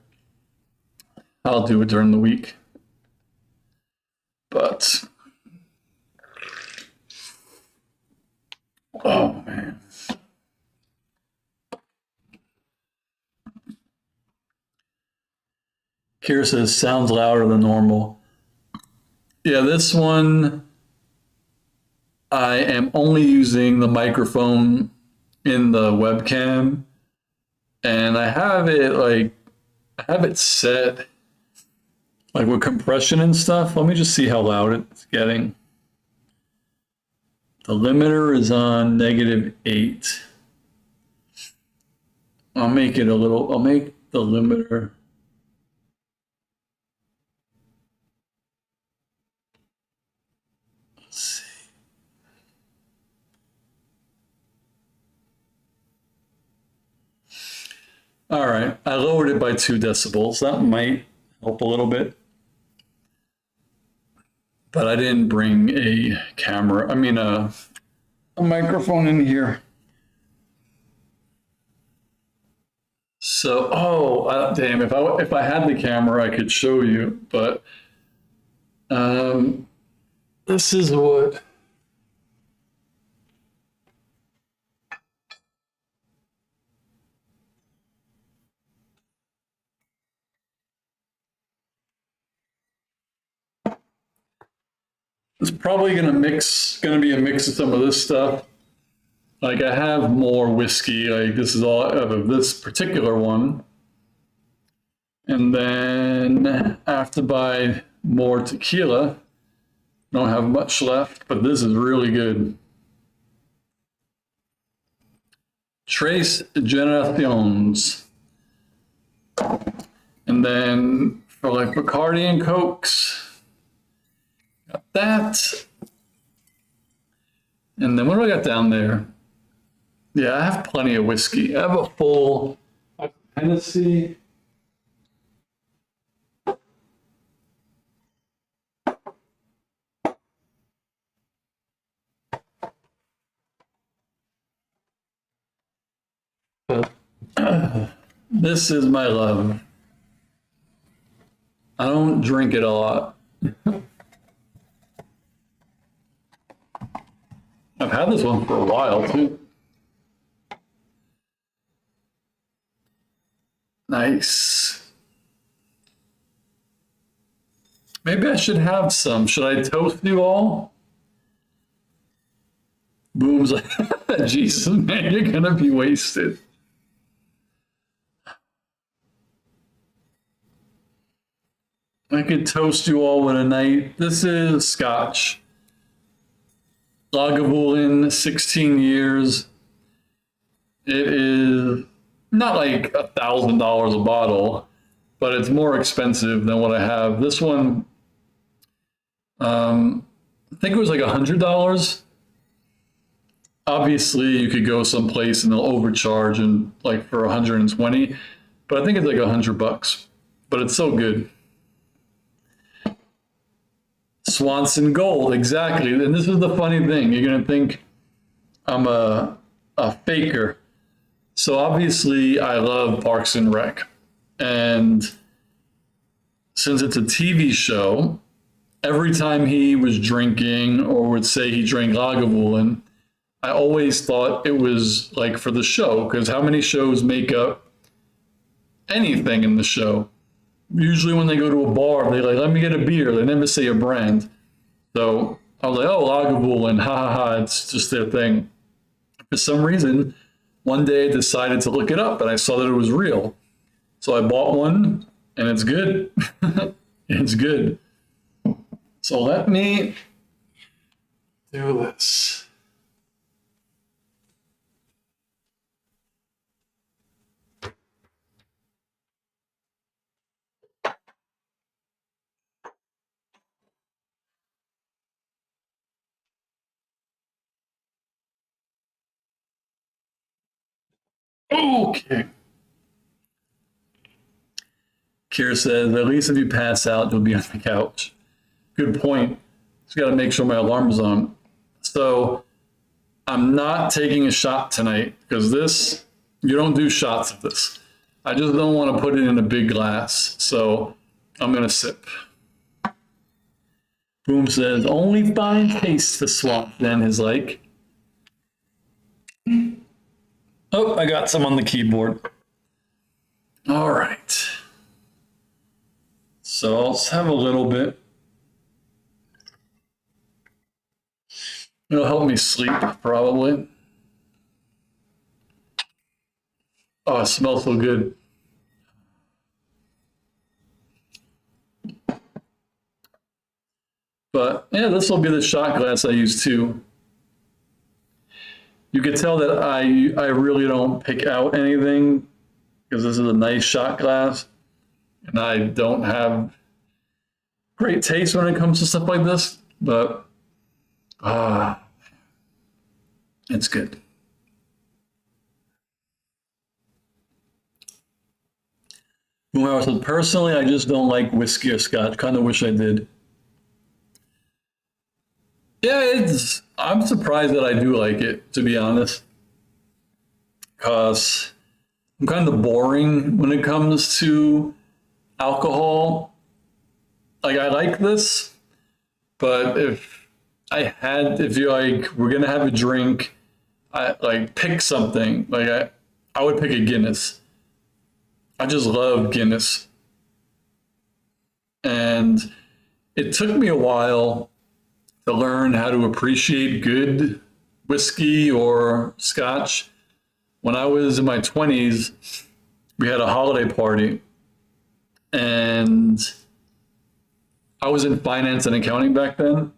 Speaker 1: I'll do it during the week. But, oh man. Kira says, sounds louder than normal. Yeah, this one, I am only using the microphone in the webcam. And I have it set like with compression and stuff. Let me just see how loud it's getting. The limiter is on -8. I'll make the limiter. Let's see. All right, I lowered it by 2 decibels. That might help a little bit. but I didn't bring a camera. I mean, a microphone in here. So, damn! If I had the camera, I could show you. But this is what. It's probably gonna be a mix of some of this stuff. Like I have more whiskey. Like this is all out of this particular one. And then I have to buy more tequila. Don't have much left, but this is really good. Tres Generaciones. And then for like Bacardi and Cokes, got that. And then what do I got down there? Yeah, I have plenty of whiskey. I have a full Hennessy. This is my love. I don't drink it a lot. I've had this one for a while too. Nice. Maybe I should have some. Should I toast you all? Boom's like, Jesus, man, you're gonna be wasted. I could toast you all with a night. This is Scotch. Lagavulin, 16 years. It is not like $1,000 a bottle, but it's more expensive than what I have. This one, I think it was like $100. Obviously, you could go someplace and they'll overcharge and like for 120, but I think it's like $100. But it's so good. Swanson Gold, exactly. And this is the funny thing. You're gonna think I'm a faker. So obviously I love Parks and Rec. And since it's a TV show, every time he was drinking or would say he drank Lagavulin, I always thought it was like for the show, because how many shows make up anything in the show? Usually when they go to a bar, they like, let me get a beer. They never say a brand. So I was like, oh, Lagavulin, ha ha ha, it's just their thing. For some reason, one day I decided to look it up and I saw that it was real. So I bought one and it's good. It's good. So let me do this. Okay. Kira says, at least if you pass out, you'll be on the couch. Good point. Just got to make sure my alarm is on. So I'm not taking a shot tonight because this, you don't do shots of this. I just don't want to put it in a big glass. So I'm going to sip. Boom says, only fine taste for swamp then is like. Oh, I got some on the keyboard. All right. So I'll just have a little bit. It'll help me sleep, probably. Oh, it smells so good. But yeah, this will be the shot glass I use too. You can tell that I really don't pick out anything because this is a nice shot glass. And I don't have great taste when it comes to stuff like this, but it's good. Well, so personally, I just don't like whiskey or scotch. Kind of wish I did. Yeah, I'm surprised that I do like it, to be honest, because I'm kind of boring when it comes to alcohol. Like, I like this, but if you're like, we're gonna have a drink, I like pick something. Like, I would pick a Guinness. I just love Guinness. And it took me a while to learn how to appreciate good whiskey or scotch. When I was in my 20s, we had a holiday party, and I was in finance and accounting back then.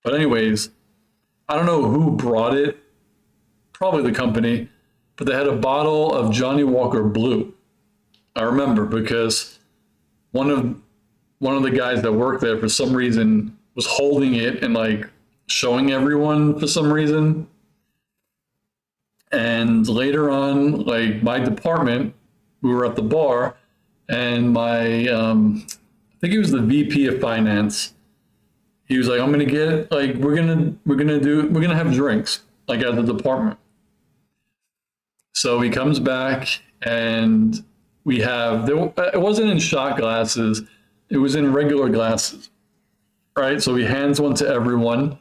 Speaker 1: But, anyways, I don't know who brought it, probably the company, but they had a bottle of Johnny Walker Blue. I remember because one of one of the guys that worked there for some reason was holding it and like showing everyone for some reason. And later on, like my department, we were at the bar, and my I think he was the VP of finance. He was like, "I'm gonna get like we're gonna have drinks like at the department." So he comes back, and it wasn't in shot glasses, it was in regular glasses, right? So he hands one to everyone,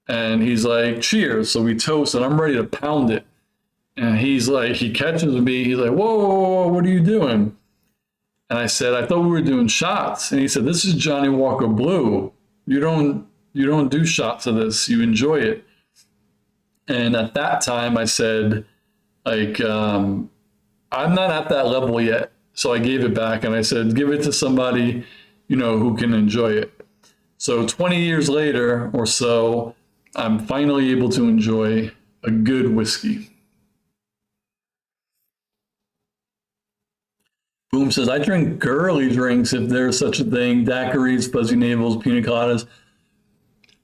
Speaker 1: and he's like, "Cheers!" So we toast, and I'm ready to pound it. And he's like, he catches me. He's like, "Whoa, whoa, whoa, what are you doing?" And I said, "I thought we were doing shots." And he said, "This is Johnny Walker Blue. You don't do shots of this. You enjoy it." And at that time, I said, like, I'm not at that level yet. So I gave it back, and I said, "Give it to somebody, who can enjoy it." So 20 years later or so, I'm finally able to enjoy a good whiskey. Boom says, "I drink girly drinks if there's such a thing. Daiquiris, fuzzy navels, pina coladas."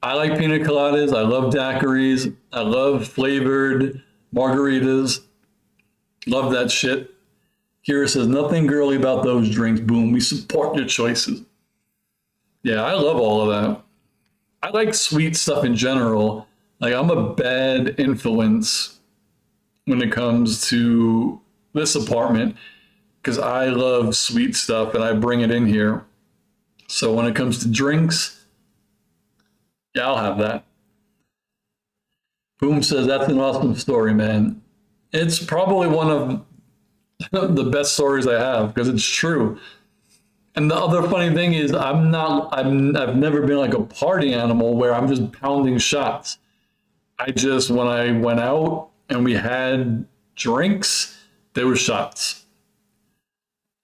Speaker 1: I like pina coladas. I love daiquiris. I love flavored margaritas. Love that shit. Kira says, "Nothing girly about those drinks." Boom. We support your choices. Yeah, I love all of that. I like sweet stuff in general. Like, I'm a bad influence when it comes to this apartment because I love sweet stuff and I bring it in here. So when it comes to drinks, yeah, I'll have that. Boom says, "That's an awesome story, man." It's probably one of the best stories I have because it's true. And the other funny thing is, I've never been like a party animal where I'm just pounding shots. When I went out and we had drinks, there were shots.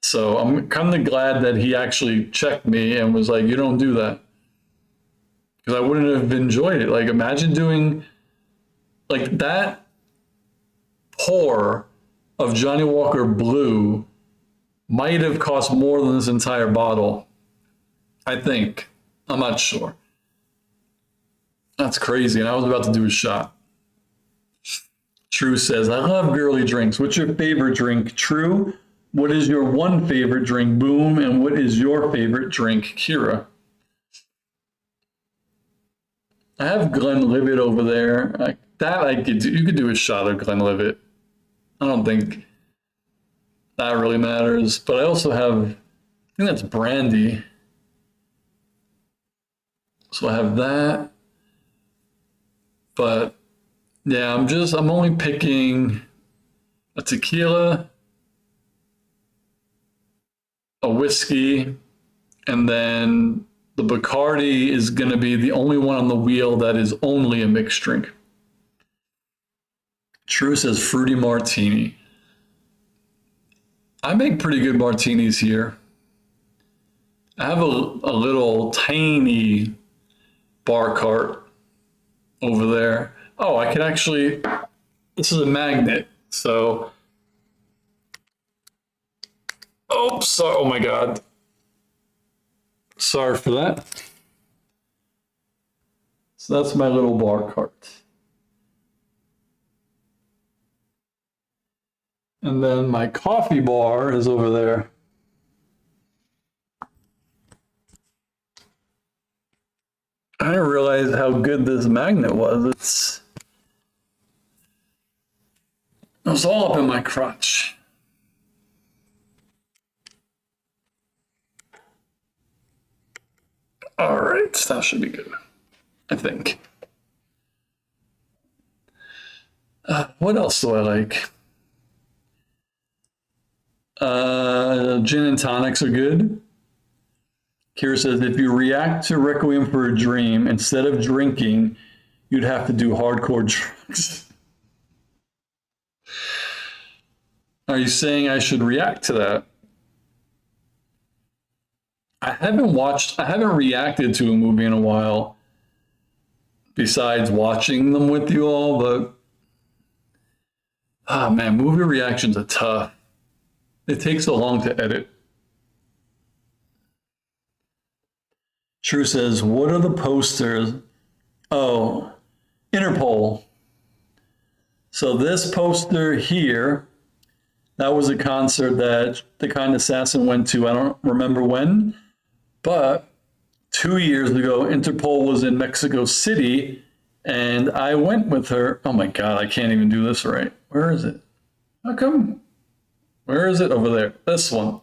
Speaker 1: So I'm kind of glad that he actually checked me and was like, "You don't do that." Because I wouldn't have enjoyed it. Like, imagine doing like that pour of Johnny Walker Blue might have cost more than this entire bottle. I think. I'm not sure. That's crazy. And I was about to do a shot. True says, "I love girly drinks. What's your favorite drink?" True. What is your one favorite drink? Boom. And what is your favorite drink? Kira. I have Glenlivet over there. You could do a shot of Glenlivet. I don't think that really matters. But I also have, I think that's brandy. So I have that. But yeah, I'm only picking a tequila, a whiskey, and then the Bacardi is going to be the only one on the wheel that is only a mixed drink. True says fruity martini. I make pretty good martinis here. I have a little tiny bar cart over there. Oh, I can actually, this is a magnet. So, oh, sorry. Oh my God. Sorry for that. So that's my little bar cart. And then my coffee bar is over there. I didn't realize how good this magnet was. It was all up in my crotch. All right, that should be good, I think. What else do I like? Gin and tonics are good. Kira says, if you react to Requiem for a Dream, instead of drinking, you'd have to do hardcore drugs. Are you saying I should react to that? I haven't reacted to a movie in a while, besides watching them with you all, but man, movie reactions are tough. It takes so long to edit. True says, what are the posters? Oh, Interpol. So this poster here, that was a concert that the Kind Assassin went to. I don't remember when, but 2 years ago, Interpol was in Mexico City, and I went with her. Oh my God, I can't even do this right. Where is it? How come? Where is it? Over there. This one.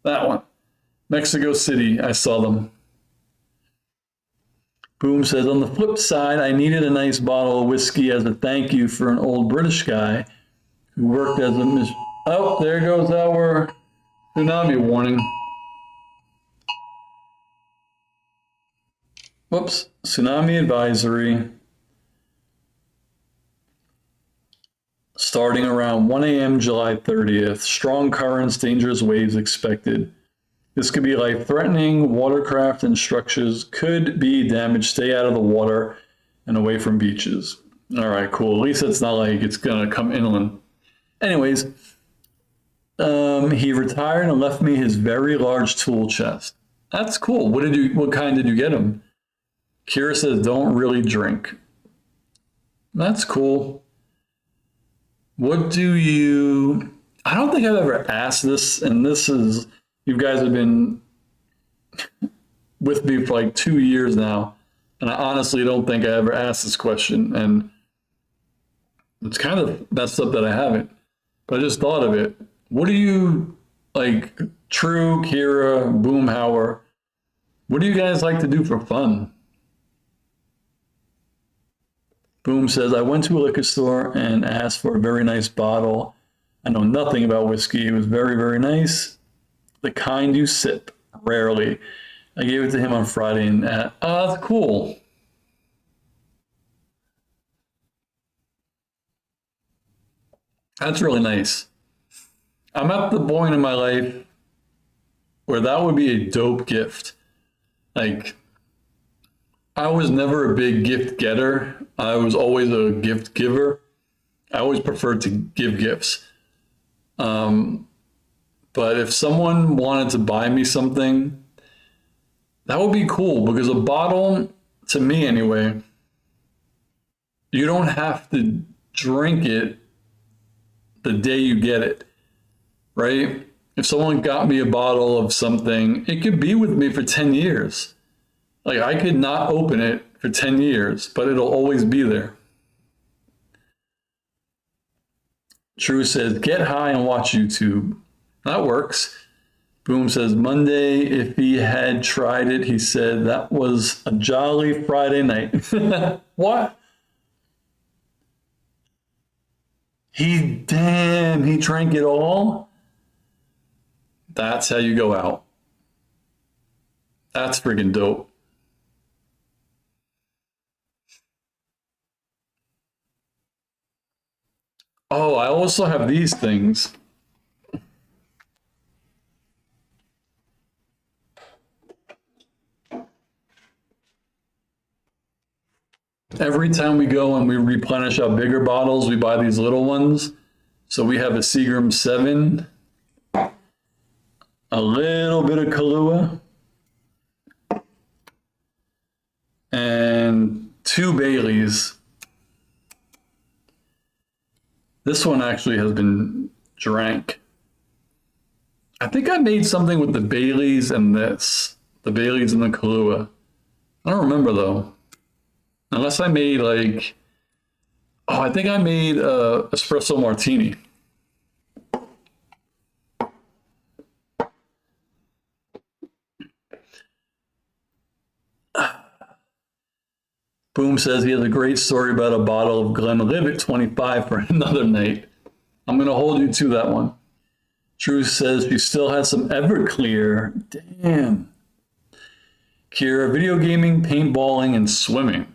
Speaker 1: That one. Mexico City. I saw them. Boom says, on the flip side, I needed a nice bottle of whiskey as a thank you for an old British guy who worked as a Oh, there goes our tsunami warning. Whoops, tsunami advisory. Starting around 1 a.m. July 30th. Strong currents, dangerous waves expected. This could be life-threatening. Watercraft and structures could be damaged. Stay out of the water and away from beaches. All right, cool. At least it's not like it's going to come inland. Anyways, he retired and left me his very large tool chest. That's cool. What kind did you get him? Kira says, don't really drink. That's cool. What do you... I don't think I've ever asked this, and this is... You guys have been with me for like 2 years now, and I honestly don't think I ever asked this question, and it's kind of messed up that I haven't, but I just thought of it. What do you, like, True, Kira, Boomhauer, what do you guys like to do for fun? Boom says, I went to a liquor store and asked for a very nice bottle. I know nothing about whiskey. It was very, very nice. The kind you sip, rarely. I gave it to him on Friday, and that's cool. That's really nice. I'm at the point in my life where that would be a dope gift. Like, I was never a big gift getter. I was always a gift giver. I always preferred to give gifts. But if someone wanted to buy me something, that would be cool, because a bottle, to me anyway, you don't have to drink it the day you get it, right? If someone got me a bottle of something, it could be with me for 10 years. Like, I could not open it for 10 years, but it'll always be there. True says, get high and watch YouTube. That works. Boom says, Monday, if he had tried it, he said that was a jolly Friday night. What? He drank it all? That's how you go out. That's friggin' dope. Oh, I also have these things. Every time we go and we replenish our bigger bottles, we buy these little ones. So we have a Seagram 7, a little bit of Kahlua, and 2 Baileys. This one actually has been drank. I think I made something with the Baileys and this, the Baileys and the Kahlua. I don't remember though. Unless I made like, oh, I think I made a espresso martini. Boom says he has a great story about a bottle of Glenlivet 25 for another night. I'm going to hold you to that one. Truth says she still has some Everclear. Damn. Kira, video gaming, paintballing, and swimming.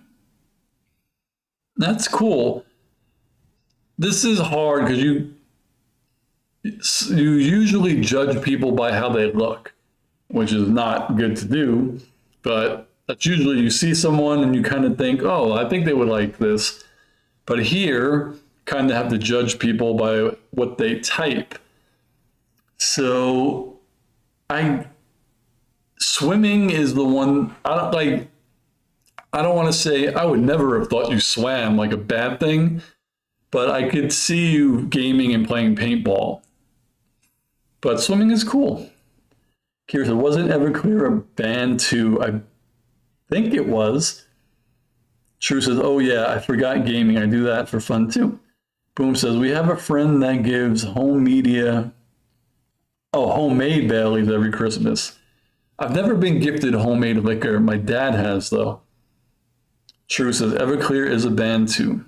Speaker 1: That's cool. This is hard because you usually judge people by how they look, which is not good to do, but that's usually you see someone and you kind of think, oh, I think they would like this. But here, kind of have to judge people by what they type. So swimming is the one I don't want to say I would never have thought you swam like a bad thing, but I could see you gaming and playing paintball. But swimming is cool. Kira said, wasn't Everclear a band too? I think it was. True says, oh yeah, I forgot gaming. I do that for fun too. Boom says, we have a friend that gives homemade Baileys every Christmas. I've never been gifted homemade liquor. My dad has, though. True says, Everclear is a band, too.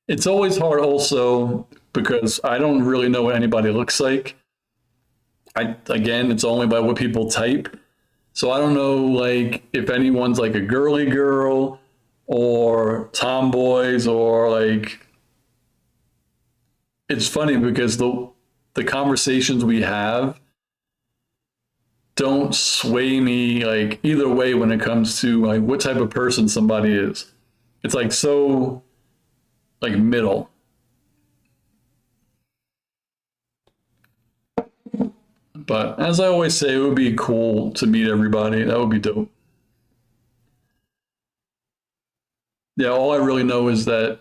Speaker 1: It's always hard, also, because I don't really know what anybody looks like. Again, it's only by what people type. So I don't know, like, if anyone's like a girly girl or tomboys or, like... It's funny because the conversations we have don't sway me like either way when it comes to like what type of person somebody is. It's like so like middle. But as I always say, it would be cool to meet everybody. That would be dope. Yeah, all I really know is that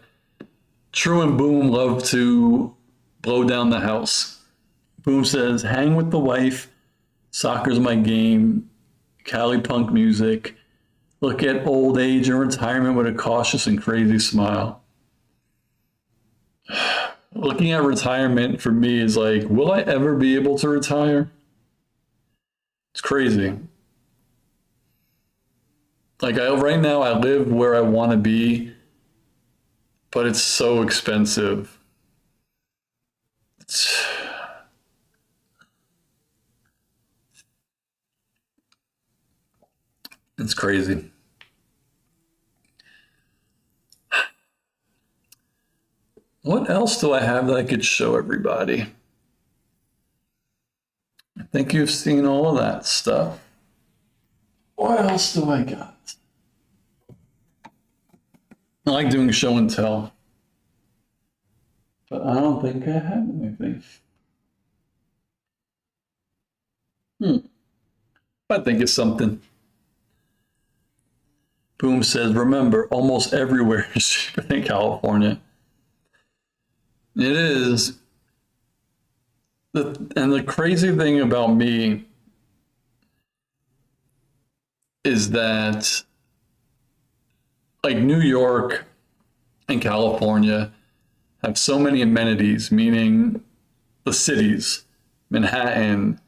Speaker 1: True and Boom love to blow down the house. Boom says, hang with the wife. Soccer's my game. Cali punk music. Look at old age and retirement with a cautious and crazy smile. Looking at retirement for me is like, will I ever be able to retire? It's crazy. Like right now I live where I want to be, but it's so expensive. It's crazy. What else do I have that I could show everybody? I think you've seen all of that stuff. What else do I got? I like doing show and tell, but I don't think I have anything. I think it's something. Boom says, remember, almost everywhere is cheaper in California. It is. And the crazy thing about me is that like New York and California have so many amenities, meaning the cities, Manhattan,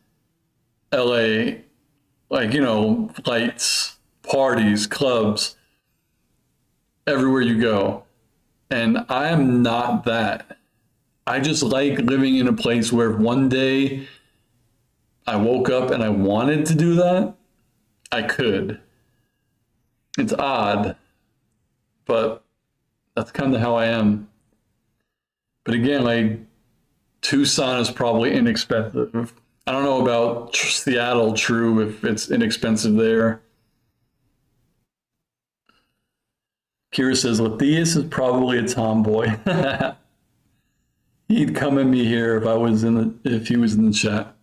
Speaker 1: LA, like, lights, parties, clubs, everywhere you go. And I am not that. I just like living in a place where one day I woke up and I wanted to do that, I could. It's odd, but that's kind of how I am. But again, like Tucson is probably inexpensive. I don't know about Seattle, true, if it's inexpensive there. Kira says, Matthias is probably a tomboy. He'd come at me here if he was in the chat.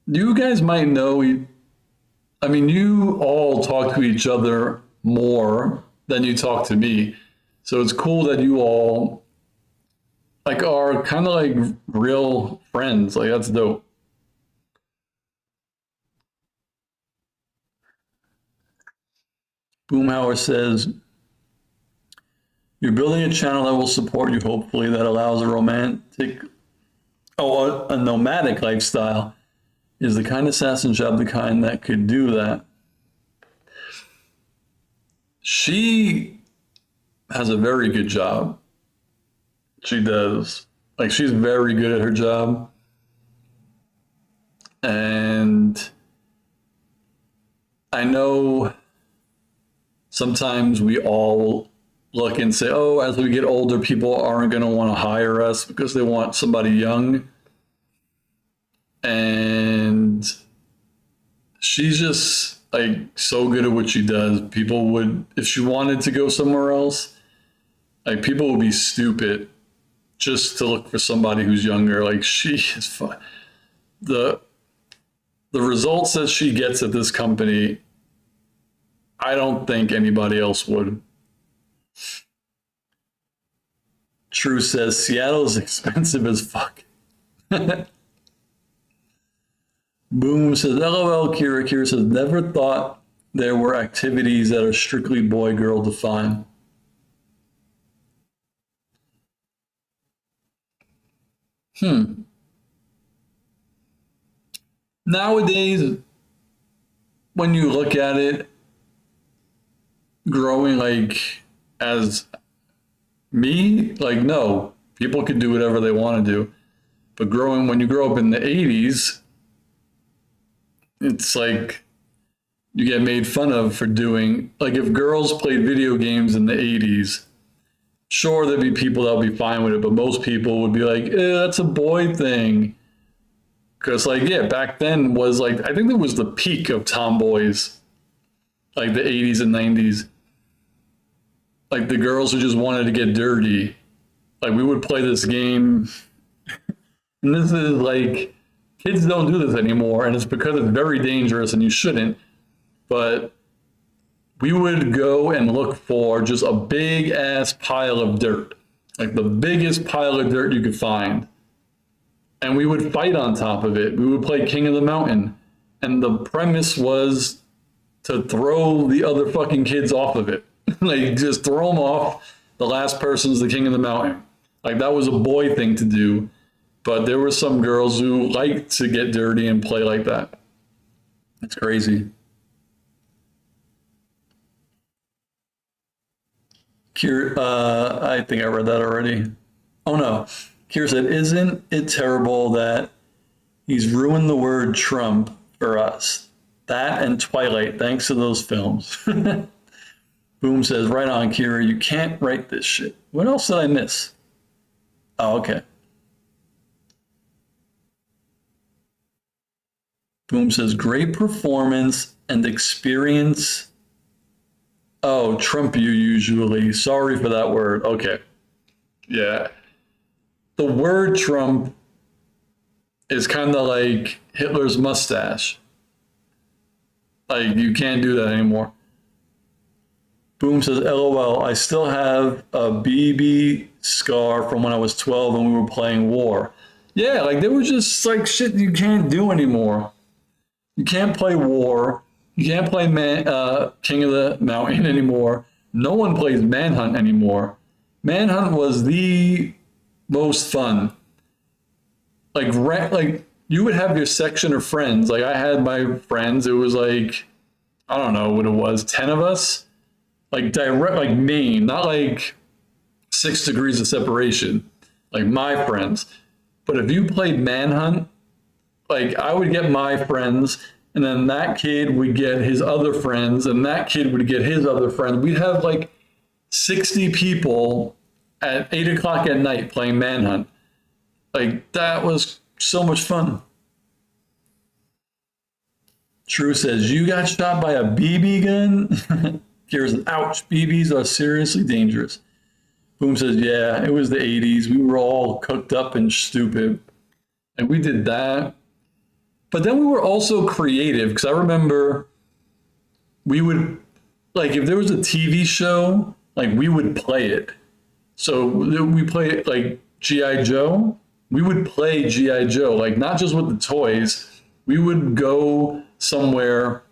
Speaker 1: You guys might know, you all talk to each other more than you talk to me. So it's cool that you all are kind of real friends. That's dope.
Speaker 5: Boomhauer says, you're building a channel that will support you, hopefully, that allows a nomadic lifestyle. Is the kind assassin job the kind that could do that? She has a very good job. She does. Like, she's very good at her job. And I know sometimes we all look and say, oh, as we get older, people aren't going to want to hire us because they want somebody young. And she's just like so good at what she does. People would, if she wanted to go somewhere else, like people would be stupid just to look for somebody who's younger. Like she is fun. The results that she gets at this company, I don't think anybody else would. True says Seattle is expensive as fuck. Boom says, LOL, Kira. Kira says, never thought there were activities that are strictly boy-girl defined. Nowadays, when you look at it, growing like as me, like no, people can do whatever they want to do. But when you grow up in the 80s, it's like you get made fun of for doing, like if girls played video games in the 80s, sure, there'd be people that would be fine with it, but most people would be like, that's a boy thing. Because like, yeah, back then was like, I think it was the peak of tomboys, like the 80s and 90s. Like the girls who just wanted to get dirty. Like we would play this game, and this is like, kids don't do this anymore, and it's because it's very dangerous and you shouldn't. But we would go and look for just a big ass pile of dirt, like the biggest pile of dirt you could find. And we would fight on top of it. We would play King of the Mountain. And the premise was to throw the other fucking kids off of it. Like just throw them off. The last person's the King of the Mountain. Like that was a boy thing to do. But there were some girls who liked to get dirty and play like that. It's crazy. Kira, I think I read that already. Oh no. Kira said, isn't it terrible that he's ruined the word Trump for us? That and Twilight, thanks to those films. Boom says, right on, Kira, you can't write this shit. What else did I miss? Oh, okay. Boom says, great performance and experience. Oh, Trump you usually. Sorry for that word. Okay. Yeah. The word Trump is kind of like Hitler's mustache. Like, you can't do that anymore. Boom says, LOL, I still have a BB scar from when I was 12 and we were playing war. Yeah, like, there was just, like, shit you can't do anymore. You can't play war. You can't play King of the Mountain anymore. No one plays Manhunt anymore. Manhunt was the most fun. Like you would have your section of friends. Like I had my friends. It was like, I don't know what it was, 10 of us. Like direct, like Maine, not like 6 degrees of separation. Like my friends. But if you played Manhunt, like I would get my friends, and then that kid would get his other friends, and that kid would get his other friends. We'd have like 60 people at 8 o'clock at night playing Manhunt. Like that was so much fun. True says, you got shot by a BB gun? Kira says, ouch, BBs are seriously dangerous. Boom says, yeah, it was the 80s. We were all cooked up and stupid. And we did that. But then we were also creative, because I remember we would, like, if there was a TV show, like, we would play it. So we play, like, G.I. Joe. We would play G.I. Joe, like, not just with the toys. We would go somewhere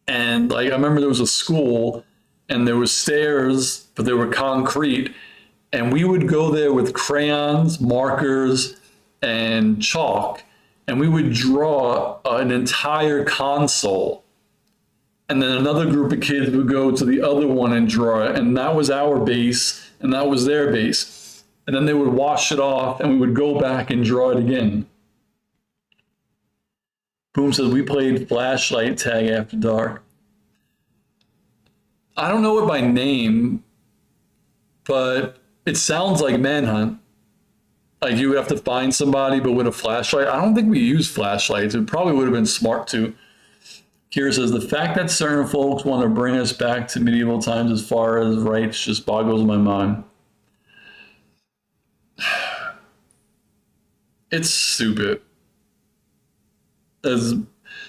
Speaker 5: And like I remember there was a school and there was stairs, but they were concrete. And we would go there with crayons, markers, and chalk, and we would draw an entire console. And then another group of kids would go to the other one and draw it. And that was our base, and that was their base. And then they would wash it off, and we would go back and draw it again. Boom says, we played flashlight tag after dark. I don't know it by name, but it sounds like Manhunt. Like you would have to find somebody, but with a flashlight. I don't think we use flashlights. It probably would have been smart to. Kira says, the fact that certain folks want to bring us back to medieval times as far as rights just boggles my mind. It's stupid. As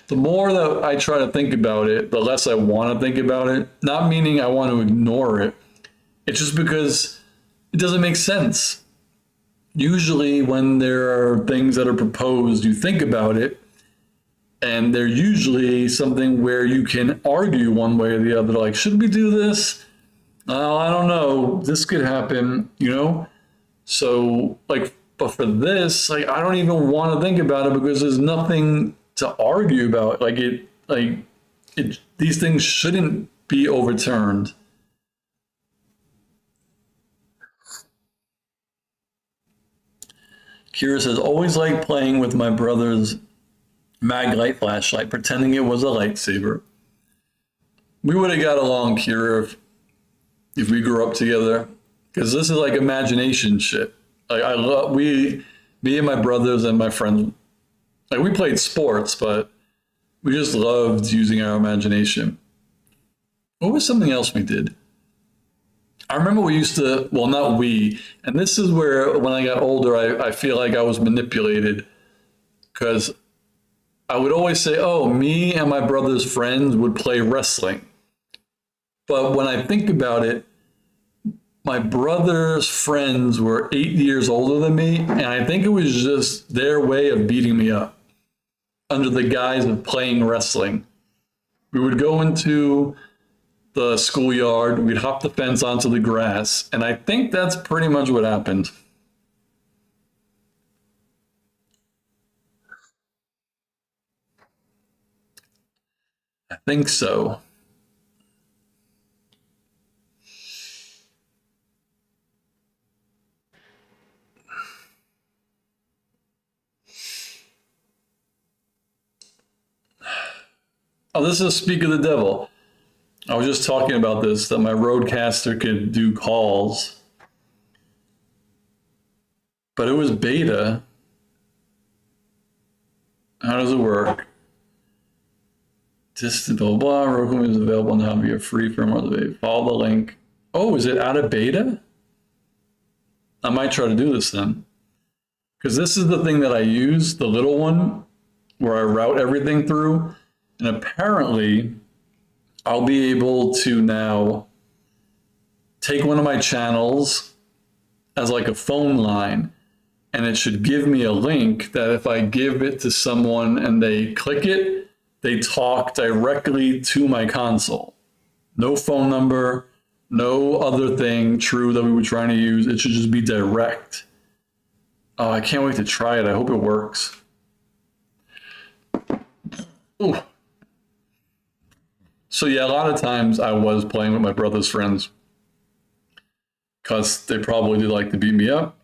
Speaker 5: the more that I try to think about it, the less I want to think about it. Not meaning I want to ignore it. It's just because it doesn't make sense. Usually when there are things that are proposed, you think about it, and they're usually something where you can argue one way or the other, like, should we do this? I don't know. This could happen, you know? So, like, but for this, like, I don't even want to think about it because there's nothing to argue about. These things shouldn't be overturned. Kira says, always like playing with my brother's Maglite flashlight, pretending it was a lightsaber. We would have got along, Kira, if we grew up together, because this is like imagination shit. Like me and my brothers and my friends, like we played sports, but we just loved using our imagination. What was something else we did? I remember we used to, well, not we, and this is where when I got older, I feel like I was manipulated because I would always say, oh, me and my brother's friends would play wrestling. But when I think about it, my brother's friends were 8 years older than me, and I think it was just their way of beating me up under the guise of playing wrestling. We would go into the schoolyard, we'd hop the fence onto the grass, and I think that's pretty much what happened. I think so. Oh, this is Speak of the Devil. I was just talking about this, that my Rodecaster could do calls. But it was beta. How does it work? Distant blah blah. Roku is available now via free firmware. Follow the link. Oh, is it out of beta? I might try to do this then. Because this is the thing that I use, the little one, where I route everything through. And apparently, I'll be able to now take one of my channels as like a phone line, and it should give me a link that if I give it to someone and they click it, they talk directly to my console. No phone number, no other thing true that we were trying to use. It should just be direct. Oh, I can't wait to try it. I hope it works. Ooh. So yeah, a lot of times I was playing with my brother's friends because they probably did like to beat me up.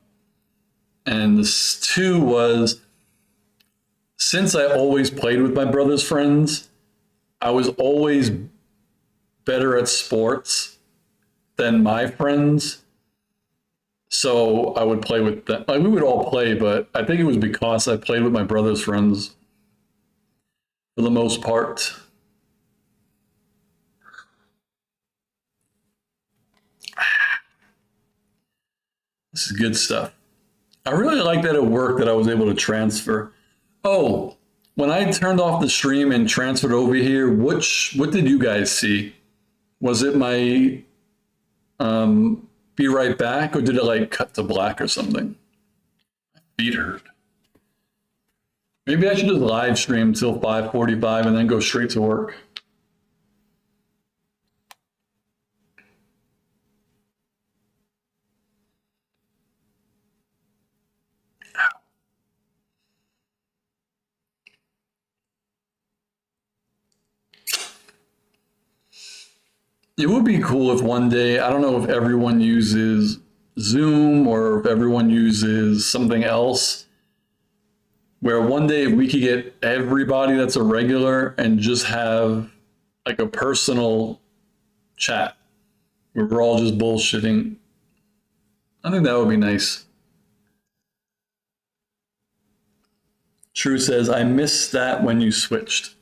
Speaker 5: And this too was, since I always played with my brother's friends, I was always better at sports than my friends. So I would play with them. Like we would all play, but I think it was because I played with my brother's friends for the most part. This is good stuff. I really like that it worked, that I was able to transfer. Oh, when I turned off the stream and transferred over here, what did you guys see? Was it my be right back, or did it like cut to black or something? My feet hurt. Maybe I should just live stream till 5:45 and then go straight to work. It would be cool if one day, I don't know if everyone uses Zoom or if everyone uses something else, where one day we could get everybody that's a regular and just have like a personal chat where we're all just bullshitting. I think that would be nice. True says, I missed that when you switched.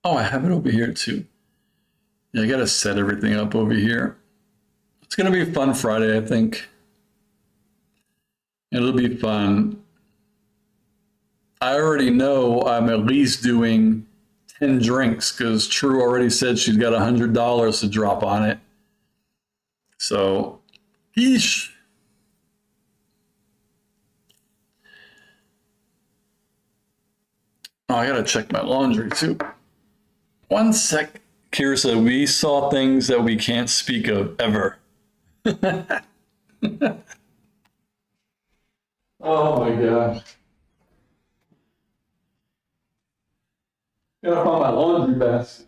Speaker 5: Oh, I have it over here too. Yeah, I gotta set everything up over here. It's gonna be a fun Friday, I think. It'll be fun. I already know I'm at least doing 10 drinks because True already said she's got $100 to drop on it. So, yeesh. Oh, I gotta check my laundry too. One sec. Kira said, we saw things that we can't speak of ever. Oh my gosh. Gotta find my laundry basket.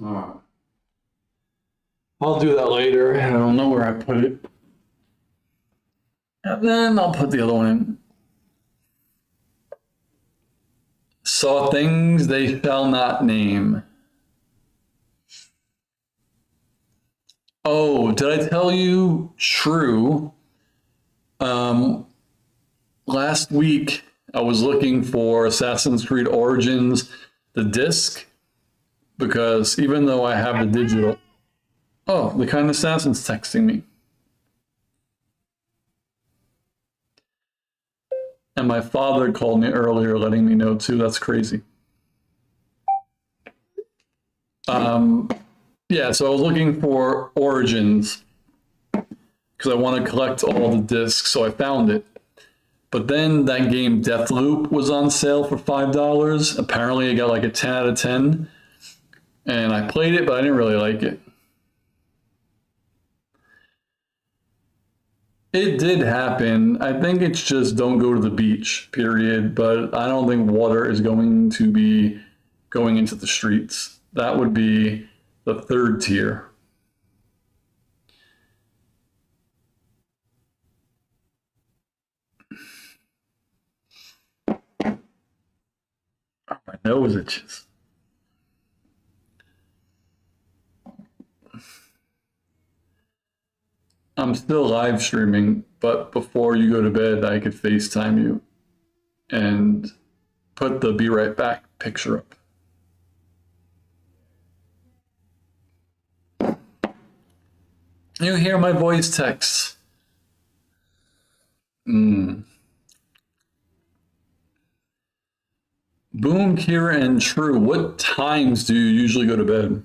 Speaker 5: Alright. I'll do that later. I don't know where I put it. And then I'll put the other one in. Saw things they shall not name. Oh, did I tell you? True. Last week I was looking for Assassin's Creed Origins, the disc, because even though I have the digital, oh, the kind assassin's texting me. And my father called me earlier letting me know too. That's crazy. Yeah, so I was looking for Origins because I want to collect all the discs, so I found it. But then that game Deathloop was on sale for $5. Apparently I got like a 10 out of 10. And I played it, but I didn't really like it. It did happen. I think it's just don't go to the beach, period. But I don't think water is going to be going into the streets. That would be the third tier. Oh, my nose itches. I'm still live streaming, but before you go to bed, I could FaceTime you and put the be right back picture up. You hear my voice texts. Boom, Kira, and True. What times do you usually go to bed?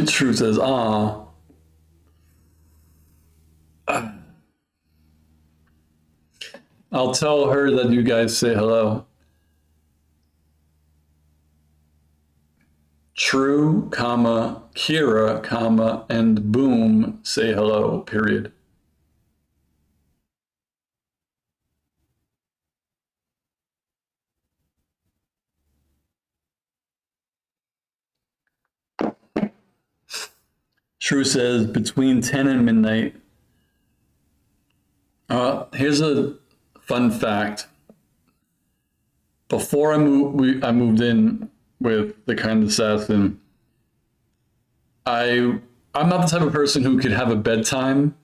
Speaker 5: True says, ah. I'll tell her that you guys say hello. True, comma, Kira, comma, and Boom say hello, period. True says between 10 and midnight. Here's a fun fact. Before I moved in with the kind assassin, I'm not the type of person who could have a bedtime.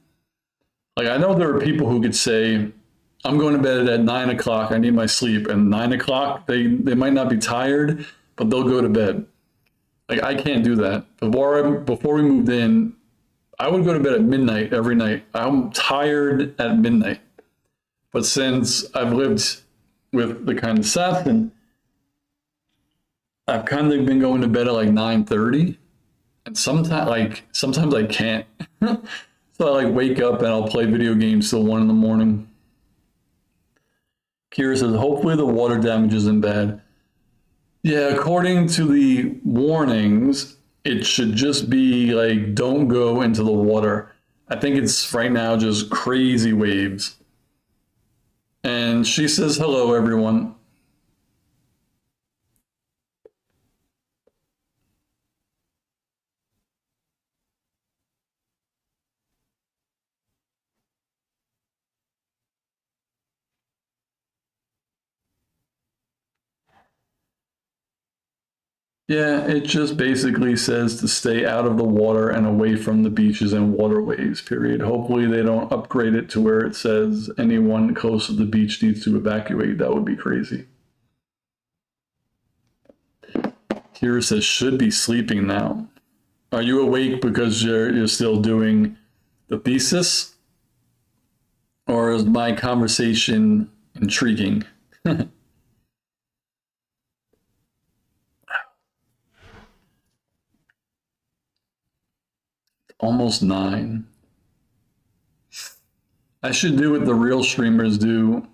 Speaker 5: Like, I know there are people who could say, I'm going to bed at 9 o'clock, I need my sleep, and 9 o'clock, they might not be tired, but they'll go to bed. Like, I can't do that. Before we moved in, I would go to bed at midnight every night. I'm tired at midnight. But since I've lived with the kind assassin, I've kind of been going to bed at like 9:30. And sometimes I can't. So I like wake up and I'll play video games till 1 in the morning. Kira says, hopefully the water damage isn't bad. Yeah, according to the warnings, it should just be like, don't go into the water. I think it's right now just crazy waves. And she says, hello, everyone. Yeah, it just basically says to stay out of the water and away from the beaches and waterways, period. Hopefully they don't upgrade it to where it says anyone close to the beach needs to evacuate. That would be crazy. Kira says, should be sleeping now. Are you awake because you're still doing the thesis? Or is my conversation intriguing? Almost 9. I should do what the real streamers do.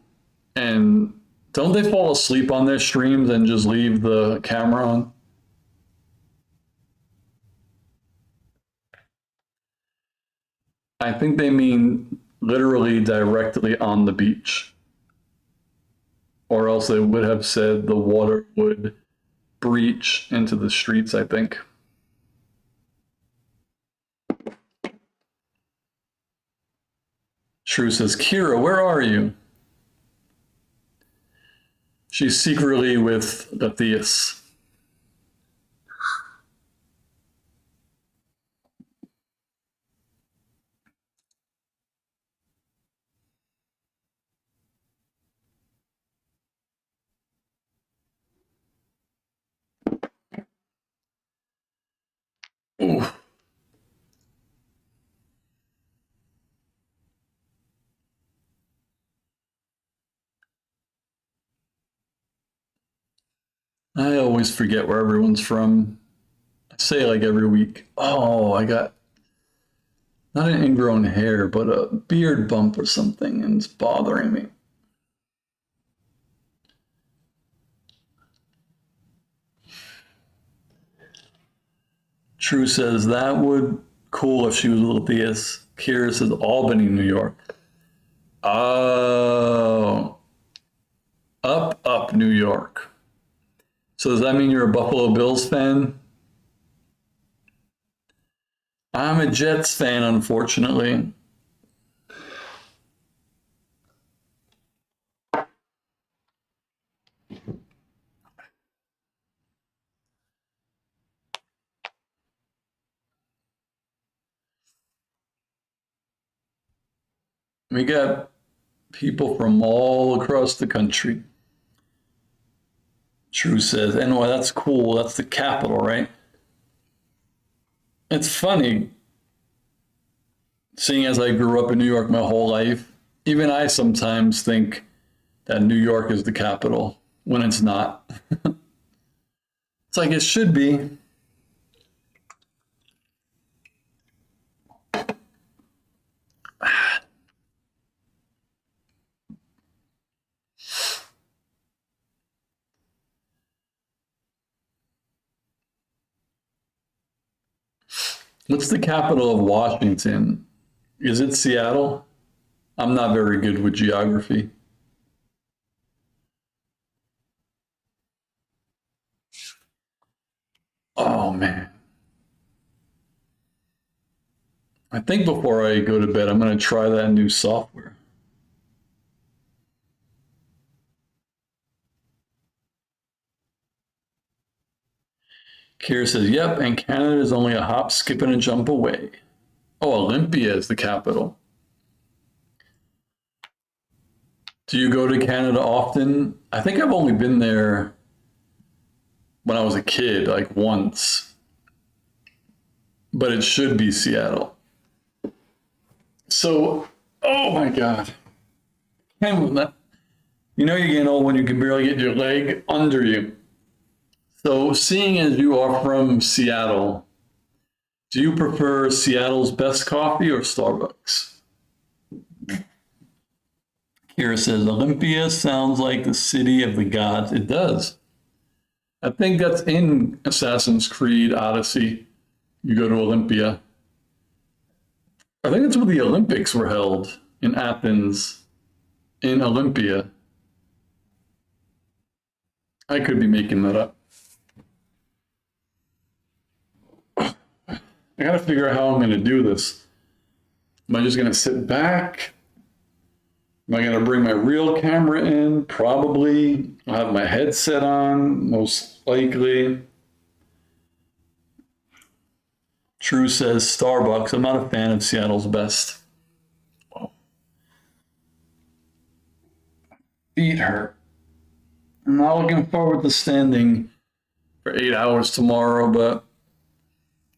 Speaker 5: And don't they fall asleep on their streams and just leave the camera on? I think they mean literally directly on the beach. Or else they would have said the water would breach into the streets, I think. True says, Kira, where are you? She's secretly with Lathias. Ooh. I always forget where everyone's from. I say like every week, oh, I got not an ingrown hair, but a beard bump or something, and it's bothering me. True says, that would cool if she was Lathias. Kira says, Albany, New York. Oh. Up, New York. So does that mean you're a Buffalo Bills fan? I'm a Jets fan, unfortunately. We got people from all across the country. True says, anyway, that's cool. That's the capital, right? It's funny, seeing as I grew up in New York my whole life, even I sometimes think that New York is the capital when it's not. It's like it should be. What's the capital of Washington? Is it Seattle? I'm not very good with geography. Oh, man. I think before I go to bed, I'm going to try that new software. Kira says, yep, and Canada is only a hop, skip, and a jump away. Oh, Olympia is the capital. Do you go to Canada often? I think I've only been there when I was a kid, like once. But it should be Seattle. So, oh my God. You know you're getting old when you can barely get your leg under you. So, seeing as you are from Seattle, do you prefer Seattle's best coffee or Starbucks? Kira says, Olympia sounds like the city of the gods. It does. I think that's in Assassin's Creed Odyssey. You go to Olympia. I think that's where the Olympics were held, in Athens, in Olympia. I could be making that up. I gotta figure out how I'm gonna do this. Am I just gonna sit back? Am I gonna bring my real camera in? Probably. I'll have my headset on, most likely. True says Starbucks. I'm not a fan of Seattle's Best. Oh. Feet hurt. I'm not looking forward to standing for 8 hours tomorrow, but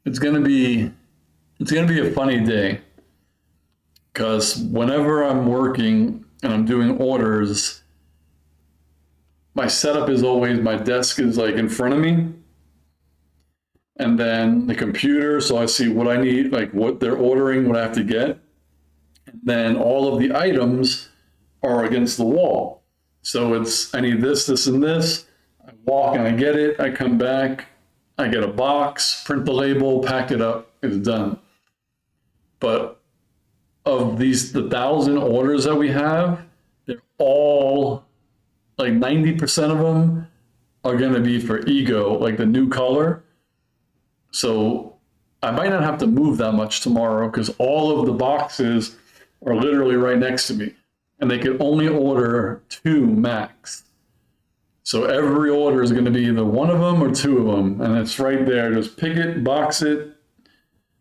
Speaker 5: it's gonna be a funny day. Because whenever I'm working and I'm doing orders, my setup is always, my desk is like in front of me. And then the computer, so I see what I need, like what they're ordering, what I have to get. And then all of the items are against the wall. So it's, I need this, this, and this. I walk and I get it. I come back, I get a box, print the label, pack it up, it's done. But of the 1,000 orders that we have, they're all, like 90% of them are going to be for Ego, like the new color. So I might not have to move that much tomorrow because all of the boxes are literally right next to me and they can only order 2 max. So every order is going to be either one of them or 2 of them. And it's right there. Just pick it, box it.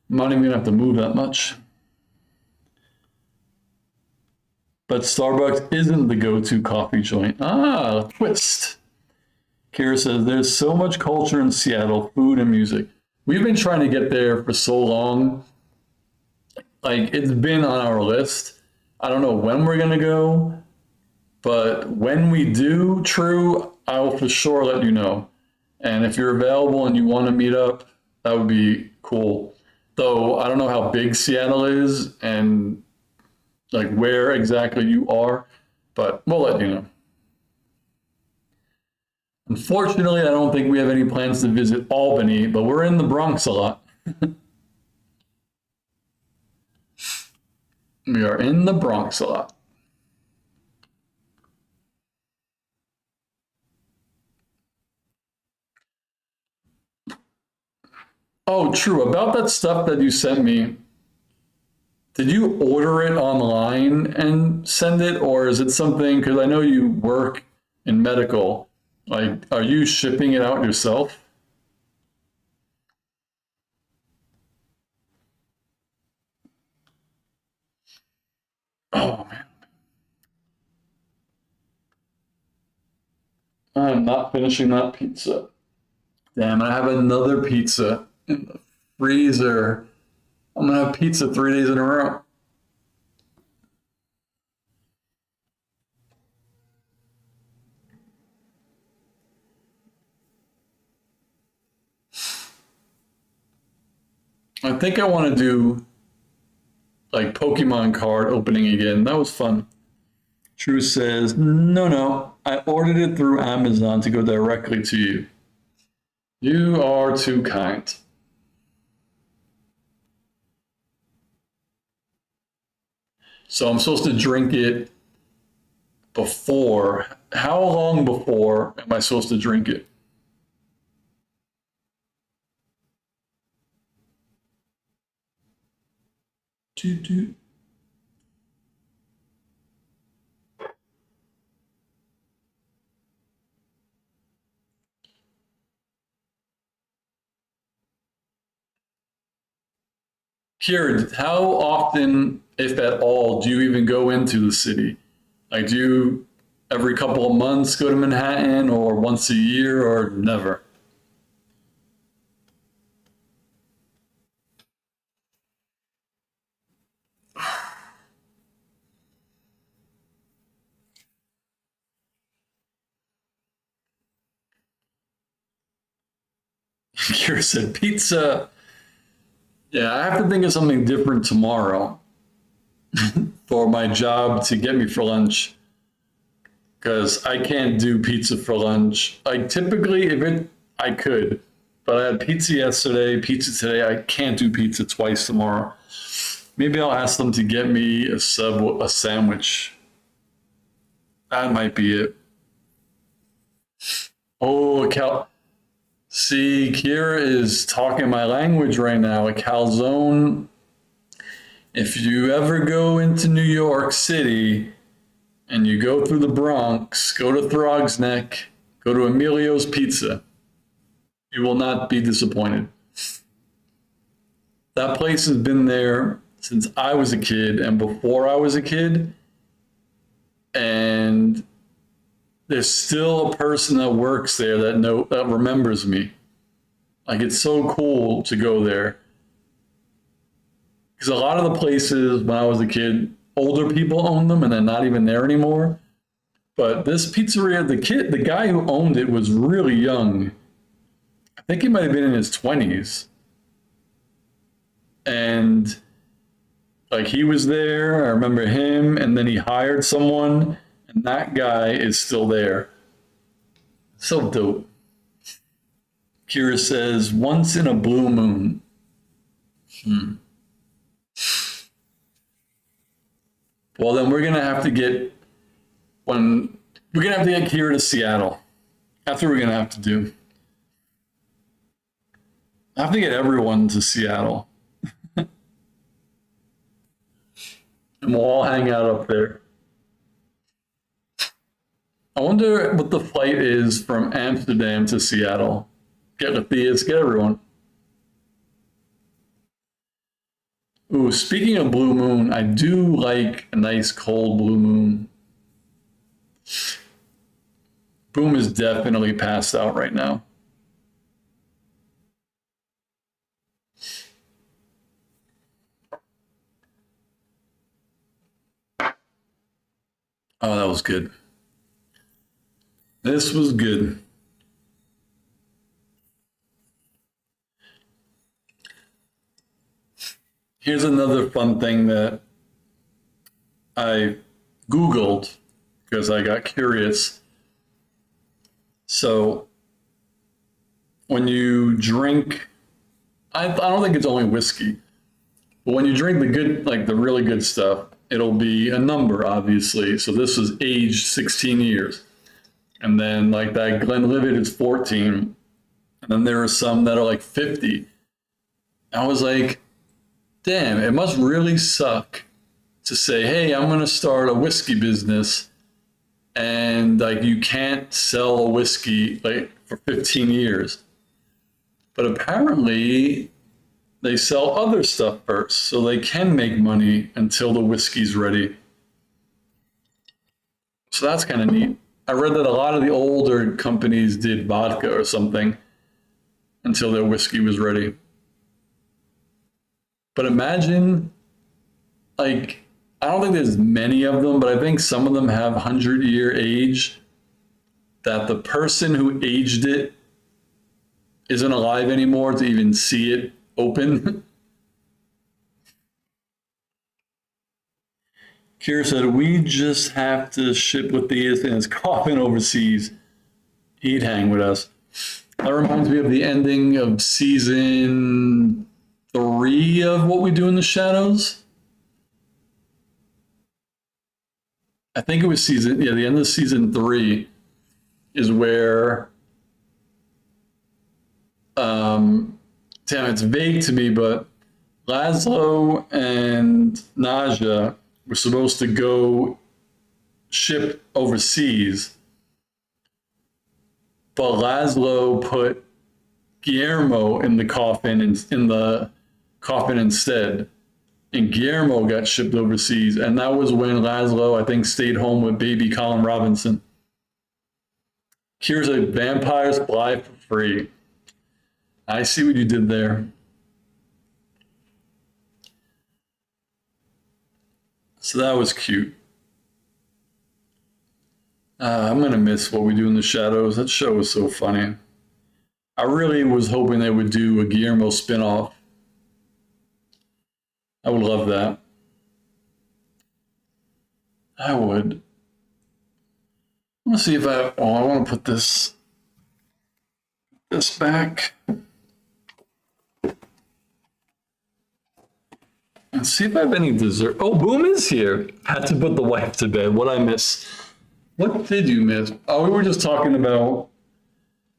Speaker 5: I'm not even going to have to move that much. But Starbucks isn't the go-to coffee joint. Ah, twist. Kira says, there's so much culture in Seattle, food and music. We've been trying to get there for so long. Like, it's been on our list. I don't know when we're going to go, but when we do, True, I will for sure let you know. And if you're available and you want to meet up, that would be cool. Though I don't know how big Seattle is and like where exactly you are, but we'll let you know. Unfortunately, I don't think we have any plans to visit Albany, but we're in the Bronx a lot. We are in the Bronx a lot. Oh, True, about that stuff that you sent me, did you order it online and send it, or is it something, because I know you work in medical, like, are you shipping it out yourself? Oh, man. I'm not finishing that pizza. Damn, I have another pizza in the freezer. I'm gonna have pizza 3 days in a row. I think I want to do like Pokemon card opening again. That was fun. True says, no, I ordered it through Amazon to go directly to you. You are too kind. So I'm supposed to drink it before. How long before am I supposed to drink it? Kira how often, if at all, do you even go into the city? Like, do you every couple of months go to Manhattan, or once a year, or never? Kira said pizza. Yeah, I have to think of something different tomorrow for my job to get me for lunch. because I can't do pizza for lunch. Like typically, I could, but I had pizza yesterday, pizza today. I can't do pizza twice tomorrow. Maybe I'll ask them to get me a sandwich. That might be it. Oh, see, Kira is talking my language right now. A calzone. If you ever go into New York City and you go through the Bronx, go to Throg's Neck, go to Emilio's Pizza, you will not be disappointed. That place has been there since I was a kid and before I was a kid. And there's still a person that works there that remembers me. Like, it's so cool to go there. Because a lot of the places when I was a kid, older people own them and they're not even there anymore. But this pizzeria, the guy who owned it was really young. I think he might have been in his 20s. And like he was there, I remember him, and then he hired someone, and that guy is still there. So dope. Kira says, once in a blue moon. Well, then we're gonna have to get Kira to Seattle. That's what we're gonna have to do. I have to get everyone to Seattle. And we'll all hang out up there. I wonder what the flight is from Amsterdam to Seattle. Get Matthias, get everyone. Ooh, speaking of blue moon, I do like a nice cold blue moon. Boom is definitely passed out right now. Oh, that was good. This was good. Here's another fun thing that I Googled because I got curious. So when you drink, I don't think it's only whiskey, but when you drink the good, like the really good stuff, it'll be a number, obviously. So this was aged 16 years. And then like that Glenlivet is 14. And then there are some that are like 50. I was like, damn, it must really suck to say, hey, I'm going to start a whiskey business. And like you can't sell a whiskey like for 15 years. But apparently they sell other stuff first, so they can make money until the whiskey's ready. So that's kind of neat. I read that a lot of the older companies did vodka or something until their whiskey was ready. But imagine, like, I don't think there's many of them, but I think some of them have 100-year age, that the person who aged it isn't alive anymore to even see it open. Kira said, we just have to ship Matthias in his coffin overseas. He'd hang with us. That reminds me of the ending of season 3 of What We Do in the Shadows. I think it was the end of season 3 is where, damn, it's vague to me, but Laszlo and Naja were supposed to go ship overseas, but Laszlo put Guillermo in the coffin instead, and Guillermo got shipped overseas, and that was when Laszlo, I think, stayed home with baby Colin Robinson. Here's a vampires fly for free. I see what you did there. So that was cute. I'm going to miss What We Do in the Shadows. That show was so funny. I really was hoping they would do a Guillermo spinoff. I would love that. I would. Let's see if I want to put this back. And see if I have any dessert. Oh, Boom is here. Had to put the wife to bed. What I miss? What did you miss? Oh, we were just talking about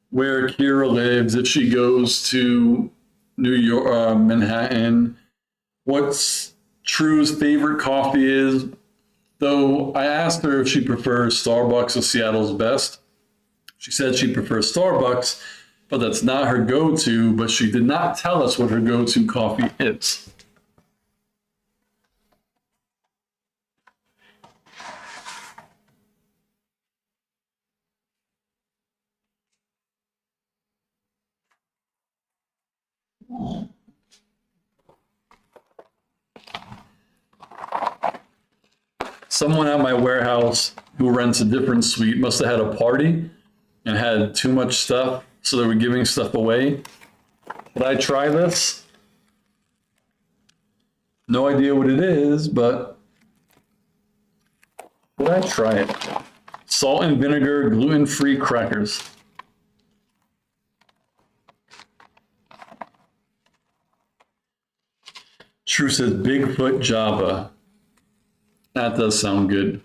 Speaker 5: where Kira lives, if she goes to New York, Manhattan, what's True's favorite coffee is. Though I asked her if she prefers Starbucks or Seattle's Best. She said she prefers Starbucks, but that's not her go-to, but she did not tell us what her go-to coffee is. Someone at my warehouse who rents a different suite must have had a party and had too much stuff, so they were giving stuff away. Did I try this? No idea what it is, but would I try it? Salt and vinegar, gluten-free crackers. True says Bigfoot Java. That does sound good.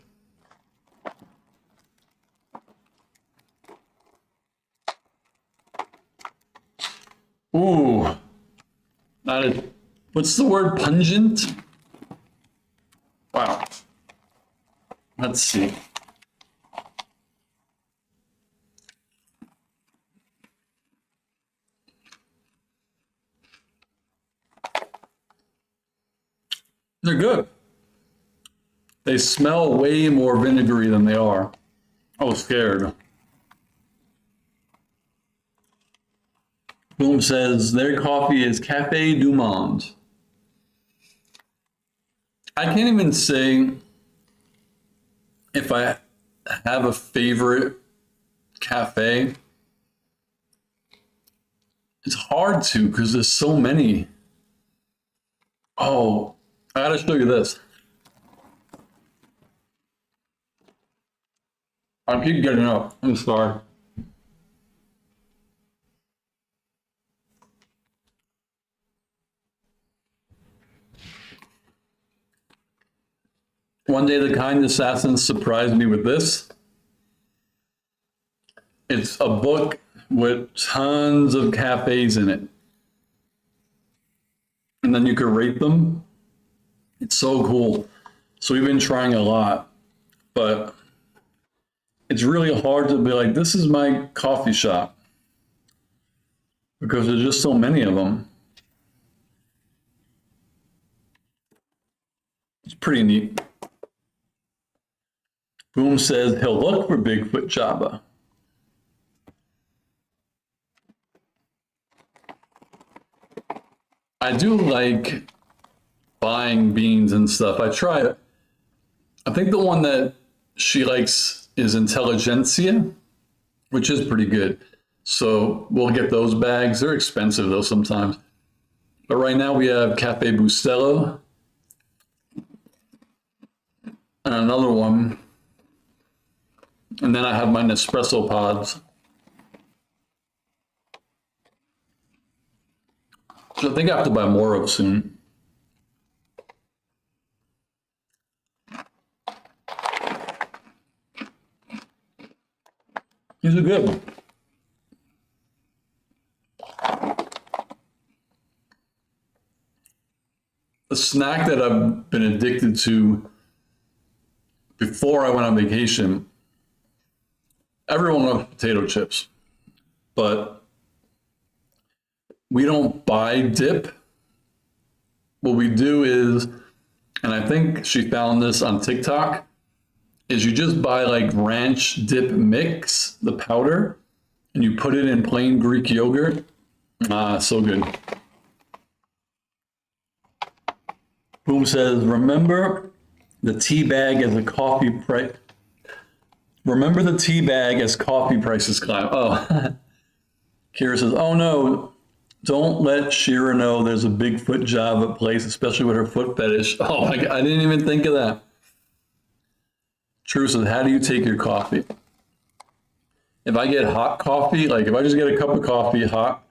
Speaker 5: Ooh. That is, what's the word? Pungent? Wow. Let's see. They're good. They smell way more vinegary than they are. I was scared. Boom says their coffee is Cafe du Monde. I can't even say if I have a favorite cafe. It's hard to because there's so many. Oh, I gotta show you this. I keep getting up. I'm sorry. One day, the kind assassin surprised me with this. It's a book with tons of cafes in it. And then you can rate them. It's so cool. So we've been trying a lot, but it's really hard to be like, this is my coffee shop, because there's just so many of them. It's pretty neat. Boom says he'll look for Bigfoot Java. I do like buying beans and stuff. I try it. I think the one that she likes is Intelligentsia, which is pretty good. So we'll get those bags. They're expensive though sometimes. But right now we have Cafe Bustelo and another one. And then I have my Nespresso pods. So I think I have to buy more of soon. These are good. A snack that I've been addicted to before I went on vacation. Everyone loves potato chips, but we don't buy dip. What we do is, and I think she found this on TikTok, is you just buy like ranch dip mix, the powder, and you put it in plain Greek yogurt. Ah, so good. Boom says, remember the tea bag as a coffee price. Remember the tea bag as coffee prices climb. Oh, Kira says, oh no, don't let Shira know there's a Bigfoot Java place, especially with her foot fetish. Oh my God, I didn't even think of that. True says, how do you take your coffee? if I get hot coffee, like if I just get a cup of coffee hot,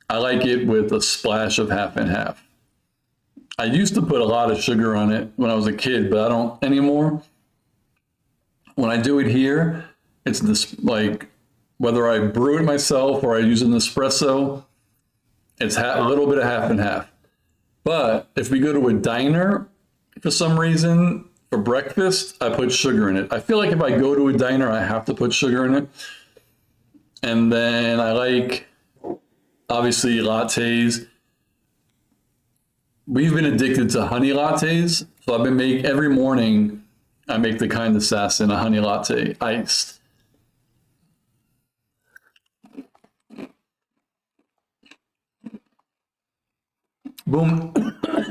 Speaker 5: I like it with a splash of half and half. I used to put a lot of sugar on it when I was a kid, but I don't anymore. When I do it here, it's this, like, whether I brew it myself or I use an espresso, it's a little bit of half and half. But if we go to a diner, for some reason, for breakfast, I put sugar in it. I feel like if I go to a diner, I have to put sugar in it. And then I like, obviously, lattes. We've been addicted to honey lattes. So I've been every morning, I make the kind assassin, a honey latte, iced. Boom,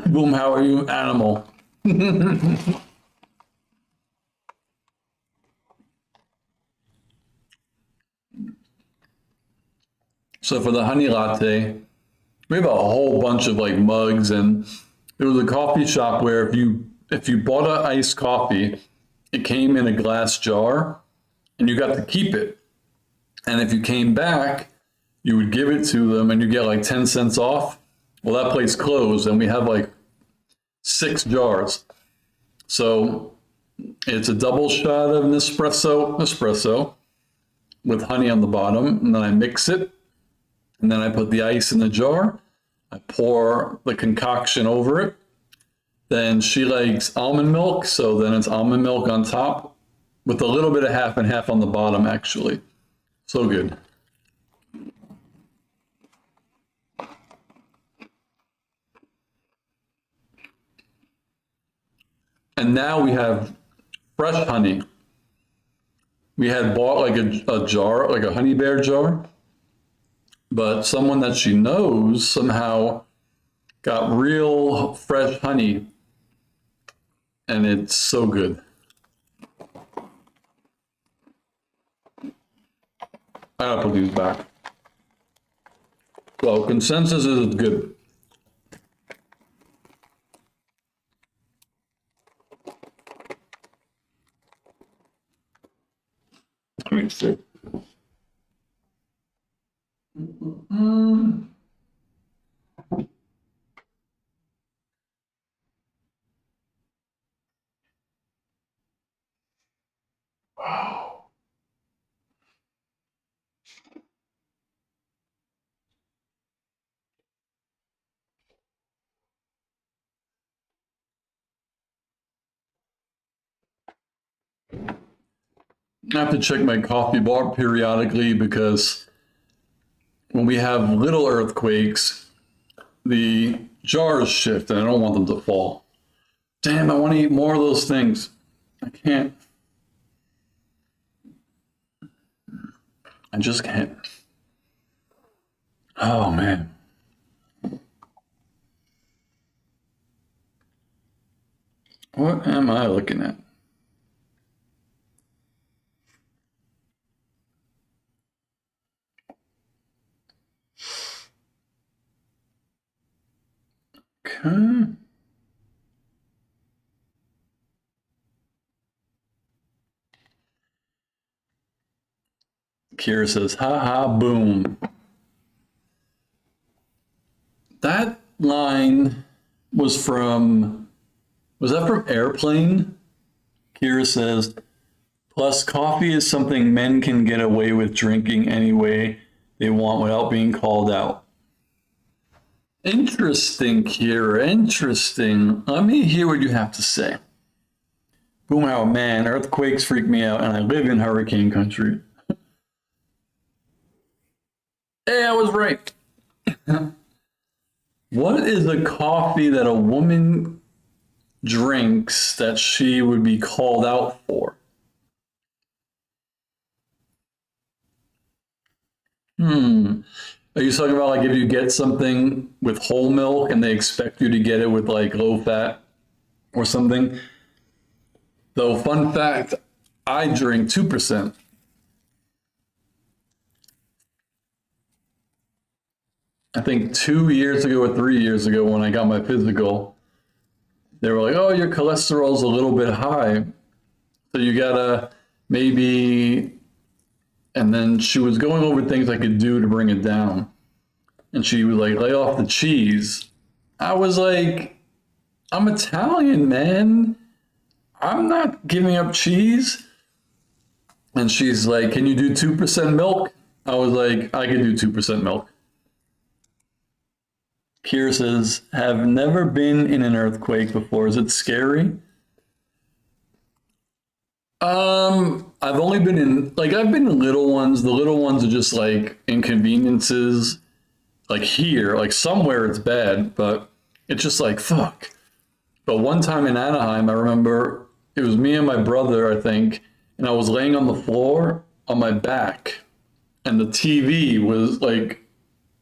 Speaker 5: boom, how are you, animal? So for the honey latte, we have a whole bunch of like mugs, and there was a coffee shop where if you bought an iced coffee, it came in a glass jar and you got to keep it. And if you came back, you would give it to them and you get like 10 cents off. Well, that place closed and we have like 6 jars. So it's a double shot of espresso with honey on the bottom, and then I mix it, and then I put the ice in the jar. I pour the concoction over it. Then she likes almond milk, so then it's almond milk on top with a little bit of half and half on the bottom, actually. So good. And now we have fresh honey. We had bought like a jar, like a honey bear jar, but someone that she knows somehow got real fresh honey, and it's so good. I gotta put these back. So consensus is it's good. Let me see. Wow. I have to check my coffee bar periodically because when we have little earthquakes, the jars shift and I don't want them to fall. Damn, I want to eat more of those things. I can't. I just can't. Oh, man. What am I looking at? Okay. Kira says, ha ha, boom. That line was that from Airplane? Kira says, plus coffee is something men can get away with drinking any way they want without being called out. Interesting, Kira, interesting. Let me hear what you have to say. Boom, how man, earthquakes freak me out and I live in hurricane country. Hey, I was right. What is a coffee that a woman drinks that she would be called out for? Are you talking about like if you get something with whole milk and they expect you to get it with like low fat or something? Though, fun fact, I drink 2%. I think 2 years ago or 3 years ago when I got my physical, they were like, oh, your cholesterol's a little bit high. So you gotta maybe And then she was going over things I could do to bring it down. And she was like, lay off the cheese. I was like, I'm Italian, man. I'm not giving up cheese. And she's like, can you do 2% milk? I was like, I can do 2% milk. Kira says, have never been in an earthquake before. Is it scary? I've only been in, like, I've been in little ones. The little ones are just like inconveniences. Like here, like somewhere it's bad, but it's just like, fuck. But one time in Anaheim, I remember it was me and my brother, I think, and I was laying on the floor on my back, and the TV was like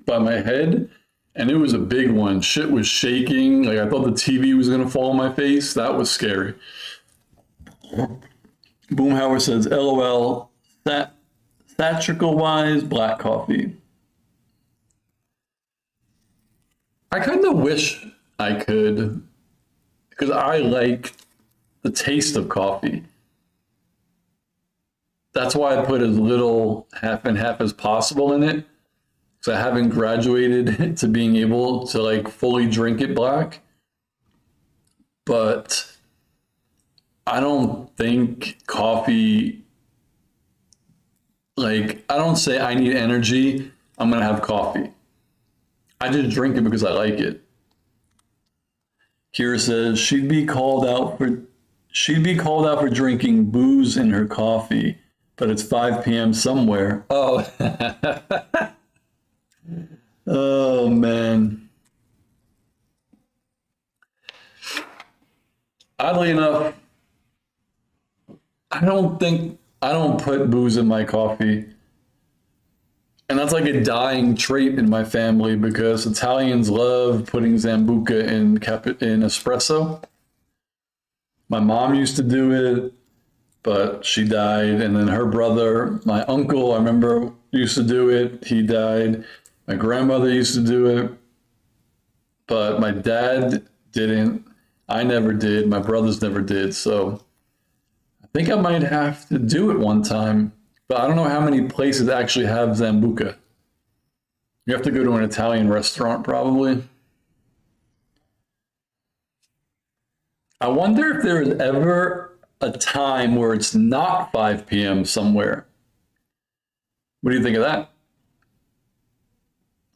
Speaker 5: by my head, and it was a big one. Shit was shaking. Like I thought the TV was gonna fall on my face. That was scary. Boomhauer says, LOL, theatrical wise, black coffee. I kind of wish I could, because I like the taste of coffee. That's why I put as little half and half as possible in it. Because I haven't graduated to being able to like fully drink it black. But I don't think coffee, like, I don't say I need energy, I'm going to have coffee. I just drink it because I like it. Kira says she'd be called out for drinking booze in her coffee, but it's 5 p.m. somewhere. Oh. Oh man. Oddly enough, I don't put booze in my coffee. And that's like a dying trait in my family because Italians love putting Sambuca in espresso. My mom used to do it, but she died. And then her brother, my uncle, I remember, used to do it. He died. My grandmother used to do it, but my dad didn't. I never did. My brothers never did. So I think I might have to do it one time. But I don't know how many places actually have Sambuca. You have to go to an Italian restaurant, probably. I wonder if there is ever a time where it's not 5 p.m. somewhere. What do you think of that?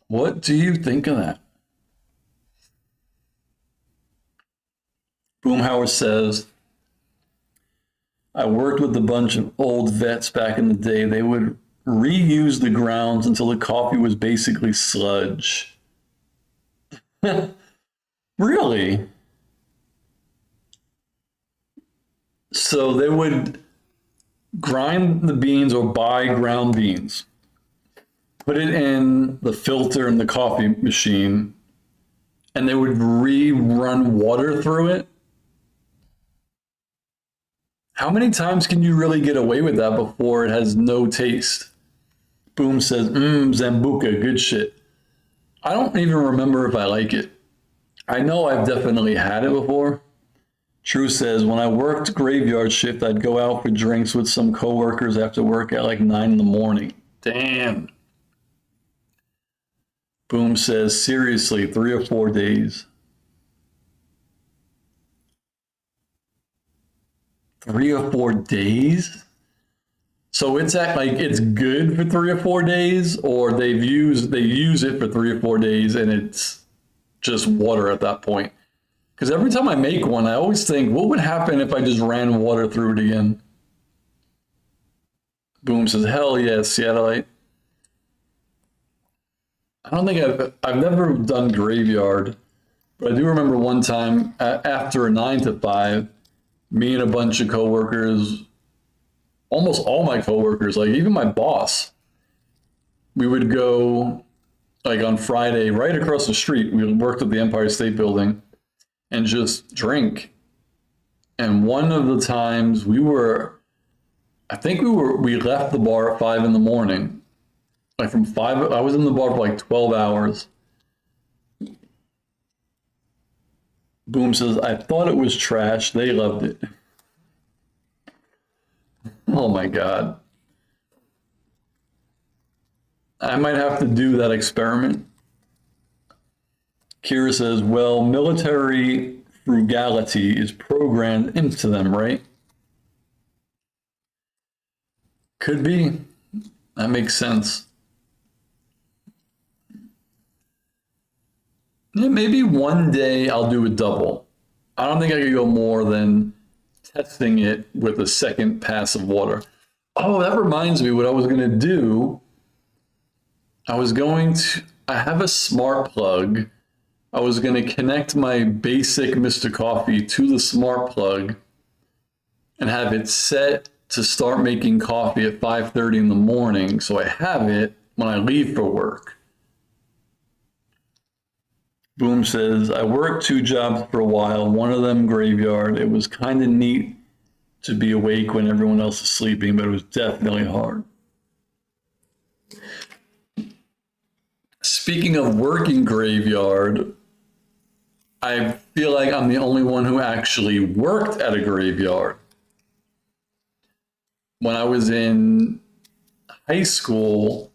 Speaker 5: What do you think of that? Boomhauer says, I worked with a bunch of old vets back in the day. They would reuse the grounds until the coffee was basically sludge. Really? So they would grind the beans or buy ground beans, put it in the filter in the coffee machine, and they would rerun water through it. How many times can you really get away with that before it has no taste? Boom says, Sambuca, good shit. I don't even remember if I like it. I know I've definitely had it before. True says, when I worked graveyard shift, I'd go out for drinks with some coworkers after work at like 9 in the morning. Damn. Boom says, seriously, 3 or 4 days. 3 or 4 days? So it's it's good for 3 or 4 days, or they use it for 3 or 4 days and it's just water at that point. Because every time I make one, I always think, what would happen if I just ran water through it again? Boom says, hell yes, Seattleite. I don't think I've never done graveyard, but I do remember one time after a 9 to 5, me and a bunch of coworkers, almost all my coworkers, like even my boss, we would go like on Friday right across the street. We worked at the Empire State Building and just drink. And one of the times we left the bar at 5 in the morning. Like from 5, I was in the bar for like 12 hours. Boom says, I thought it was trash. They loved it. Oh my God. I might have to do that experiment. Kira says, well, military frugality is programmed into them, right? Could be. That makes sense. Yeah, maybe one day I'll do a double. I don't think I could go more than testing it with a second pass of water. Oh, that reminds me what I was going to do. I have a smart plug. I was going to connect my basic Mr. Coffee to the smart plug and have it set to start making coffee at 5:30 in the morning. So I have it when I leave for work. Boom says, I worked 2 jobs for a while, one of them graveyard. It was kind of neat to be awake when everyone else is sleeping, but it was definitely hard. Speaking of working graveyard, I feel like I'm the only one who actually worked at a graveyard. When I was in high school,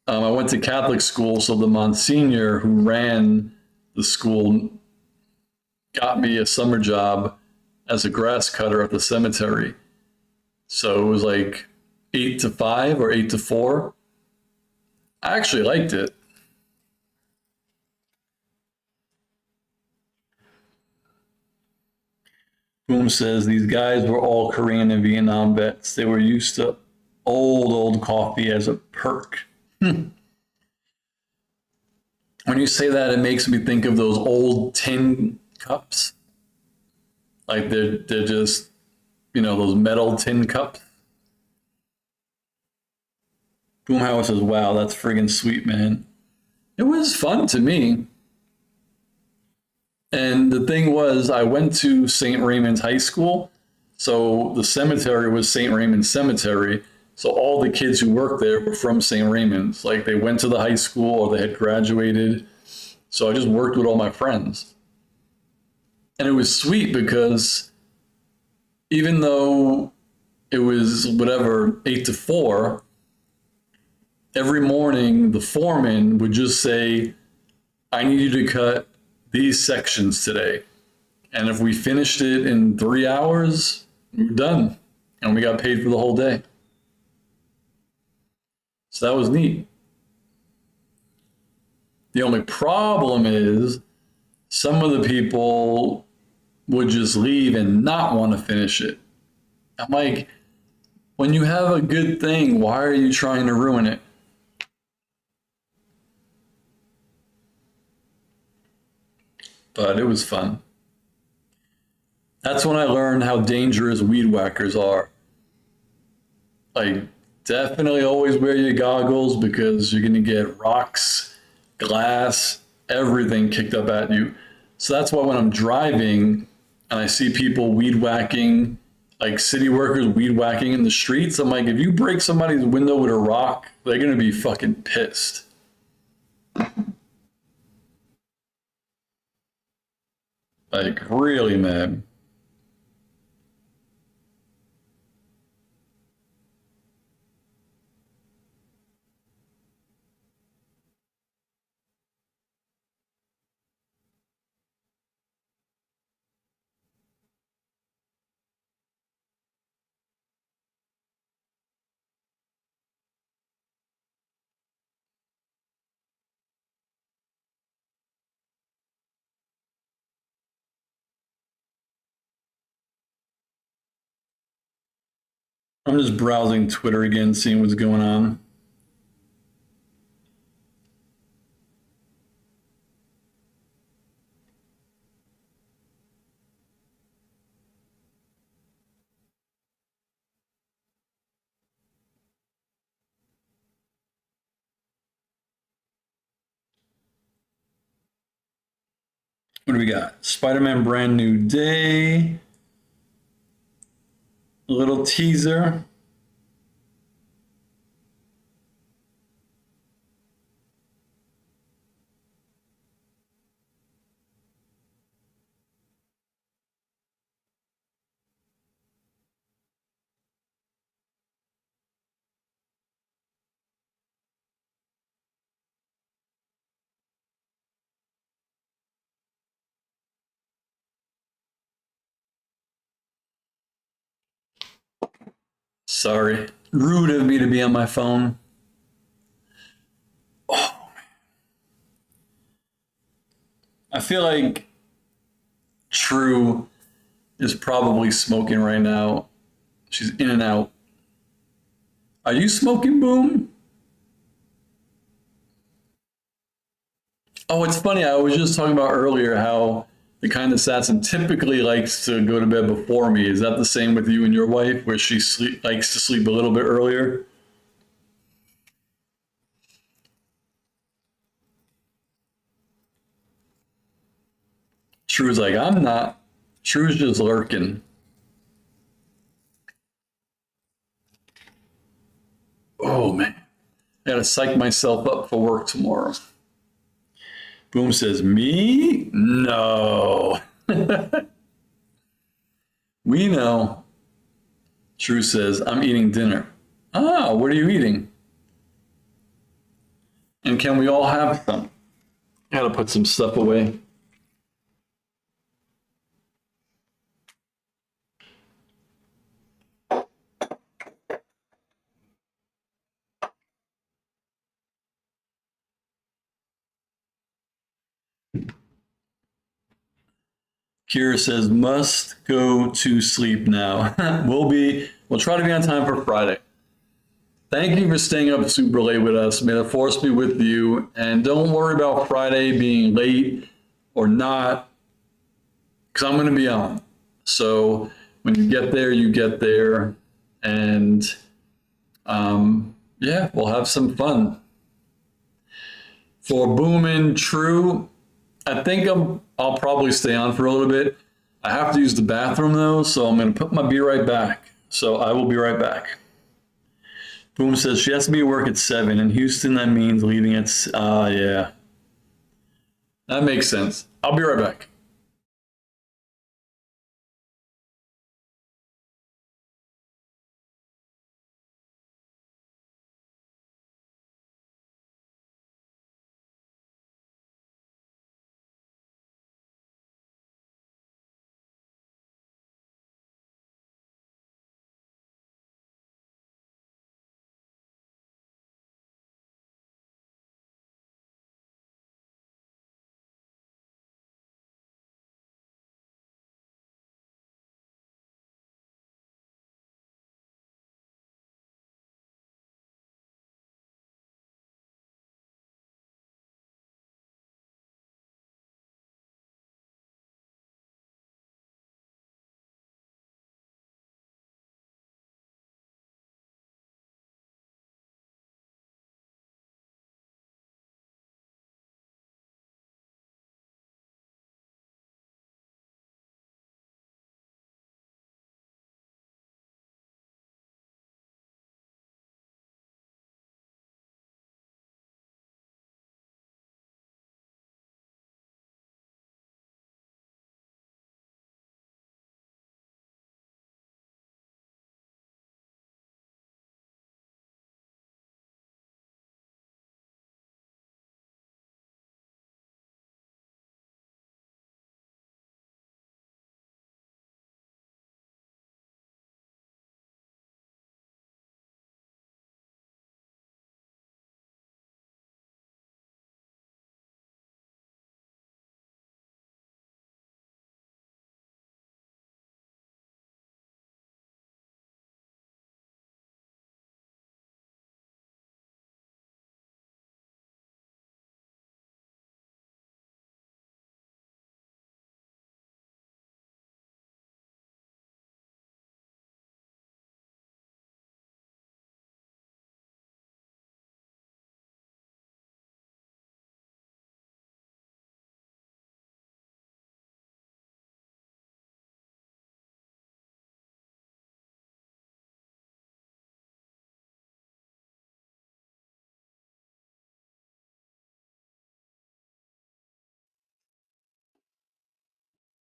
Speaker 5: I went to Catholic school, so the Monsignor who ran the school got me a summer job as a grass cutter at the cemetery. So it was like 8 to 5 or 8 to 4. I actually liked it. Boom says these guys were all Korean and Vietnam vets. They were used to old coffee as a perk. When you say that, it makes me think of those old tin cups. Like they're just, those metal tin cups. Boomhauer says, wow, that's friggin' sweet, man. It was fun to me. And the thing was, I went to St. Raymond's High School. So the cemetery was St. Raymond's Cemetery. So all the kids who worked there were from St. Raymond's. Like they went to the high school or they had graduated. So I just worked with all my friends. And it was sweet because even though it was 8 to 4, every morning the foreman would just say, I need you to cut these sections today. And if we finished it in 3 hours, we were done. And we got paid for the whole day. So that was neat. The only problem is some of the people would just leave and not want to finish it. I'm like, when you have a good thing, why are you trying to ruin it? But it was fun. That's when I learned how dangerous weed whackers are. Like, definitely always wear your goggles because you're going to get rocks, glass, everything kicked up at you. So that's why when I'm driving and I see people weed whacking, like city workers weed whacking in the streets, I'm like, if you break somebody's window with a rock, they're going to be fucking pissed. Like, really mad. I'm just browsing Twitter again, seeing what's going on. What do we got? Spider-Man Brand New Day. A little teaser. Sorry. Rude of me to be on my phone. Oh, I feel like True is probably smoking right now. She's in and out. Are you smoking, Boom? Oh, it's funny. I was just talking about earlier how the kind of Sanctum typically likes to go to bed before me. Is that the same with you and your wife, where she likes to sleep a little bit earlier? True's like, I'm not. True's just lurking. Oh, man. I gotta psych myself up for work tomorrow. Boom says, me? No. We know. True says, I'm eating dinner. Ah, what are you eating? And can we all have some? Gotta put some stuff away. Kira says, must go to sleep now. We'll try to be on time for Friday. Thank you for staying up super late with us. May the force be with you. And don't worry about Friday being late or not, because I'm going to be on. So when you get there, you get there. And yeah, we'll have some fun. For Boom and True, I think I'll probably stay on for a little bit. I have to use the bathroom though, so I'm going to be right back. So I will be right back. Boom says she has to be at work at 7. In Houston, that means leaving at, yeah. That makes sense. I'll be right back.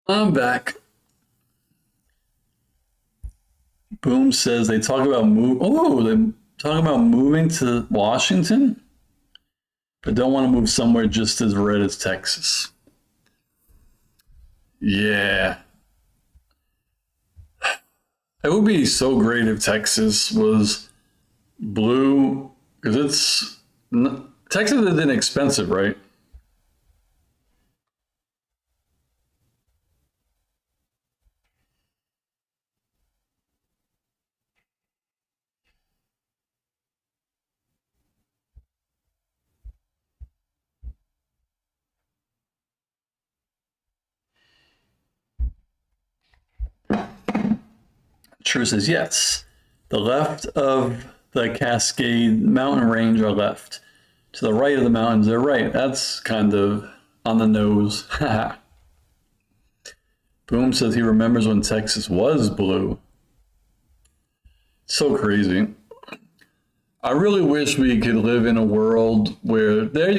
Speaker 5: I'm back. Boom says they talk about they're talking about moving to Washington, but don't want to move somewhere just as red as Texas. Yeah. It would be so great if Texas was blue, because Texas is inexpensive, right? True says yes. The left of the Cascade mountain range are left. To the right of the mountains, they're right. That's kind of on the nose. Boom says he remembers when Texas was blue. So crazy. I really wish we could live in a world where there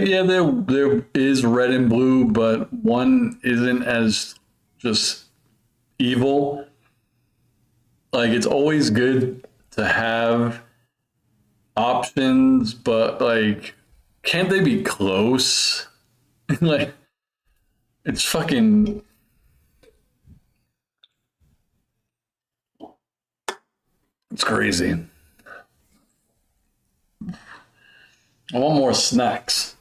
Speaker 5: is red and blue, but one isn't as just evil. Like, it's always good to have options, but like, can't they be close? Like, it's fucking. It's crazy. I want more snacks.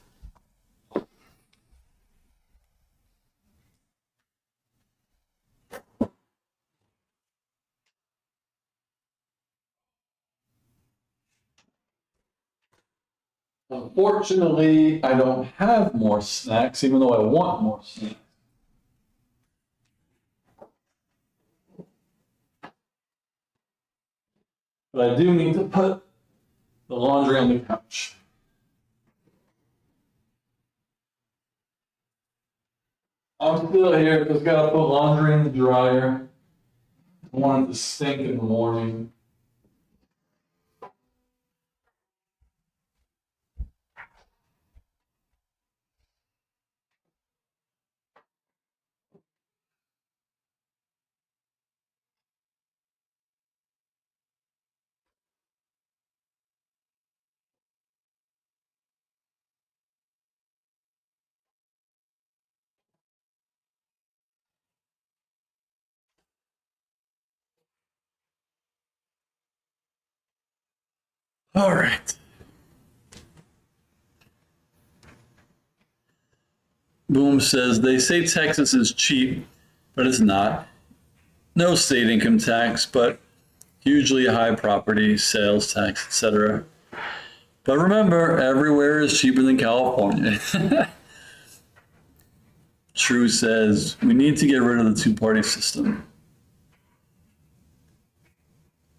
Speaker 5: Unfortunately, I don't have more snacks, even though I want more snacks. But I do need to put the laundry on the couch. I'm still here because I gotta put laundry in the dryer. I want it to stink in the morning. All right. Boom says they say Texas is cheap, but it's not. No state income tax, but hugely high property sales tax, etc. But remember, everywhere is cheaper than California. True says we need to get rid of the two-party system.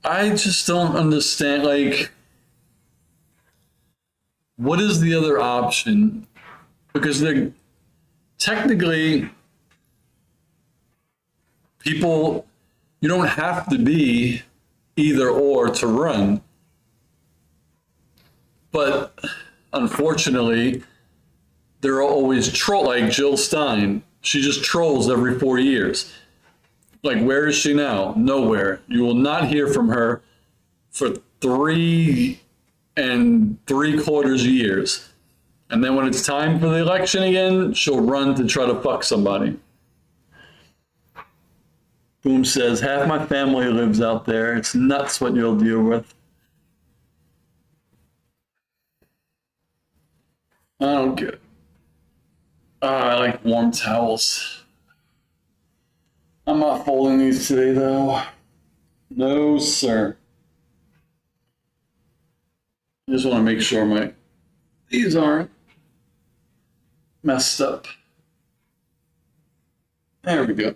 Speaker 5: I just don't understand, like, what is the other option? Because they're technically people, you don't have to be either or to run. But unfortunately, there are always like Jill Stein. She just trolls every 4 years. Like, where is she now? Nowhere. You will not hear from her for 3 3/4 years. And then when it's time for the election again, she'll run to try to fuck somebody. Boom says, half my family lives out there. It's nuts what you'll deal with. I don't get it. I like warm towels. I'm not folding these today, though. No, sir. I just want to make sure these aren't messed up. There we go.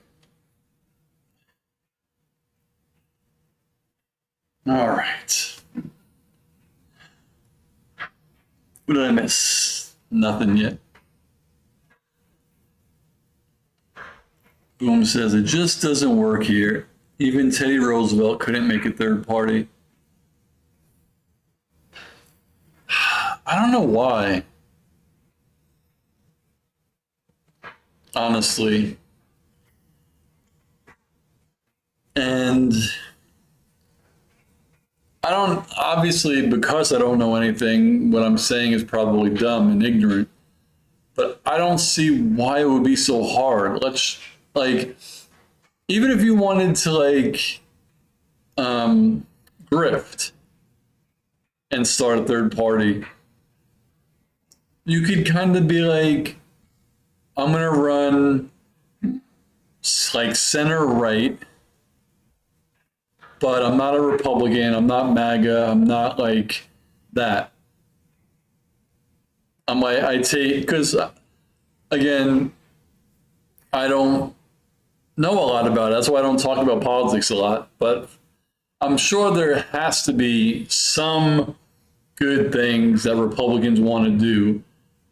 Speaker 5: All right. What did I miss? Nothing yet. Boom says it just doesn't work here. Even Teddy Roosevelt couldn't make a third party. I don't know why. Honestly. And I don't, obviously, because I don't know anything, what I'm saying is probably dumb and ignorant. But I don't see why it would be so hard. Like, even if you wanted to, like, grift and start a third party. You could kind of be like, I'm going to run like center right, but I'm not a Republican. I'm not MAGA. I'm not like that. I'm like, I take, because again, I don't know a lot about it. That's why I don't talk about politics a lot, but I'm sure there has to be some good things that Republicans want to do,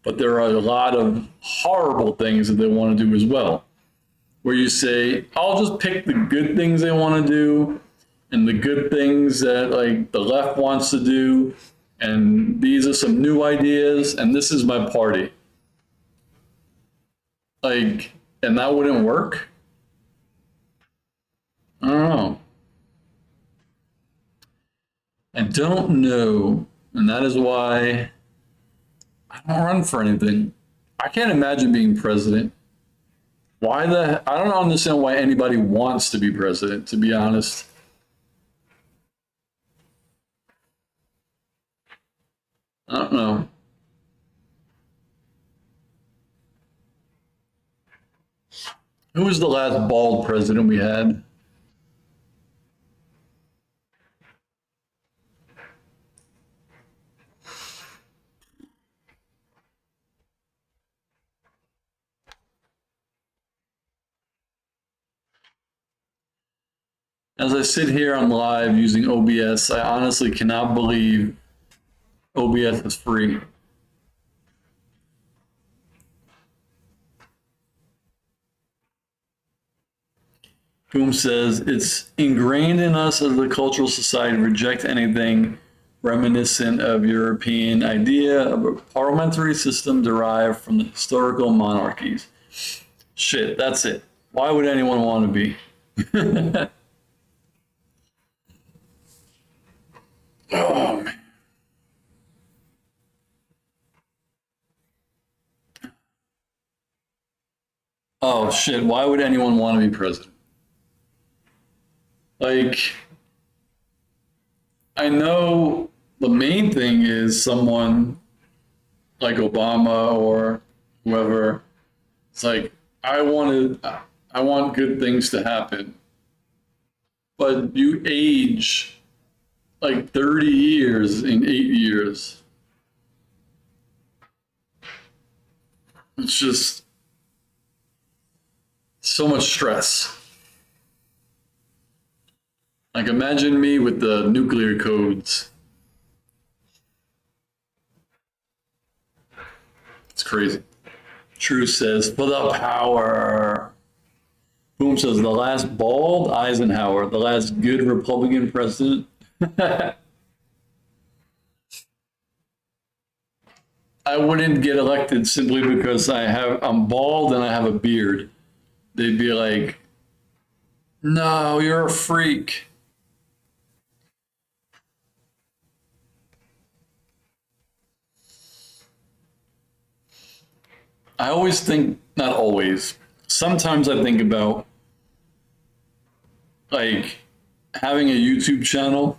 Speaker 5: but there are a lot of horrible things that they want to do as well. Where you say, I'll just pick the good things they want to do and the good things that like the left wants to do, and these are some new ideas, and this is my party. Like, and that wouldn't work? I don't know. I don't know, and that is why I don't run for anything. I can't imagine being president. I don't understand why anybody wants to be president, to be honest. I don't know. Who was the last bald president we had? As I sit here on live using OBS, I honestly cannot believe OBS is free. Boom says, it's ingrained in us as a cultural society to reject anything reminiscent of European idea of a parliamentary system derived from the historical monarchies. Shit, that's it. Why would anyone want to be? Oh, man. Oh, shit. Why would anyone want to be president? Like, I know the main thing is someone like Obama or whoever. It's like, I want good things to happen. But you age like 30 years in 8 years. It's just so much stress. Like, imagine me with the nuclear codes. It's crazy. True says, for the power. Boom says, the last bald Eisenhower, the last good Republican president. I wouldn't get elected simply because I'm bald and I have a beard. They'd be like, no, you're a freak. I always think, not always, sometimes I think about like having a YouTube channel,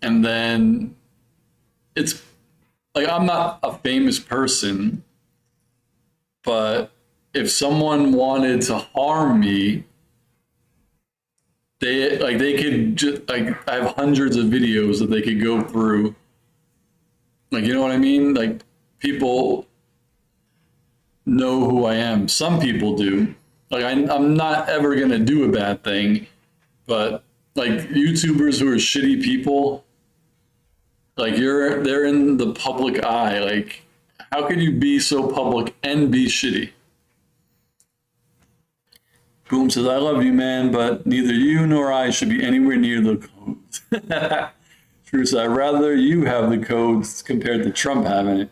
Speaker 5: and then it's like, I'm not a famous person, but if someone wanted to harm me, they could just, like, I have hundreds of videos that they could go through. Like, you know what I mean? Like, people know who I am. Some people do. Like, I'm not ever gonna do a bad thing, but like YouTubers who are shitty people, like they're in the public eye. Like, how could you be so public and be shitty? Boom says, I love you, man, but neither you nor I should be anywhere near the codes. True says, I'd rather you have the codes compared to Trump having it.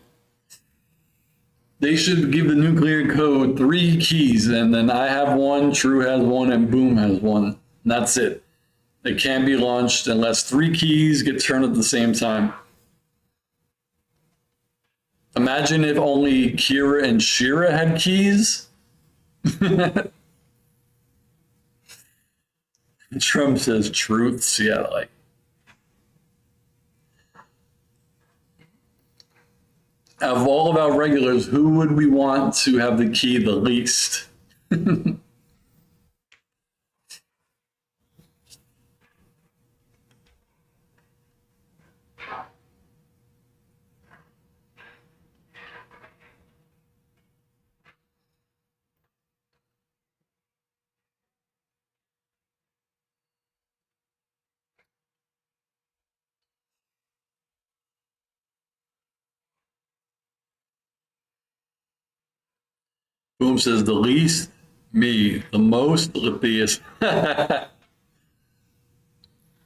Speaker 5: They should give the nuclear code 3 keys, and then I have one, True has one, and Boom has one. And that's it. It can't be launched unless 3 keys get turned at the same time. Imagine if only Kira and Shira had keys. Trump says truths. Yeah, like. Out of all of our regulars, who would we want to have the key the least? Boom says the least, me. The most, Lithius.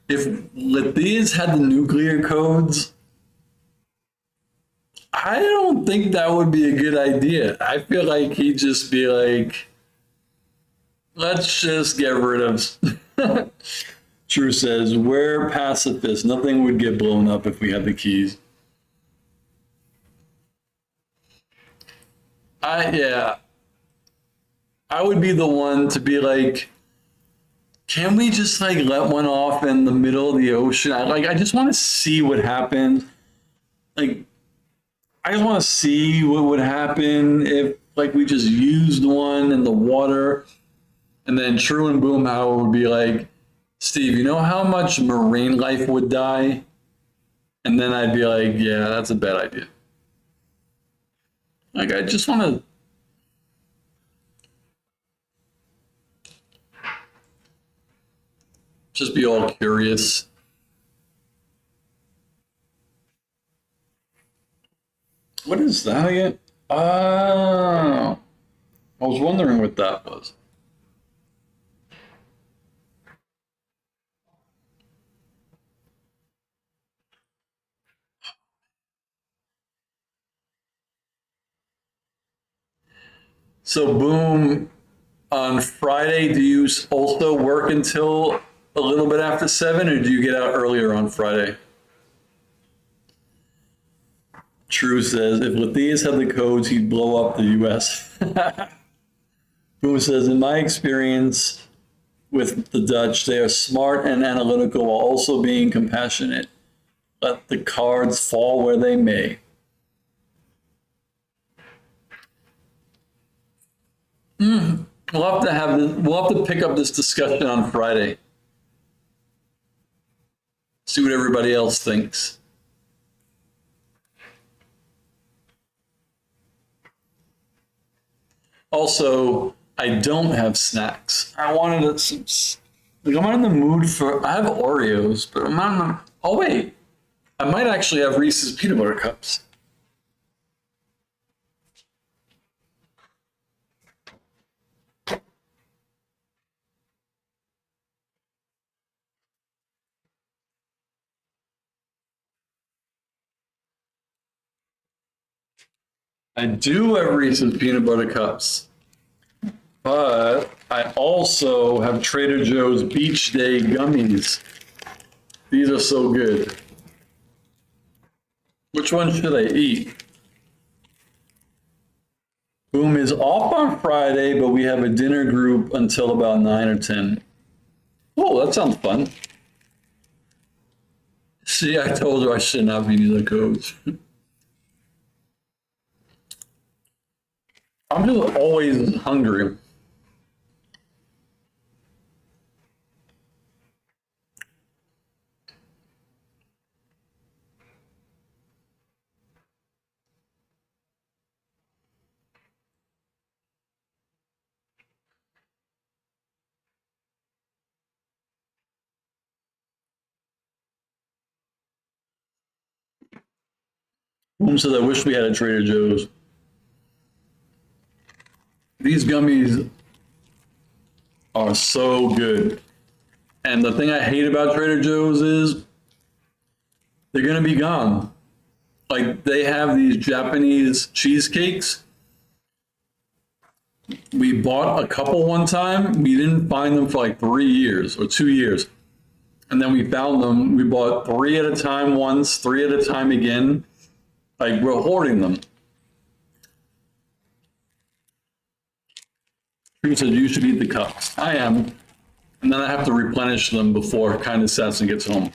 Speaker 5: If Lithius had the nuclear codes, I don't think that would be a good idea. I feel like he'd just be like, let's just get rid of. True says, we're pacifists. Nothing would get blown up if we had the keys. Yeah. I would be the one to be like, can we just like let one off in the middle of the ocean? I just want to see what happens. Like, I just want to see what would happen if like we just used one in the water. And then True and Boomhauer would be like, Steve, you know how much marine life would die? And then I'd be like, yeah, that's a bad idea. Like, I just want to. Just be all curious. What is that again? Oh, I was wondering what that was. So, Boom, on Friday, do you also work until a little bit after 7, or do you get out earlier on Friday? True says, if Lithius had the codes, he'd blow up the US. Boom says, in my experience with the Dutch, they are smart and analytical while also being compassionate. Let the cards fall where they may. We'll have to pick up this discussion on Friday. See what everybody else thinks. Also, I don't have snacks. I'm not in the mood for. I have Oreos, but I'm not in the. Oh wait, I might actually have Reese's peanut butter cups. I do have Reese's peanut butter cups, but I also have Trader Joe's Beach Day gummies. These are so good. Which one should I eat? Boom is off on Friday, but we have a dinner group until about 9 or 10. Oh, that sounds fun. See, I told you I should not be using codes. I'm just always hungry. Boom says, I wish we had a Trader Joe's. These gummies are so good. And the thing I hate about Trader Joe's is they're going to be gone. Like, they have these Japanese cheesecakes. We bought a couple one time. We didn't find them for like 3 years or 2 years. And then we found them. We bought 3 at a time once, 3 at a time again. Like, we're hoarding them. Who said you should eat the cups? I am. And then I have to replenish them before kind of Assassin gets home.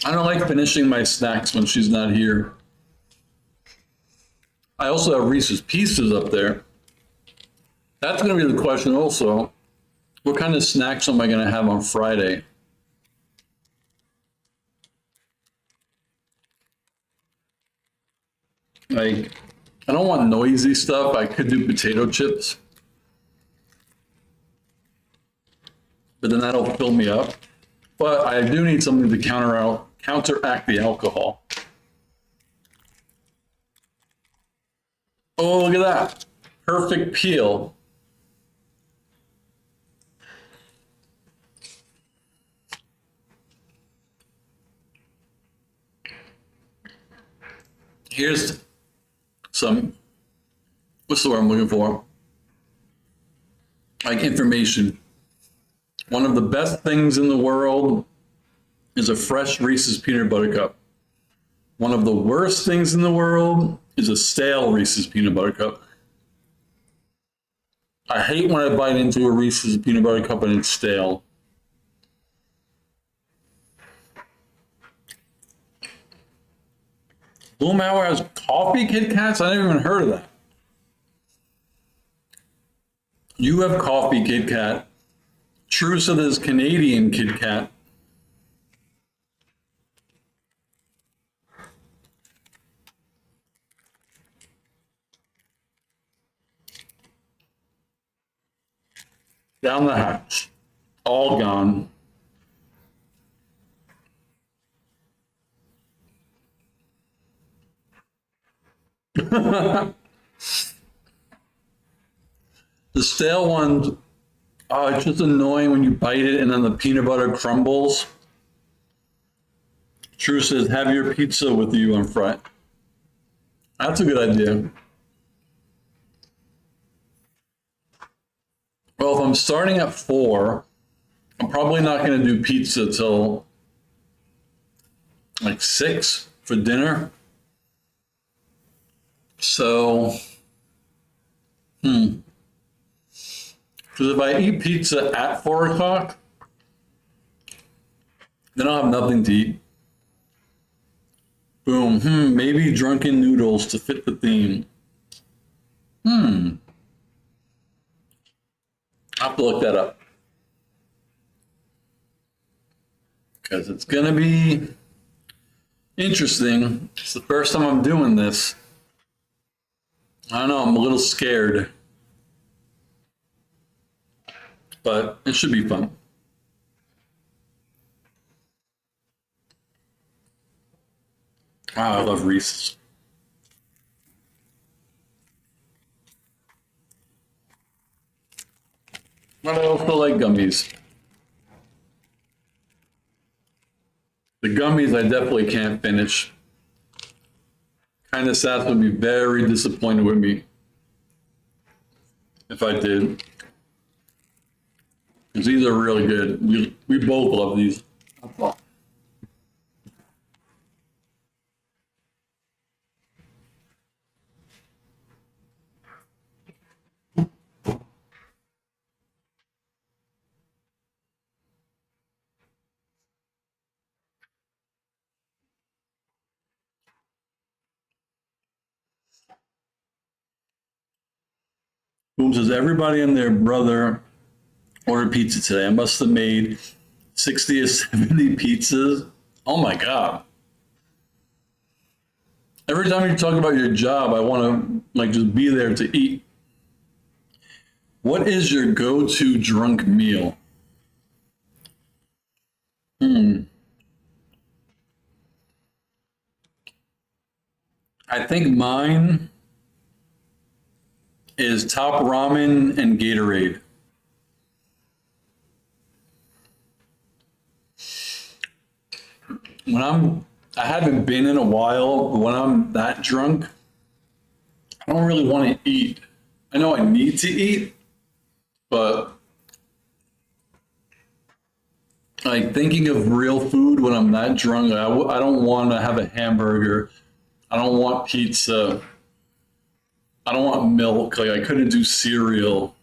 Speaker 5: I don't like finishing my snacks when she's not here. I also have Reese's Pieces up there. That's going to be the question also. What kind of snacks am I going to have on Friday? Like, I don't want noisy stuff. I could do potato chips. But then that'll fill me up. But I do need something to counteract the alcohol. Oh, look at that. Perfect peel. Here's some, what's the word I'm looking for? Like information. One of the best things in the world is a fresh Reese's peanut butter cup. One of the worst things in the world is a stale Reese's peanut butter cup. I hate when I bite into a Reese's peanut butter cup and it's stale. Boomhauer has coffee Kit Kats? I never even heard of that. You have coffee Kit Kat. True said there's Canadian Kit Kat. Down the hatch. All gone. The stale ones, oh, it's just annoying when you bite it and then the peanut butter crumbles. True says, have your pizza with you on Friday. That's a good idea. Well, if I'm starting at 4, I'm probably not going to do pizza till like 6 for dinner. So, because if I eat pizza at 4 o'clock, then I'll have nothing to eat. Boom. Maybe drunken noodles to fit the theme. I'll have to look that up. Because it's going to be interesting. It's the first time I'm doing this. I don't know, I'm a little scared. But it should be fun. Wow, I love Reese's. But I also like gummies. The gummies I definitely can't finish. Kind of Sass would be very disappointed with me if I did. Because these are really good. We both love these. Boom says, everybody and their brother ordered pizza today. I must have made 60 or 70 pizzas. Oh my God. Every time you talk about your job, I want to like just be there to eat. What is your go-to drunk meal? I think mine is top ramen and Gatorade. I haven't been in a while, but when I'm that drunk, I don't really want to eat. I know I need to eat, but like thinking of real food when I'm that drunk, I don't want to have a hamburger. I don't want pizza. I don't want milk. Like I couldn't do cereal.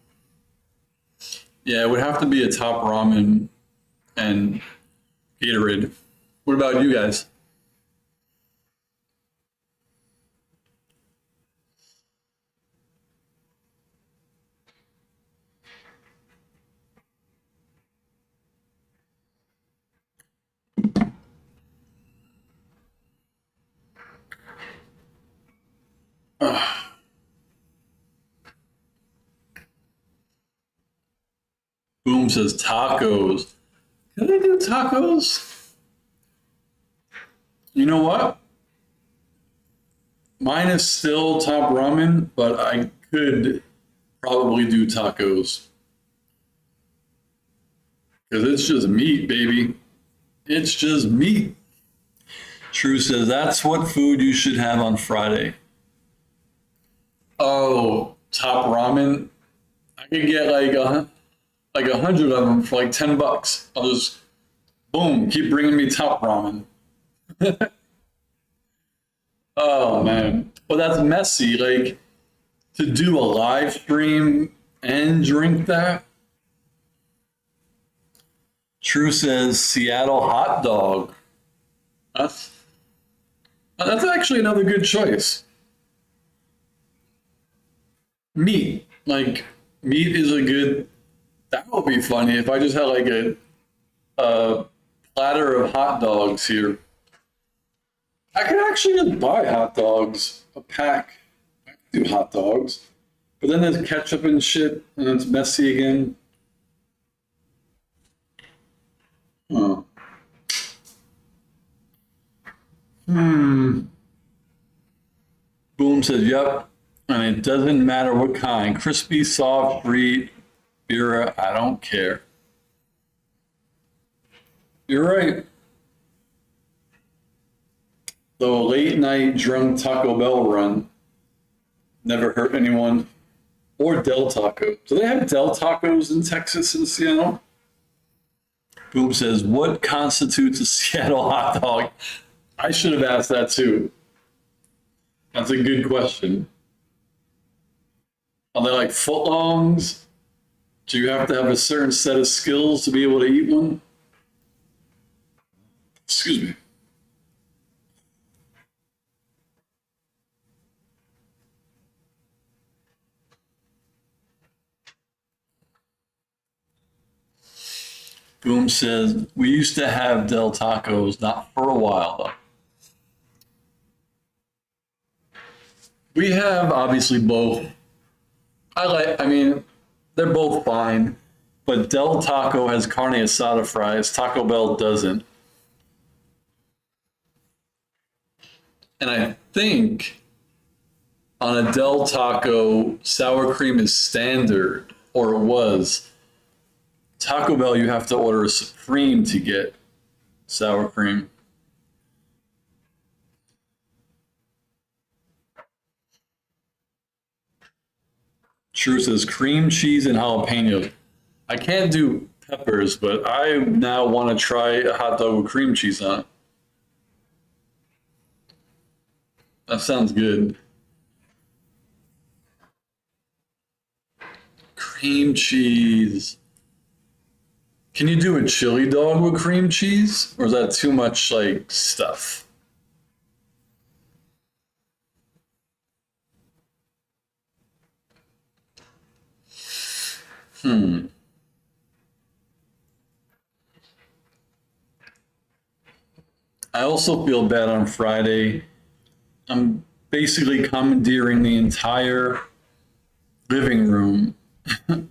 Speaker 5: Yeah, it would have to be a top ramen and Gatorade. What about you guys? Boom says tacos. Can I do tacos? You know what? Mine is still top ramen, but I could probably do tacos. Because it's just meat, baby. It's just meat. True says that's what food you should have on Friday. Oh, top ramen. I could get like 100 of them for like $10. I'll just boom, keep bringing me top ramen. Oh man, but that's messy. Like to do a live stream and drink that. True says Seattle hot dog. That's actually another good choice. Meat, like meat is a good. That would be funny if I just had like a platter of hot dogs here. I could actually just buy hot dogs, a pack. I could do hot dogs, but then there's ketchup and shit, and it's messy again. Huh. Boom says, yep. And it doesn't matter what kind. Crispy, soft, free, beer, I don't care. You're right. Though a late night drunk Taco Bell run never hurt anyone. Or Del Taco. Do they have Del Tacos in Texas and Seattle? Boom says, what constitutes a Seattle hot dog? I should have asked that too. That's a good question. Are they like footlongs? Do you have to have a certain set of skills to be able to eat one? Excuse me. Boom says, we used to have Del Tacos, not for a while though. We have obviously both. I mean, they're both fine, but Del Taco has carne asada fries. Taco Bell doesn't. And I think on a Del Taco, sour cream is standard, or it was. Taco Bell, you have to order a Supreme to get sour cream. True says cream cheese and jalapenos. I can't do peppers, but I now want to try a hot dog with cream cheese on it. That sounds good. Cream cheese. Can you do a chili dog with cream cheese? Or is that too much like stuff? I also feel bad on Friday. I'm basically commandeering the entire living room. And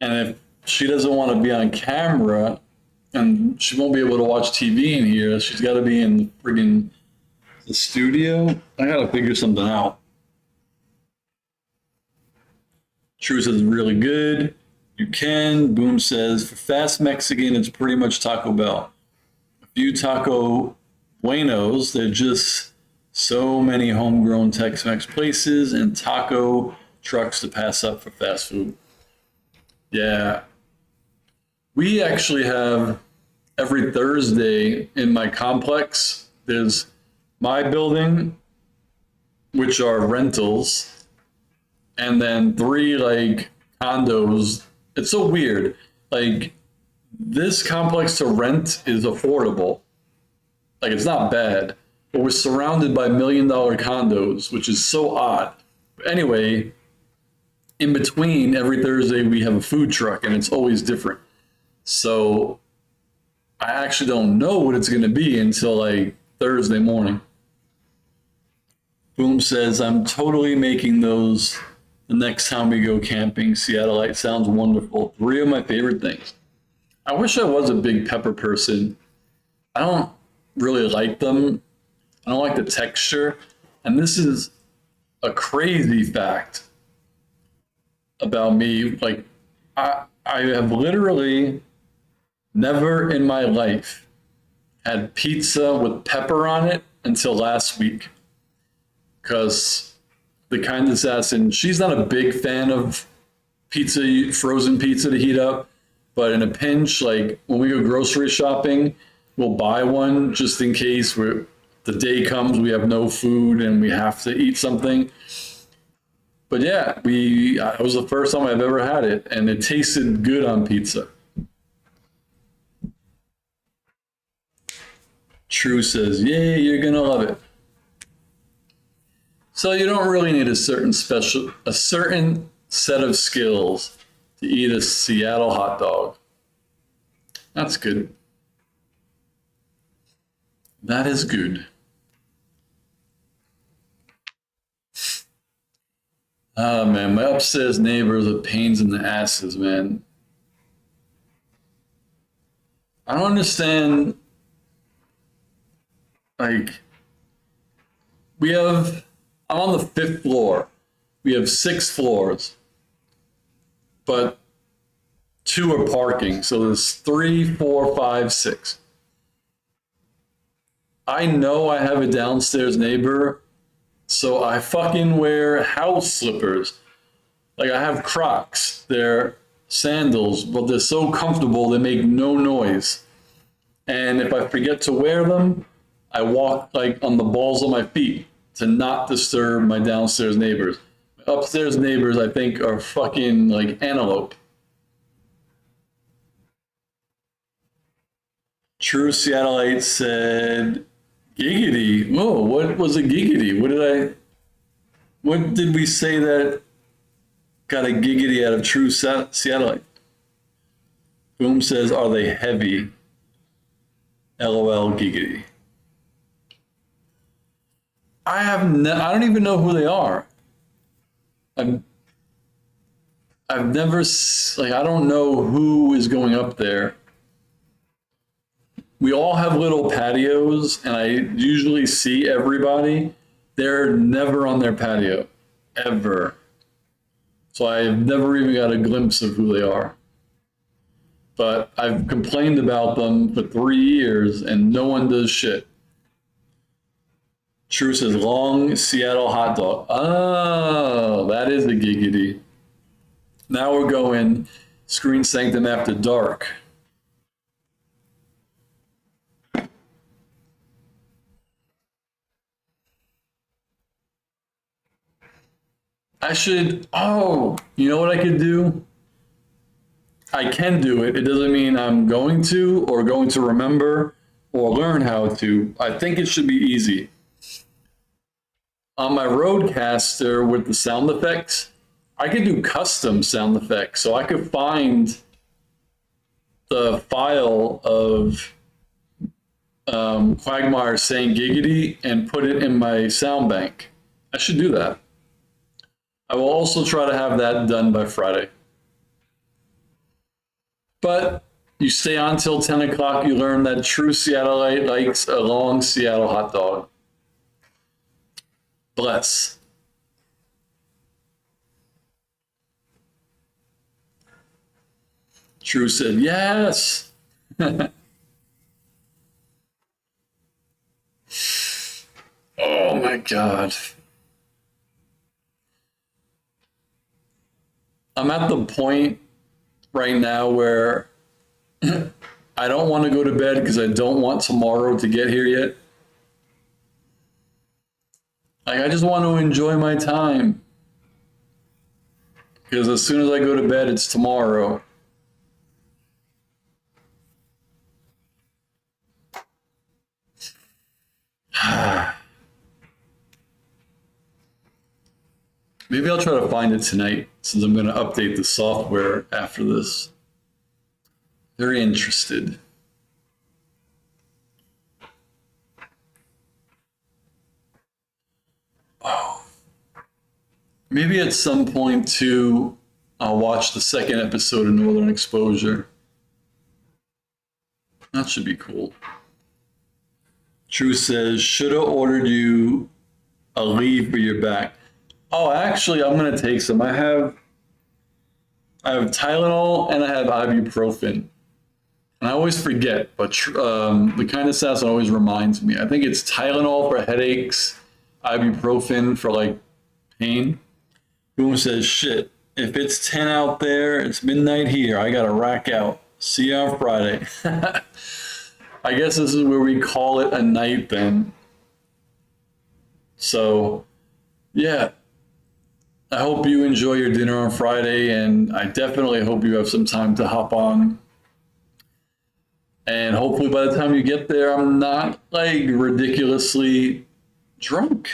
Speaker 5: if she doesn't want to be on camera and she won't be able to watch TV in here, she's got to be in the studio. I got to figure something out. True says really good. You can. Boom says for fast Mexican, it's pretty much Taco Bell. A few Taco Buenos. They're just so many homegrown Tex-Mex places and taco trucks to pass up for fast food. Yeah. We actually have every Thursday in my complex, there's my building, which are rentals, and then 3 like condos it's so weird. Like, this complex to rent is affordable. Like, it's not bad, but we're surrounded by $1 million condos, which is so odd. Anyway, in between, every Thursday we have a food truck, and it's always different. So I actually don't know what it's going to be until like Thursday morning. Boom says, I'm totally making those the next time we go camping. Seattleite sounds wonderful. 3 of my favorite things. I wish I was a big pepper person. I don't really like them. I don't like the texture. And this is a crazy fact about me. Like, I have literally never in my life had pizza with pepper on it until last week. Because the kind assassin, she's not a big fan of pizza, frozen pizza to heat up. But in a pinch, like when we go grocery shopping, we'll buy one just in case the day comes, we have no food and we have to eat something. But yeah, it was the first time I've ever had it, and it tasted good on pizza. True says, yay, you're gonna love it. So you don't really need a certain set of skills to eat a Seattle hot dog. That's good. That is good. Oh man, my upstairs neighbors are pains in the asses, man. I don't understand. Like, I'm on the 5th floor. We have 6 floors, but 2 are parking. So there's 3, 4, 5, 6. I know I have a downstairs neighbor, so I fucking wear house slippers. Like, I have Crocs. They're sandals, but they're so comfortable, they make no noise. And if I forget to wear them, I walk like on the balls of my feet to not disturb my downstairs neighbors. My upstairs neighbors, I think, are fucking like antelope. True Seattleite said, giggity. Whoa, what was a giggity? What did we say that got a giggity out of True Seattleite? Boom says, are they heavy? LOL giggity. I don't even know who they are. I've never, like, I don't know who is going up there. We all have little patios, and I usually see everybody. They're never on their patio, ever. So I've never even got a glimpse of who they are. But I've complained about them for 3 years, and no one does shit. True says, long Seattle hot dog. Oh, that is a giggity. Now we're going Screen Sanctum After Dark. You know what I could do? I can do it. It doesn't mean I'm going to or going to remember or learn how to. I think it should be easy. On my Rodecaster with the sound effects, I could do custom sound effects. So I could find the file of Quagmire saying giggity and put it in my sound bank. I should do that. I will also try to have that done by Friday. But you stay on till 10 o'clock, you learn that True Seattleite likes a long Seattle hot dog. Bless. True said, yes. Oh my God. I'm at the point right now where I don't want to go to bed because I don't want tomorrow to get here yet. Like, I just want to enjoy my time. Because as soon as I go to bed, it's tomorrow. Maybe I'll try to find it tonight since I'm going to update the software after this. Very interested. Oh. Maybe at some point too, I'll watch the second episode of Northern Exposure. That should be cool. True says, should have ordered you a leave for your back. Oh, actually, I'm going to take some. I have Tylenol and I have ibuprofen. And I always forget, but the kind of assassin always reminds me. I think it's Tylenol for headaches, ibuprofen for like pain. Boom says, shit, if it's 10 out there, it's midnight here. I got to rack out. See you on Friday. I guess this is where we call it a night then. So, yeah. I hope you enjoy your dinner on Friday, and I definitely hope you have some time to hop on. And hopefully by the time you get there, I'm not like ridiculously drunk.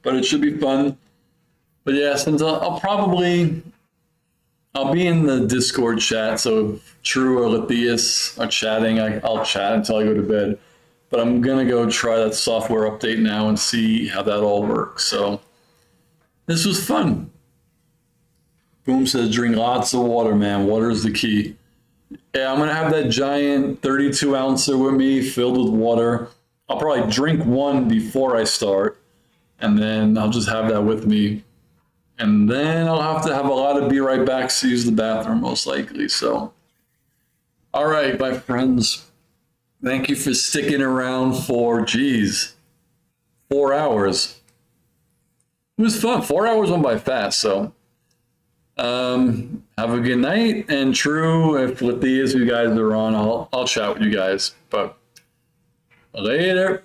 Speaker 5: But it should be fun. But yeah, since I'll be in the Discord chat, so if True or Lethius are chatting, I'll chat until I go to bed. But I'm going to go try that software update now and see how that all works. So this was fun. Boom says, drink lots of water, man. Water is the key. Yeah, I'm going to have that giant 32-ouncer with me filled with water. I'll probably drink one before I start, and then I'll just have that with me. And then I'll have to have a lot of be right backs to use the bathroom, most likely. So, all right, my friends. Thank you for sticking around for, 4 hours. It was fun. 4 hours went by fast. So, have a good night. And True, if with these you guys are on, I'll chat with you guys. But later.